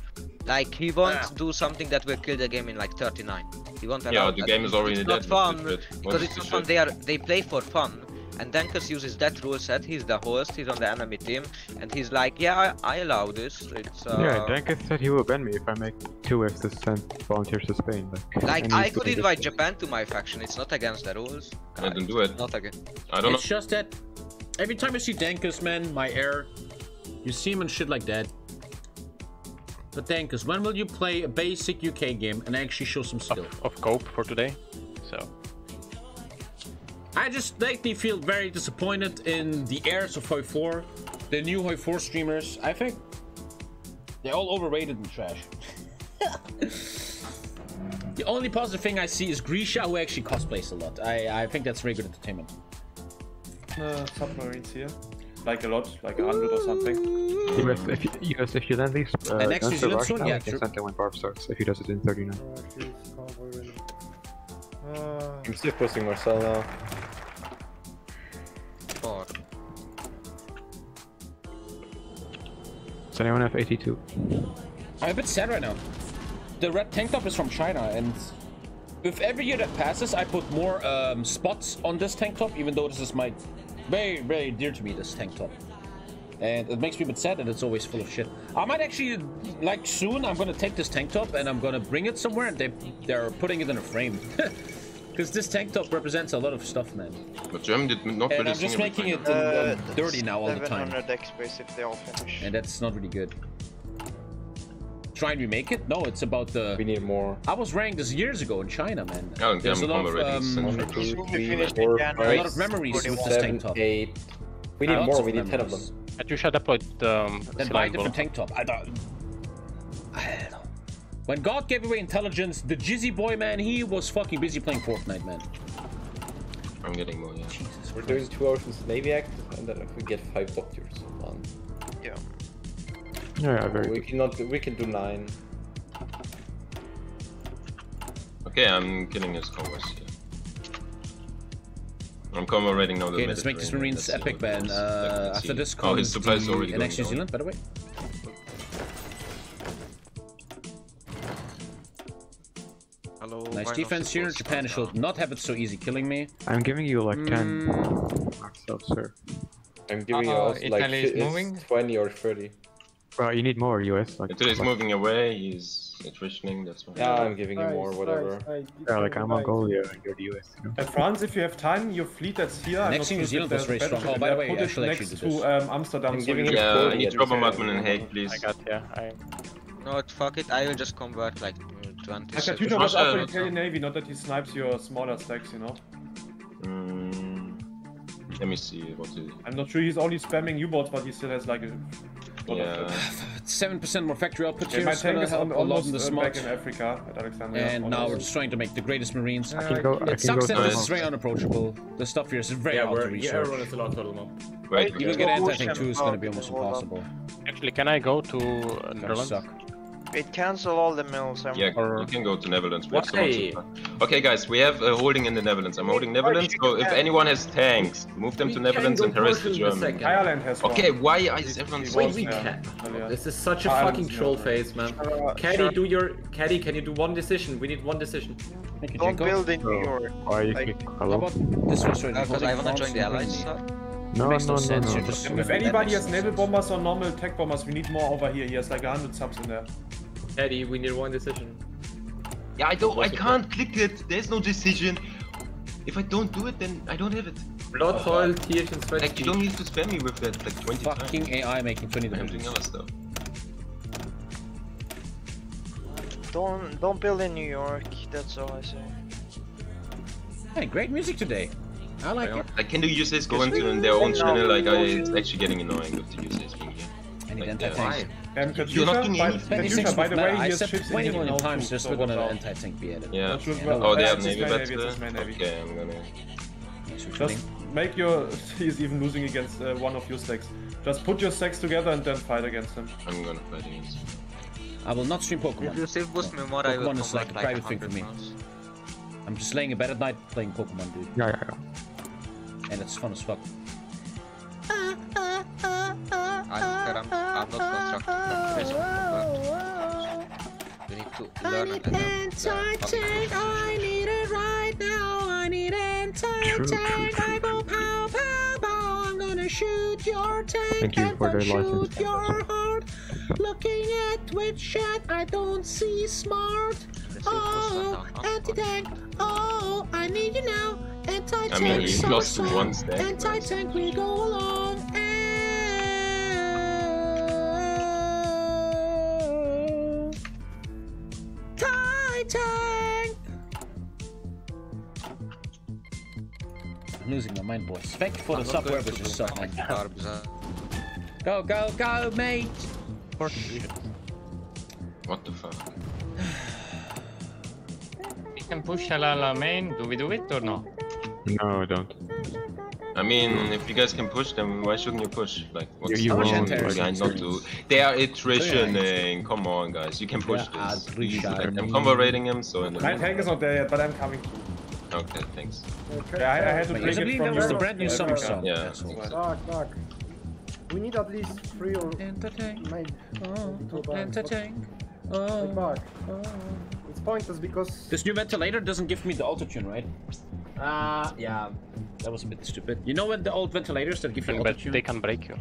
Like he won't do something that will kill the game in like 39. He won't allow the game is already dead. It's not fun, because it's not fun, they play for fun. And Dankus uses that rule set, he's the host, he's on the enemy team, and he's like, yeah, I allow this, it's Yeah, Dankus said he will ban me if I make 2 waves to send volunteers to Spain. Like I could invite Japan to my faction, it's not against the rules. I don't do it. Not again. I don't know. It's just that, every time I see Dankus, man, my air, you see him and shit like that. But Dankus, when will you play a basic UK game and actually show some skill? Of cope for today, so... I just lately feel very disappointed in the heirs of HOI4, the new HOI4 streamers. I think they're all overrated and trash. The only positive thing I see is Grisha, who actually cosplays a lot. I think that's very good entertainment. Submarines here. Like a lot, like 100 or something. If you land these, next New Zealand soon, yeah, you can send them when Barb starts, if he does it in 39. I'm still pushing Marcel now. Does anyone have 82? I'm a bit sad right now. The red tank top is from China, and with every year that passes, I put more spots on this tank top, even though this is my very, very dear to me, this tank top. And it makes me a bit sad that it's always full of shit. I might actually, like soon, I'm gonna take this tank top and I'm gonna bring it somewhere, and they're putting it in a frame. Because this tank top represents a lot of stuff, man. But German did not and I'm just making it dirty now all the time. 700 deck space if they all finish. And that's not really good. Try and remake it? No, it's about the... We need more. I was wearing this years ago in China, man. Oh, there's a lot of, a lot of memories with this tank top. 8. We need more, we need 10 of them. Katyusha deployed then buy a different tank top. I don't know. When God gave away intelligence, the Jizzy boy, man, he was fucking busy playing Fortnite, man. I'm getting more, yeah. Jesus We're doing 2 Oceans Navy Act, and then if we get 5 doctors. Yeah, very we good. cannot. We can do 9. Okay, I'm killing his covers here. I'm commemorating now the Okay, let's make this Marines epic ban. After this comes his supply is already the next New going Zealand, by the way. Hello, Nice defense here. Japan should not have it so easy killing me. I'm giving you like 10 myself, sir. I'm giving you also like moving. 20 or 30. Well, you need more US. Like, Italy's moving away, he's attritioning, that's why. Yeah, I'm giving you more, whatever. yeah, like I'm Mongolia and you're the US. You know? And France, if you have time, your fleet that's here. Next New Zealand was very strong. Oh, by the way, put I it should actually next do this. to Amsterdam. I'm giving him Yeah, I need trouble Madman and Hague, please. I got, yeah. No, fuck it. I will just convert like 20 Like, Tutor was up for the Italian Navy, not that he snipes your smaller stacks, you know? Let me see what he... I'm not sure he's only spamming U-boats, but he still has like a... Yeah. 7% more factory output Okay, here. my It's gonna tank is help a lot in the back smart. in Africa at Alexandria. And now we're just trying to make the greatest Marines. I can go It sucks that to this is very unapproachable. The stuff here is very hard to research. everyone is a lot total mob. Right. Even get anti-tank 2 is gonna be almost impossible. Actually, can I go to Gonna Netherlands? suck. It cancel all the mills. Yeah, you can go to Netherlands. We have so much supply. Okay, guys, we have holding in the Netherlands. I'm holding Netherlands, so if anyone has tanks, move them to Netherlands and harass the Germans. Ireland has one. Okay, why is everyone so Wait, we can. This is such a fucking troll face, man. Caddy, do your... Caddy, can you do one decision? We need one decision. Don't build in New York. Why you Like, How about this one? Because I wanna join the alliance. No, Makes no no, sense. no, You're no. just If anybody has naval bombers or normal tech bombers, we need more over here. He has like 100 subs in there. Caddy, we need one decision. Yeah, I can't click it. There's no decision. If I don't do it, then I don't have it. Blood oil, TH and sweat. Like, you don't need to spam me with that like 20 times. Fucking AI making 20 I'm doing divisions. other stuff. don't build in New York. That's all I say. Hey, great music today. I like it. Like, can the users go into their own channel? Like, it's actually getting annoying with the users being here. I need Like, anti-tanks. You're not doing by anything. the way, I he has said ships 20 in here million now times too, just so we're gonna watch out. anti-tank be added. Yeah. That's just- Oh, they have that's his navy main bets navy, that's his main navy. Okay, I'm gonna... Just make your... He's even losing against one of your stacks. Just put your stacks together and then fight against him. I'm gonna fight against him. I will not stream If Pokemon. you save boost me more, I will Pokemon is like a convert private thing for 100 me. miles. I'm just laying in bed at night playing Pokemon, dude. Yeah. And it's fun as fuck. I'm not constructing. You need to learn and Anti-tank, I need it right now. I need anti-tank. I go pow, pow, pow. I'm gonna shoot your tank. Thank you and for the then shoot license. your heart. Looking at Twitch chat, I don't see smart. Oh, anti-tank. Oh, I need you now. Anti-tank. I mean, he's lost to so-so. one stack. Anti-tank, we go along. Tank. I'm losing my mind, boys. Thank you for the sub, wherever you suck, man. Go, go, go, mate! What the fuck? We can push Alala main. Do we do it or no? No, I don't. I mean, if you guys can push them, why shouldn't you push? Like, what's You the won't, reason like, behind not to? They are attritioning. Come on, guys, you can push this. I'm converting him, so. My tank is not there yet, but I'm coming. Okay, thanks. Yeah, I had to bring it from that was the Europe. brand new summer song. Yeah. Fuck. We need at least 3 or maybe 2 Entertain. back. It's pointless because This new ventilator doesn't give me the autotune, right? Yeah. That was a bit stupid. You know when the old ventilators that give you But autotune? they can break you.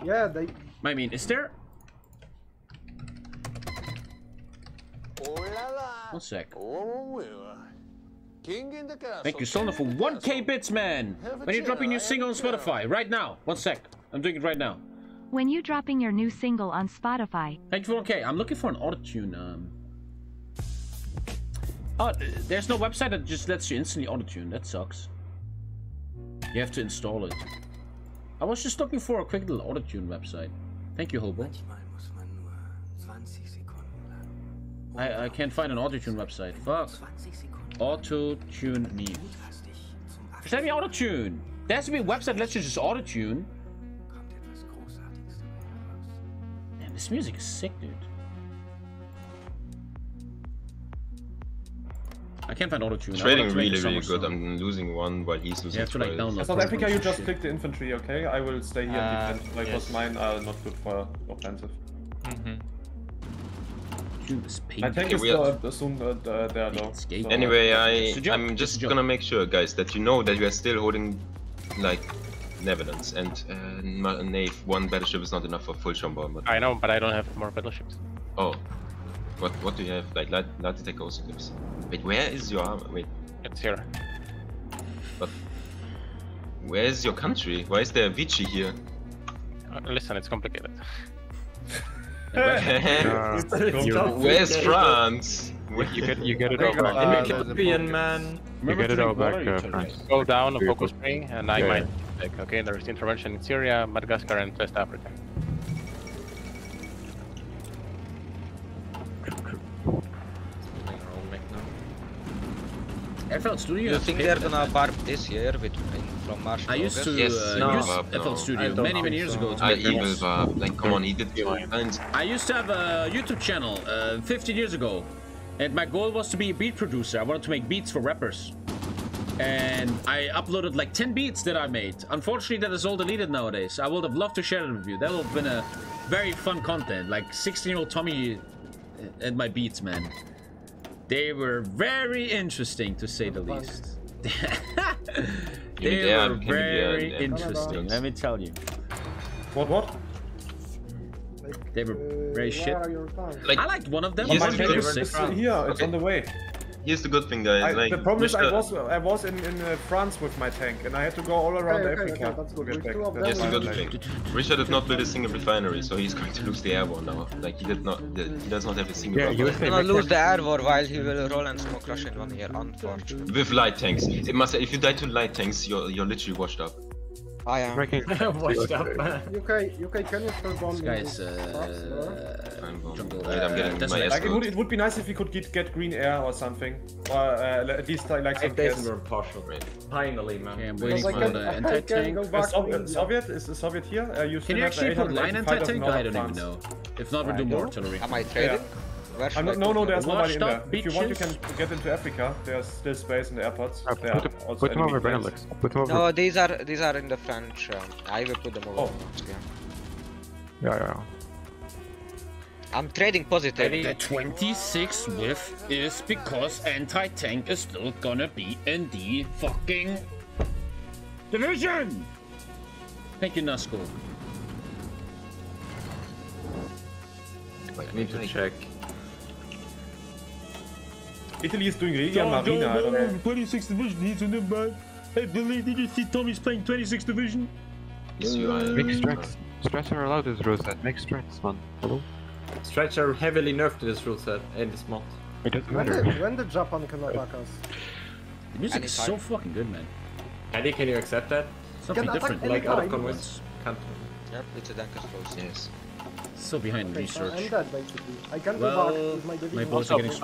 yeah, they. I mean, is there? One sec. Thank you, Solna, for 1K bits, man! When you're dropping your single on Spotify, right now. 1 sec. I'm doing it right now. When you dropping your new single on Spotify. Thank you for 1K. I'm looking for an autotune. Oh, there's no website that just lets you instantly autotune. That sucks. You have to install it. I was just looking for a quick little autotune website. Thank you, Hobo. I can't find an autotune website. Fuck. Auto-tune me. Send me autotune. There has to be a website that lets you just autotune. This music is sick, dude. I can't find auto-tune. Trading really good. I'm losing one while he's losing. You have to like download. South Africa, you just click the infantry, okay? I will stay here and defend because mine are not good for offensive. My tank is still soon there though. So anyway, I'm just gonna make sure, guys, that you know that you are still holding like Netherlands and Nave. One battleship is not enough for full bombardment. I know, but I don't have more battleships. Oh, what do you have? Like light attack also gives. Wait, where is your armor? Wait, it's here. But where is your country? Why is there Vichy here? Listen, it's complicated. Where's France? You get it all back. Man. You get it all back, France. Go down a focus ring, and I might take. Okay, there's intervention in Syria, Madagascar, and West Africa. FL Studio. You think they're gonna barb this year from March? I used to use FL Studio many years ago. Like, come on, he did I used to have a YouTube channel 15 years ago, and my goal was to be a beat producer. I wanted to make beats for rappers, and I uploaded like 10 beats that I made. Unfortunately, that is all deleted nowadays. I would have loved to share it with you. That would have been a very fun content, like 16-year-old Tommy and my beats, man. They were very interesting, to say the least. They were very interesting, let me tell you. What? They were very shit. Like, I liked one of them. Here, it's on the way. Here's the good thing, guys. The problem is I was in France with my tank, and I had to go all around Africa to get back. Here's the good thing. Richard did not build a single refinery, so he's going to lose the air war now. Like, he does not have a single. He's gonna lose the air war while he will roll and smoke rush in 1 year, unfortunately. With light tanks. If you die to light tanks, you're literally washed up. I am. Washed up, man. UK, can you throw bomb? Guys, I'm getting my like, it would be nice if we could get green air or something, or at least like some gas. Were partial. Finally, man. Okay, I'm waiting for the anti-tank. Is the Soviet here? Can you actually put line anti-tank? I don't even know. If not, we'll do more artillery. Am I trading? No, there's nobody in there. If you want, you can get into Africa. There's still space in the airports. Put them over Benelux. Put them over. No, these are in the French. I will put them over. Yeah. I'm trading positive. The 26 whiff is because anti-tank is still gonna be in the fucking division. Thank you, Nusko. I need to check. Italy is doing really on Marina, I don't know. 26th division, he's in the man. Hey Billy, did you see Tommy's playing 26th division? Yes, you are. Make strats. Strats are allowed as rule set. Make strats, man. Hello? Strats are heavily nerfed in this rule set and this mod. It doesn't matter. When did Japan come attack us? The music is so fucking good, man. Andy, can you accept that? Something different. Like out of convoys? Can't. Yep, it's a Danker's close. Yes. So behind research. I'm dead, basically. I can go back with my division. My boats are getting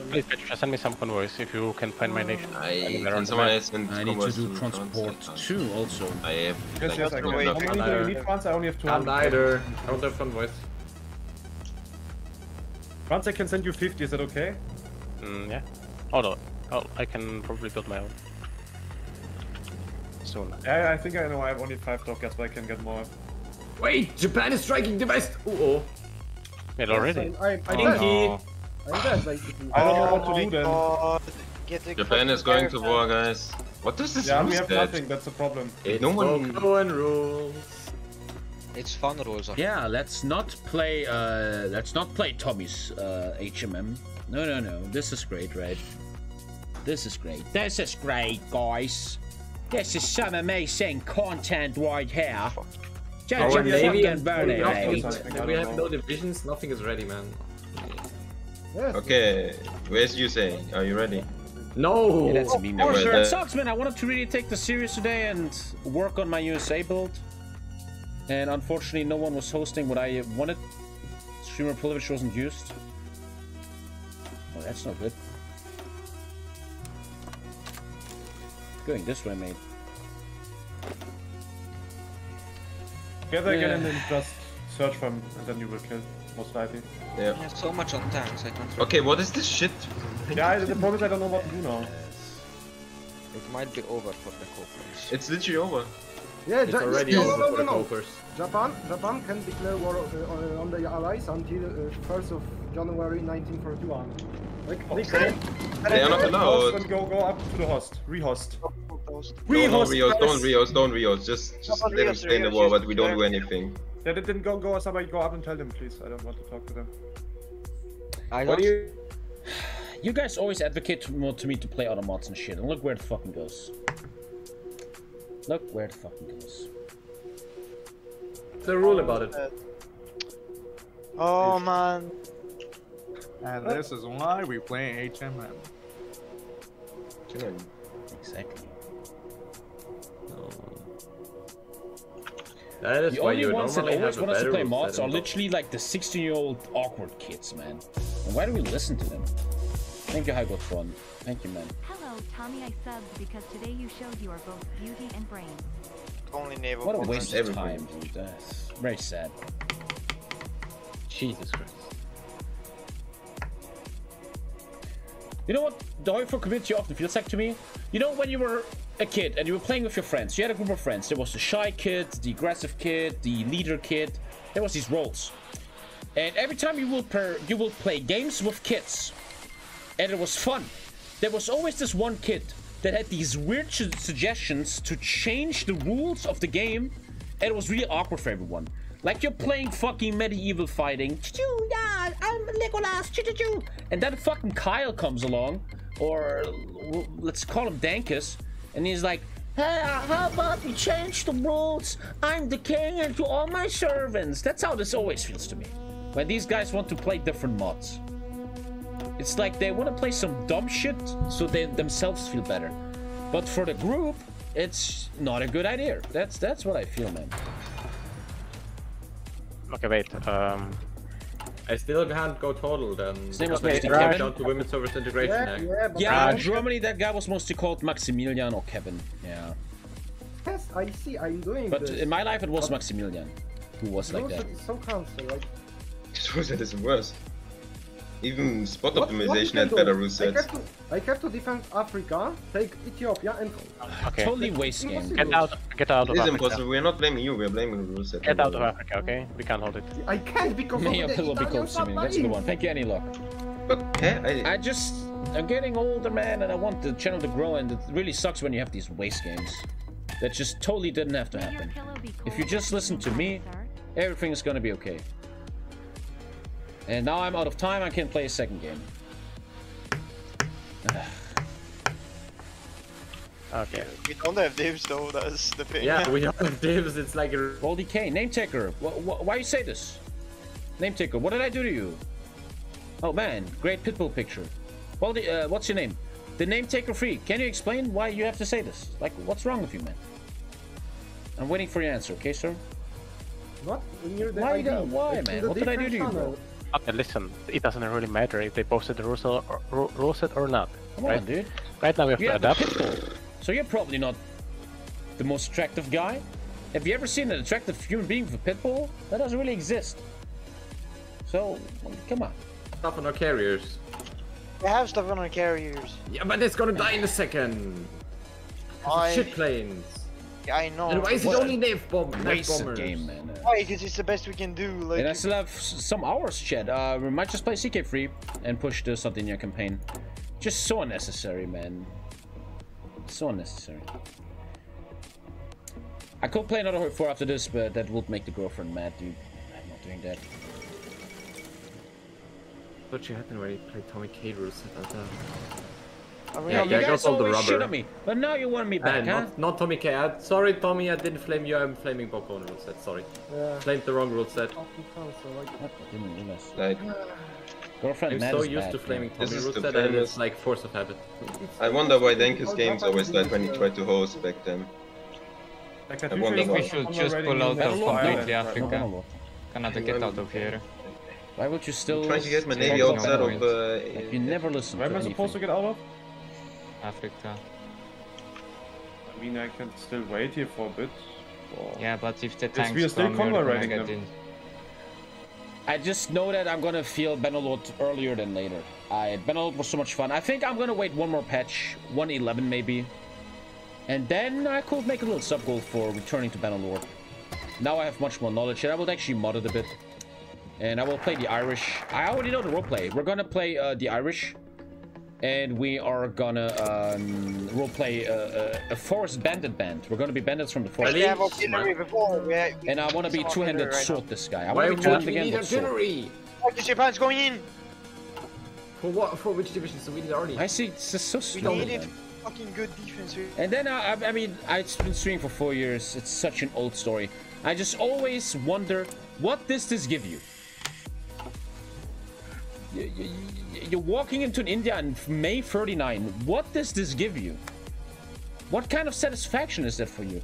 please, Petra, send me some convoys if you can find my nation. Can someone else send I need to do transport too, also. I have. Yes, I can. How many do you need, France? I only have 200. Neither. I don't have convoys. France, I can send you 50. Is that okay? Yeah. Oh no. Oh, I can probably build my own. Soon. Yeah, I think I know. I have only 5 dockers, but I can get more. Wait, Japan is striking the west. Uh-oh. It already. I'm dead, basically. I don't know what to do then. Japan is going to war, guys. What does this we have nothing. That's the problem. No one. rules. It's fun rules. Yeah, let's not play Tommy's HMM. No. This is great, right? This is great. This is great, guys. This is some amazing content right here. Our navy and we have no divisions, nothing is ready, man. Okay, where's you saying? Are you ready? No! Yeah, that's me, man. It sucks, man. I wanted to really take this serious today and work on my USA build. And unfortunately, no one was hosting what I wanted. Streamer privilege wasn't used. Oh, that's not good. Going this way, mate. Together again and then just search for him, and then you will kill. most likely. Yeah. There's so much on tanks, I can't. Okay, what is this shit? Yeah, the problem is I don't know what to do now. It might be over for the Coopers. It's literally over. Yeah, it's already over for the Coopers. Japan can declare war on the Allies until 1st of January 1941. Like, they are not allowed. And go up to the host. Rehost. Don't rehost. Just let them stay in the war, but we don't do anything. Yeah, they didn't go. Somebody go up and tell them, please. I don't want to talk to them. What do you? You guys always advocate to me to play other mods and shit, and look where it fucking goes. Look where it fucking goes. What's the rule about it? Oh man. And this is why we play HMM. Exactly. That is the why only you ones that normally always have a want us to better play rule mods set are on top. literally like the 16-year-old awkward kids, man. And why do we listen to them? Thank you, Hygotron. Thank you, man. Hello, Tommy. I subbed because today you showed you are both beauty and brain. Only naval. What a waste of time, dude. That's very sad. Jesus Christ. You know what the HOI4 community often feels like to me? You know when you were a kid and you were playing with your friends, you had a group of friends. There was the shy kid, the aggressive kid, the leader kid. There was these roles. And every time you will play games with kids, and it was fun, there was always this one kid that had these weird suggestions to change the rules of the game, and it was really awkward for everyone. Like you're playing fucking medieval fighting, yeah, I'm Legolas, and then fucking Kyle comes along, or let's call him Dankus, and he's like, hey, how about we change the rules? I'm the king and to all my servants. That's how this always feels to me. When these guys want to play different mods. It's like they want to play some dumb shit so they themselves feel better. But for the group, it's not a good idea. That's what I feel, man. Okay, wait. I still can't go total then. His name was Because mostly I Kevin. down to Women's Service Integration Act. Yeah, in Germany that guy was mostly called Maximilian or Kevin. Yeah. Yes, I see. I'm doing But this. in my life it was Maximilian who was like that. It's so constant, like. That is worse. Even spot optimization had better rule sets. I have to defend Africa, take Ethiopia, and Okay. Totally waste game. Get out of It is Africa. impossible. We're not blaming you. We're blaming the rule set. Get out of Africa, okay? We can't hold it. I can't because May of your the pillow be Italian consuming. That's a good one. Thank you, Any Luck. But I'm getting older, man, and I want the channel to grow, and it really sucks when you have these waste games that just totally didn't have to happen. If you just listen to me, everything is gonna be okay. And now I'm out of time, I can't play a second game. Okay. We don't have divs though, that's the thing. Yeah, we don't have divs, it's like a... Baldy K, name taker, why you say this? Name taker, what did I do to you? Oh man, great pitbull picture. Baldy, what's your name? The name taker free, can you explain why you have to say this? Like, what's wrong with you, man? I'm waiting for your answer, okay, sir? What? Near the Why, ID. why It's man? the What did I do to you, different bro? channel. Okay, listen. It doesn't really matter if they posted the rule set or not. Come right? on, dude. Right now we have You to have a adapt. pitbull, so you're probably not the most attractive guy. Have you ever seen an attractive human being with a pitbull? That doesn't really exist. So, come on. Stuff on our carriers. We have stuff on our carriers. Yeah, but it's gonna die in a second. Shit planes. Yeah, I know. And why is it only nav Waste bombers? game, man. Why? Because it's the best we can do. Like. And I still have some hours, Chad. We might just play CK free and push the Sardinia campaign. Just so unnecessary, man. So unnecessary. I could play another HOI4 after this, but that would make the girlfriend mad, dude. I'm not doing that. What you happened when you played TommyKay rules at that? Yeah, you guys always shit at me, but now you want me back, huh? Not TommyKay. Sorry, Tommy, I didn't flame you. I'm flaming Boko rule set. Sorry. Yeah. Flamed the wrong rule set. I didn't realize. Like, girlfriend I'm mad so is used bad, to flaming man. Tommy This is rule the set, and famous- it's like force of habit. I wonder why Denkus games always died when he tried to host back then. Like, I I wonder think we why. should just pull out of completely No, Africa. no. Canada, get out of here. Why would you still... I'm trying to get my navy No, outside no, of... Like, you never listen Where to am I supposed to get out of? Africa. I mean, I can still wait here for a bit. Or... Yeah, but if the Yes, we are tanks still come, you're gonna convoy-raiding get them. in. I just know that I'm gonna feel Benelord earlier than later. Benelord was so much fun. I think I'm gonna wait one more patch, 1.11 maybe. And then I could make a little sub-goal for returning to Benelord. Now I have much more knowledge, and I will actually mod it a bit. And I will play the Irish. I already know the roleplay. We're gonna play the Irish. And we are gonna roleplay a forest bandit band. We're gonna be bandits from the forest. And I wanna be two-handed sword this guy. I wanna be two-handed again with sword. Focus your pants going in! For what? For which division? So we did already. I see, it's just so strong. We needed fucking good defense here. And then, I mean, I've been streaming for 4 years. It's such an old story. I just always wonder, what does this give you? You're walking into an India on May 39. What does this give you? What kind of satisfaction is that for you?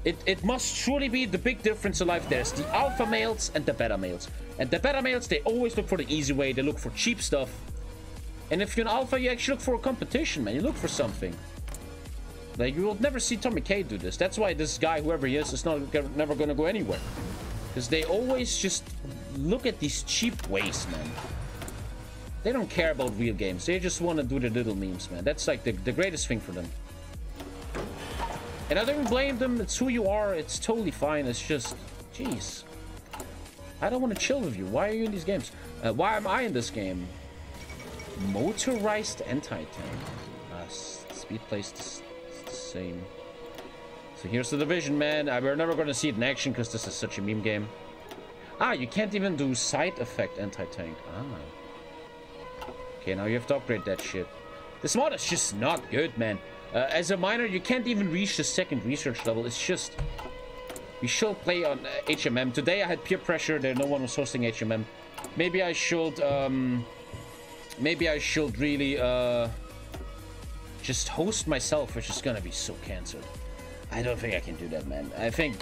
It must surely be the big difference in life. There's the alpha males and the beta males. And the beta males, they always look for the easy way. They look for cheap stuff. And if you're an alpha, you actually look for a competition, man. You look for something. Like, you will never see TommyKay do this. That's why this guy, whoever he is never going to go anywhere. Because they always just look at these cheap ways, man. They don't care about real games. They just want to do the little memes, man. That's like the greatest thing for them. And I don't blame them. It's who you are. It's totally fine. It's just, jeez. I don't want to chill with you. Why are you in these games? Why am I in this game? Motorized anti-tank. Speed placed the same. So here's the division, man. We're never going to see it in action because this is such a meme game. Ah, you can't even do side effect anti-tank. Ah. Okay, now you have to upgrade that shit. This mod is just not good, man. As a miner, you can't even reach the second research level. It's just... We should play on HMM. Today I had peer pressure that no one was hosting HMM. Maybe I should... Maybe I should really... just host myself, which is gonna be so cancelled. I don't think I can do that, man. I think...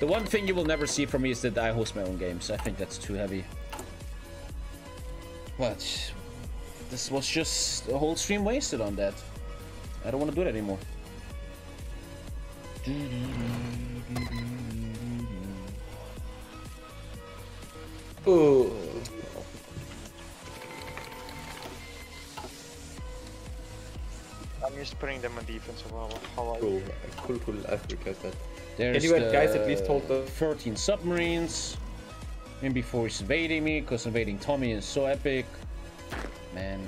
The one thing you will never see from me is that I host my own games. I think that's too heavy. But... This was just a whole stream wasted on that. I don't want to do that anymore. Ooh. I'm just putting them on defense of how I... Cool, I forget that. There's Can you guys at least hold the 13 submarines. And before he's invading me, because invading Tommy is so epic. Man.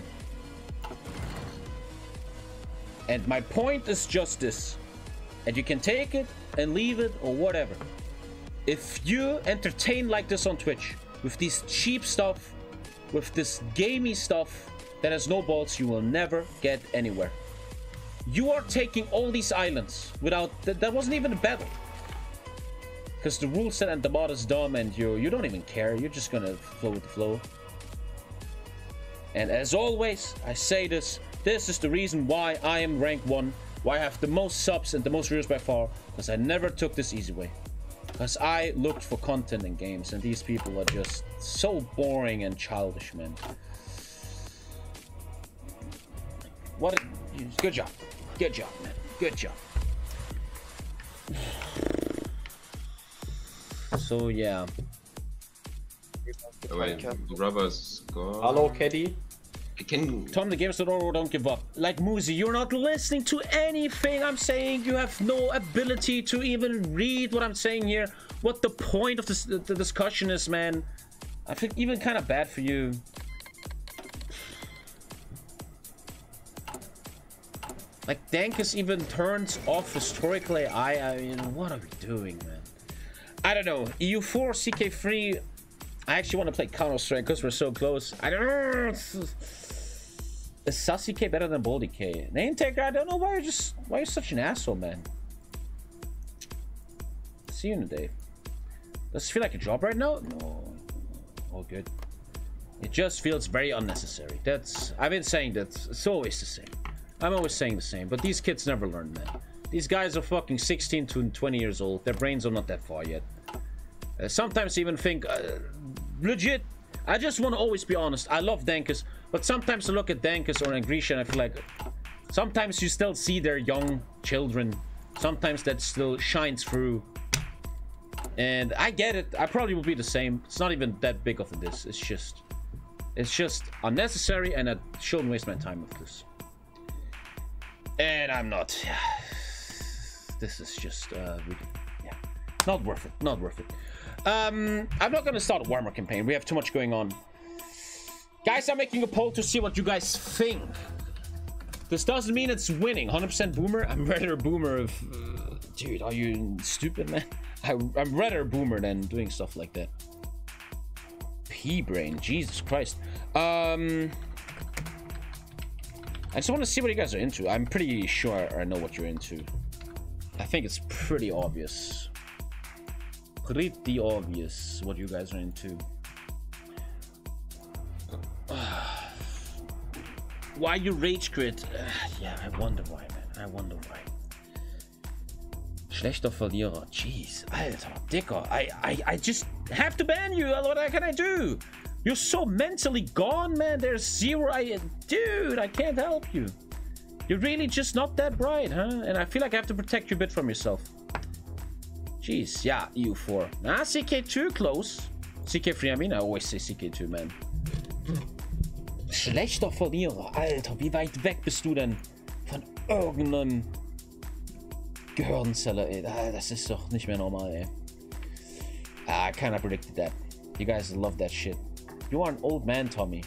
And my point is just this. And you can take it and leave it or whatever. If you entertain like this on Twitch, with these cheap stuff, with this gamey stuff that has no balls, you will never get anywhere. You are taking all these islands without... That wasn't even a battle. Because the rule set and the mod is dumb and you don't even care. You're just gonna flow with the flow. And as always, I say this. This is the reason why I am rank 1. Why I have the most subs and the most viewers by far. Because I never took this easy way. Because I looked for content in games. And these people are just so boring and childish, man. What a... Good job. Good job, man. Good job. So, yeah. Wait, the rubber's gone. Hello, Caddy. Tom, the games don't give up. Like Muzi, you're not listening to anything I'm saying. You have no ability to even read what I'm saying here. What the point of this, the discussion is, man. I feel even kind of bad for you. Like, Dankus even turns off historical AI. I mean, what are we doing, man? I don't know. EU4, CK3. I actually want to play Counter-Strike because we're so close. I don't know. Is Sassy K better than Baldy K? Name taker, I don't know why you're such an asshole, man. See you in a day. Does it feel like a job right now? No. All good. It just feels very unnecessary. I've been saying that. It's always the same. I'm always saying the same, but these kids never learn, man. These guys are fucking 16 to 20 years old. Their brains are not that far yet. Sometimes I even think, legit, I just want to always be honest. I love Dankus, but sometimes I look at Dankus or Grisha and I feel like sometimes you still see their young children. Sometimes that still shines through. And I get it. I probably will be the same. It's not even that big of a diss. It's just unnecessary, and I shouldn't waste my time with this. And I'm not. This is just really, yeah, not worth it. Not worth it. I'm not gonna start a warmer campaign. We have too much going on. Guys, I'm making a poll to see what you guys think. This doesn't mean it's winning. 100% boomer. I'm rather a boomer of... dude, are you stupid, man? I'm rather a boomer than doing stuff like that. P-brain. Jesus Christ. I just want to see what you guys are into. I'm pretty sure I know what you're into. I think it's pretty obvious. Pretty obvious what you guys are into. Why you rage quit? Yeah, I wonder why, man. I wonder why. Schlechter Verlierer. Jeez, Alter, Dicker. I just have to ban you. What can I do? You're so mentally gone, man. There's zero. Dude, I can't help you. You're really just not that bright, huh? And I feel like I have to protect you a bit from yourself. Jeez, yeah, EU4. Nah, CK2 close. CK3, I mean, I always say CK2, man. Schlechter Verlierer. Alter, wie weit weg bist du denn von irgendeinem Gehirnzelle, ey? Das ist doch nicht mehr normal, ey. I kinda predicted that. You guys love that shit. You are an old man, Tommy.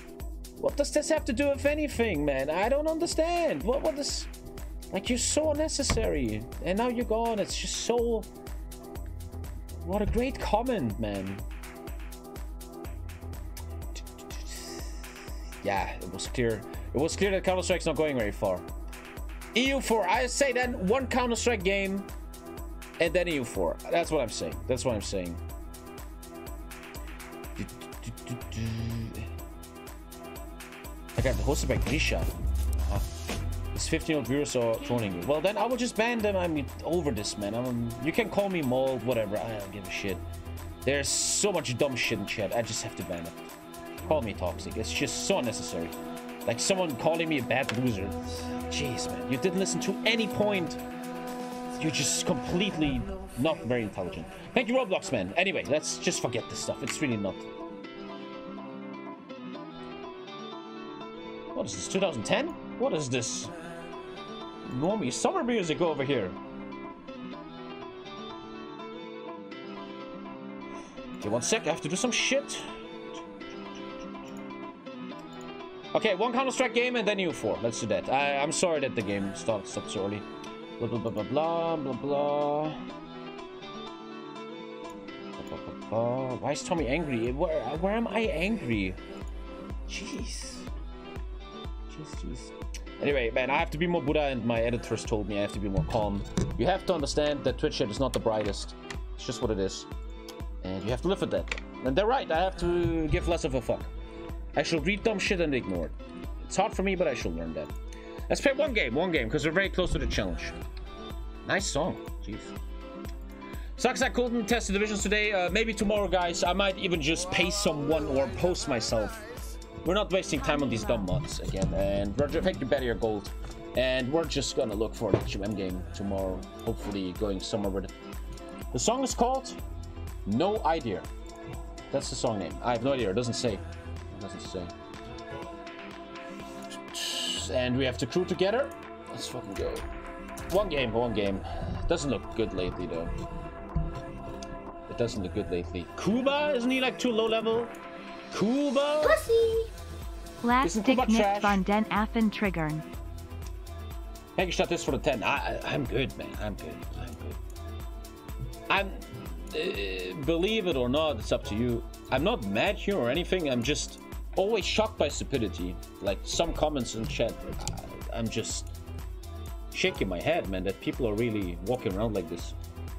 What does this have to do with anything, man? I don't understand. What is... Like, you're so unnecessary. And now you're gone. It's just so... What a great comment, man. Yeah, it was clear. It was clear that Counter-Strike's not going very far. EU4. I say then one Counter-Strike game and then EU4. That's what I'm saying. That's what I'm saying. I got hosted by Grisha. It's 15-year-old viewers are trolling me. Well, then I will just ban them. I'm over this, man. You can call me mold, whatever. I don't give a shit. There's so much dumb shit in chat. I just have to ban it. Call me toxic. It's just so unnecessary. Like someone calling me a bad loser. Jeez, man. You didn't listen to any point. You're just completely not very intelligent. Thank you, Roblox, man. Anyway, let's just forget this stuff. It's really not. What is this, 2010? What is this? Normie summer music over here. Okay, 1 sec. I have to do some shit. Okay, one Counter-Strike game and then EU4. Let's do that. I'm sorry that the game stopped so early. Blah, blah, blah, blah, blah, blah, blah. Why is Tommy angry? Where am I angry? Jeez. Jeez. Anyway, man, I have to be more Buddha, and my editors told me I have to be more calm. You have to understand that Twitch chat is not the brightest. It's just what it is. And you have to live with that. And they're right, I have to give less of a fuck. I shall read dumb shit and ignore it. It's hard for me, but I shall learn that. Let's play one game, because we're very close to the challenge. Nice song. Jeez. Sucks I couldn't test the divisions today. Maybe tomorrow, guys. I might even just pay someone or post myself. We're not wasting time on these dumb mods again. And Roger, thank you, Betty, your gold. And we're just gonna look for the HOM game tomorrow. Hopefully going somewhere with it. The song is called No Idea. That's the song name. I have no idea. It doesn't say. It doesn't say. And we have to crew together. Let's fucking go. One game. Doesn't look good lately, though. It doesn't look good lately. Kuba? Isn't he like too low level? Kuba? Pussy! Last Dick Nick von den Affen triggern. Thank you, shot this for the 10. I'm good, man. I'm good. Believe it or not, it's up to you. I'm not mad here or anything. I'm just always shocked by stupidity. Like some comments in chat, I'm just shaking my head, man, that people are really walking around like this.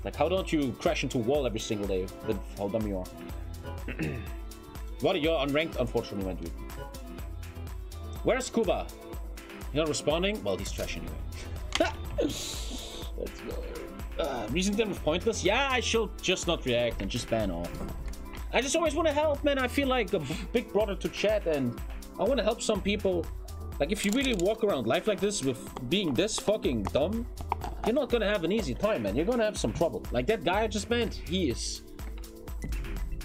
Like, how don't you crash into a wall every single day with how dumb you are? What, you're unranked? Unfortunately, my dude. Where's Kuba? You're not responding? Well, he's trash anyway. Let's go. Reason them with pointless? Yeah, I should just not react and just ban off. I just always want to help, man. I feel like a big brother to chat, and I want to help some people. Like, if you really walk around life like this with being this fucking dumb, you're not gonna have an easy time, man. You're gonna have some trouble. Like that guy I just banned, he is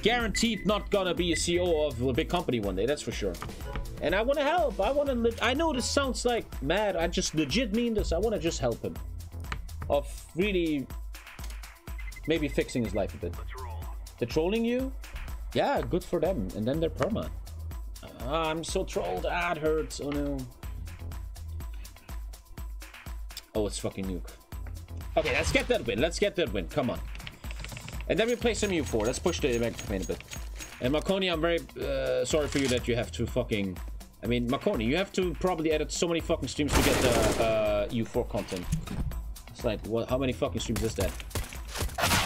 guaranteed not gonna be a CEO of a big company one day, that's for sure. And I want to help. I want to. I know this sounds like mad. I just legit mean this. I want to just help him. Of really, maybe fixing his life a bit. They're trolling you? Yeah, good for them. And then they're perma. I'm so trolled. Ah, it hurts. Oh no. Oh, it's fucking nuke. Okay, let's get that win. Let's get that win. Come on. And then we play some U4. Let's push the event campaign a bit. And Marconi, I'm very sorry for you that you have to fucking... I mean, Marconi, you have to probably edit so many fucking streams to get the U4 content. It's like, what? How many fucking streams is that?